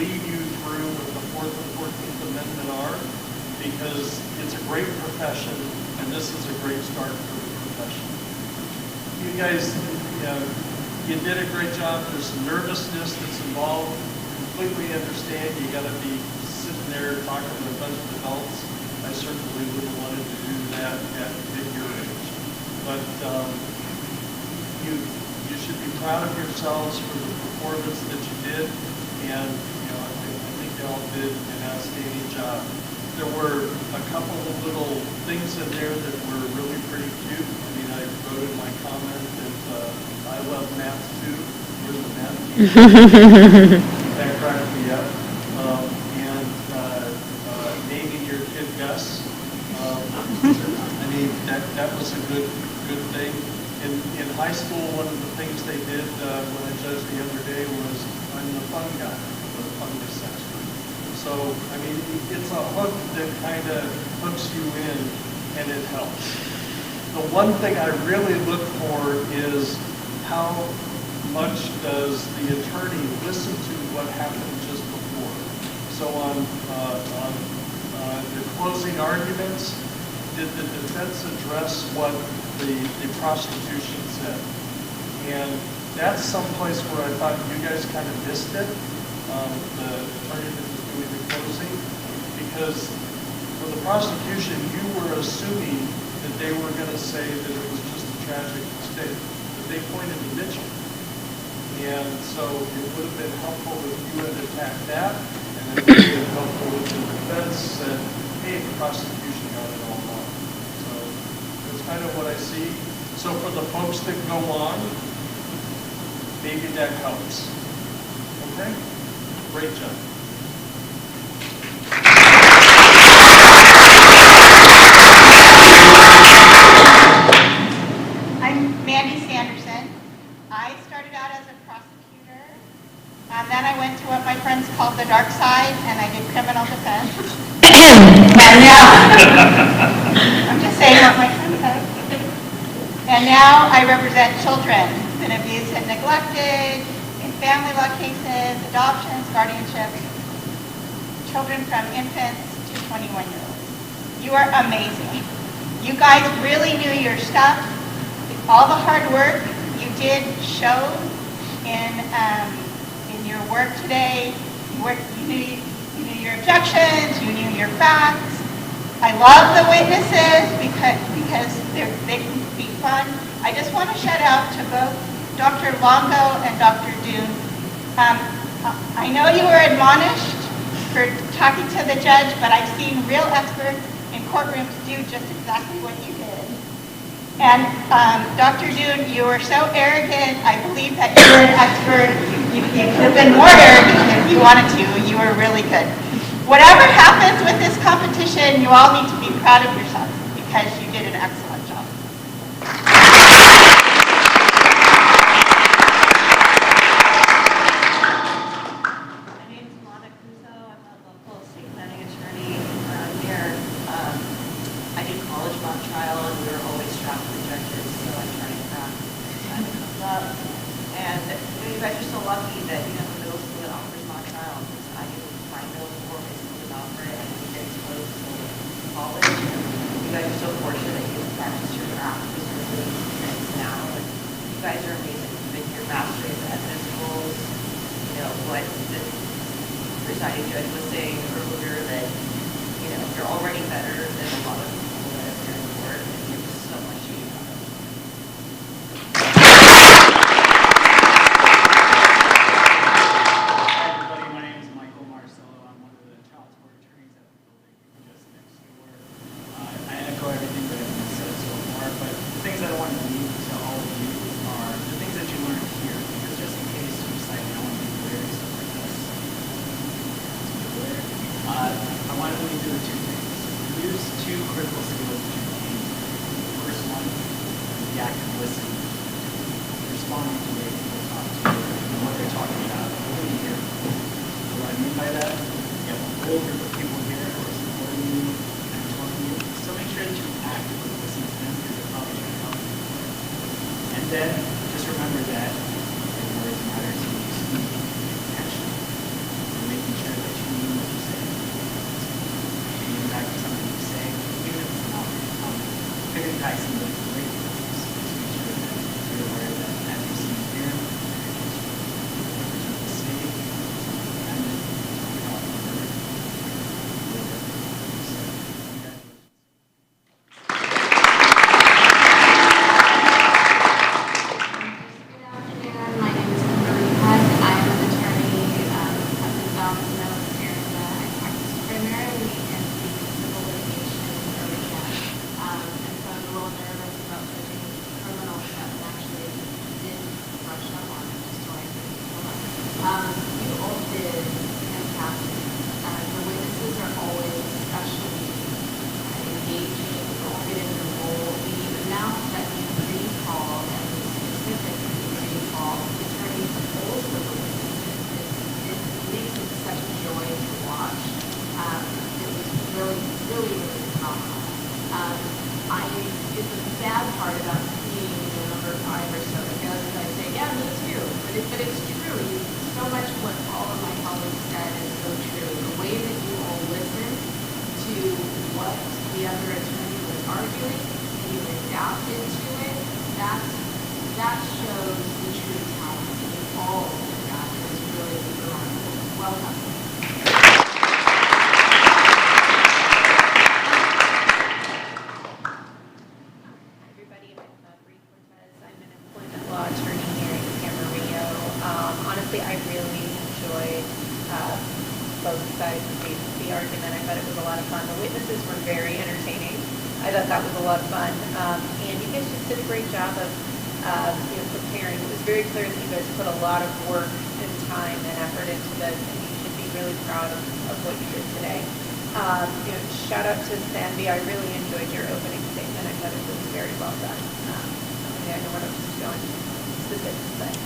lead you through what the 4th and 14th Amendment are, because it's a great profession and this is a great start for the profession. You guys, you did a great job. There's some nervousness that's involved. Completely understand you got to be sitting there talking to a bunch of adults. I certainly wouldn't want to do that at your age. But you should be proud of yourselves for the performance that you did, and you know I think you all did an outstanding job. There were a couple of little things in there that were really pretty cute. I mean, I wrote in my comment that I love math too. Where's the math teacher? That cracked me up. And naming your kid Gus. I mean, that was a good thing. In high school, one of the things they did when I judged the other day was I'm the fun guy, the fungus expert. So, I mean, it's a hook that kind of hooks you in, and it helps. The one thing I really look for is how much does the attorney listen to what happened just before. So on the closing arguments, did the defense address what the prosecution said? And that's someplace where I thought you guys kind of missed it, the attorney that was doing the closing, because for the prosecution, you were assuming that they were going to say that it was just a tragic mistake, but they pointed to Mitchell. And so it would have been helpful if you had attacked that, and it would have been helpful if the defense said, hey, the prosecution got it all wrong. So that's kind of what I see. So for the folks that go on, maybe that helps. Okay? Great job.
I'm Mandy Sanderson. I started out as a prosecutor Then I went to what my friends called the dark side, and I did criminal defense. And now, I'm just saying what my friends said. And now I represent children who've been abused and neglected in family law cases, adoptions, guardianships, children from infants to 21-year-olds. You are amazing. You guys really knew your stuff. All the hard work you did showed in your work today. You knew your objections. You knew your facts. I love the witnesses because they can be fun. I just want to shout out to both Dr. Longo and Dr. Dune. I know you were admonished for talking to the judge, but I've seen real experts in courtrooms do just exactly what you did. And Dr. Dune, you were so arrogant. I believe that you were an expert. You could have been more arrogant if you wanted to. You were really good. Whatever happens with this competition, you all need to be proud of yourselves because you did an excellent job.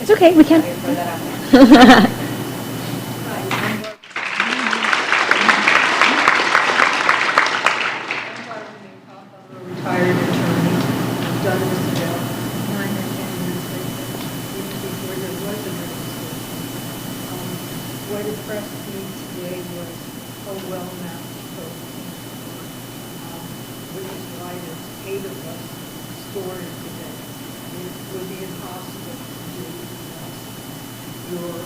It's okay, we can.
seen today was a well-matched program, which is why there's 8 of us scoring today. It would be impossible to do without your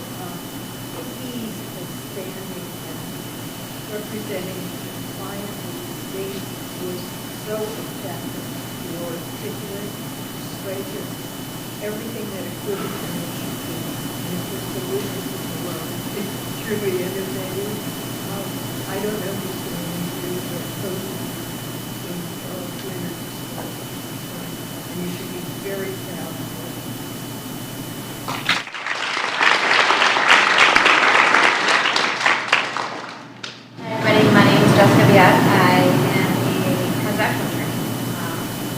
ease of standing and representing the client of the state was so effective. Your articulate, persuasive, everything that a good attorney should be. And it was delicious as well. It's truly innovative. I don't know who's going to do the coaching in winners. And you should be very proud of it.
My name is Jessica Viet. I am a transactional attorney.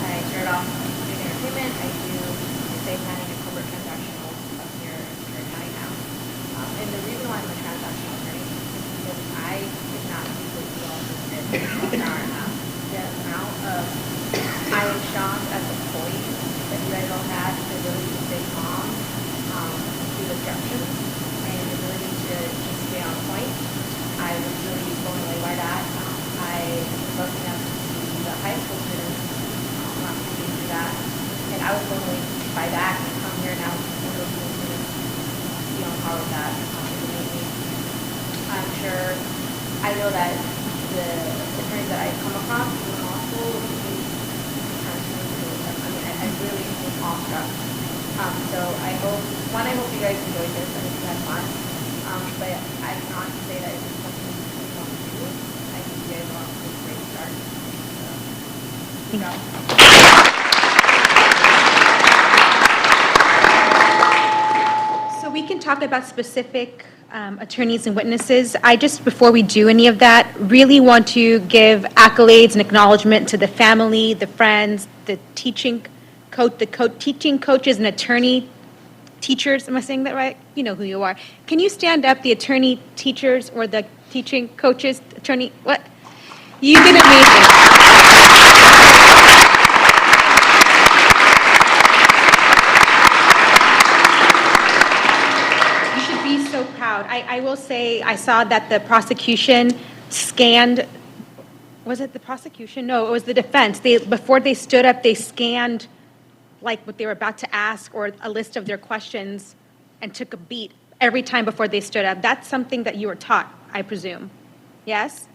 I started off doing entertainment. I do estate planning and corporate transactionals up here in Ventura County now. And the reason why I'm a transactional attorney is because I could not do what you all just did in an hour and a half. The amount of, I was shocked at the poise that you guys all had, the ability to stay calm, to objections, and the ability to just stay on point. I was really blown away by that. I was lucky enough to see the high school students last week do that, and I was blown away by that. And come here now, and those students be on par with that. It's amazing. I'm sure. I know that the attorneys that I come across in law school, kind of smooth with them. I mean, I really was awestruck. So I hope you guys enjoyed this. I hope you had fun. But I cannot say that it's something you want to do. I think you guys are off to a great start. So,
So we can talk about specific attorneys and witnesses. I just, before we do any of that, really want to give accolades and acknowledgement to the family, the friends, the teaching teaching coaches and attorney teachers. Am I saying that right? You know who you are. Can you stand up, the attorney teachers or the teaching coaches, attorney, what? You did amazing. You should be so proud. I will say, I saw that the prosecution scanned, was it the prosecution? No, it was the defense. Before they stood up, they scanned like what they were about to ask or a list of their questions and took a beat every time before they stood up. That's something that you were taught, I presume. Yes?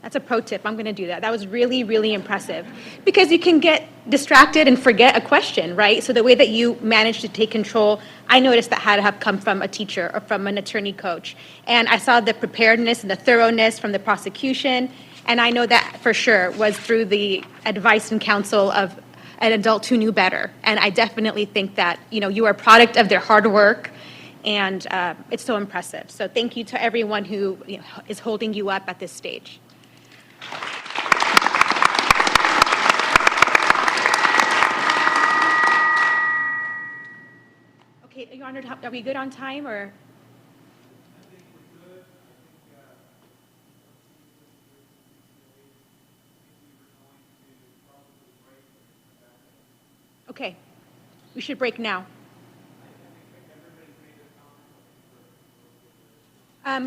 That's a pro tip. I'm going to do that. That was really, really impressive. Because you can get distracted and forget a question, right? So the way that you managed to take control, I noticed that had to have come from a teacher or from an attorney coach. And I saw the preparedness and the thoroughness from the prosecution. And I know that for sure was through the advice and counsel of an adult who knew better. And I definitely think that, you are a product of their hard work, and it's so impressive. So thank you to everyone who is holding you up at this stage. Okay, Your Honor, are we good on time, or? Okay, we should break now.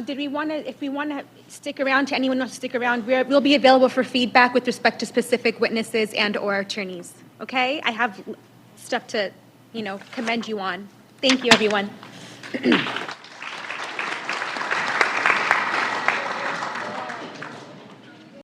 Did we want to, if we want to stick around, to anyone wants to stick around, we'll be available for feedback with respect to specific witnesses and or attorneys, okay? I have stuff to, commend you on. Thank you, everyone.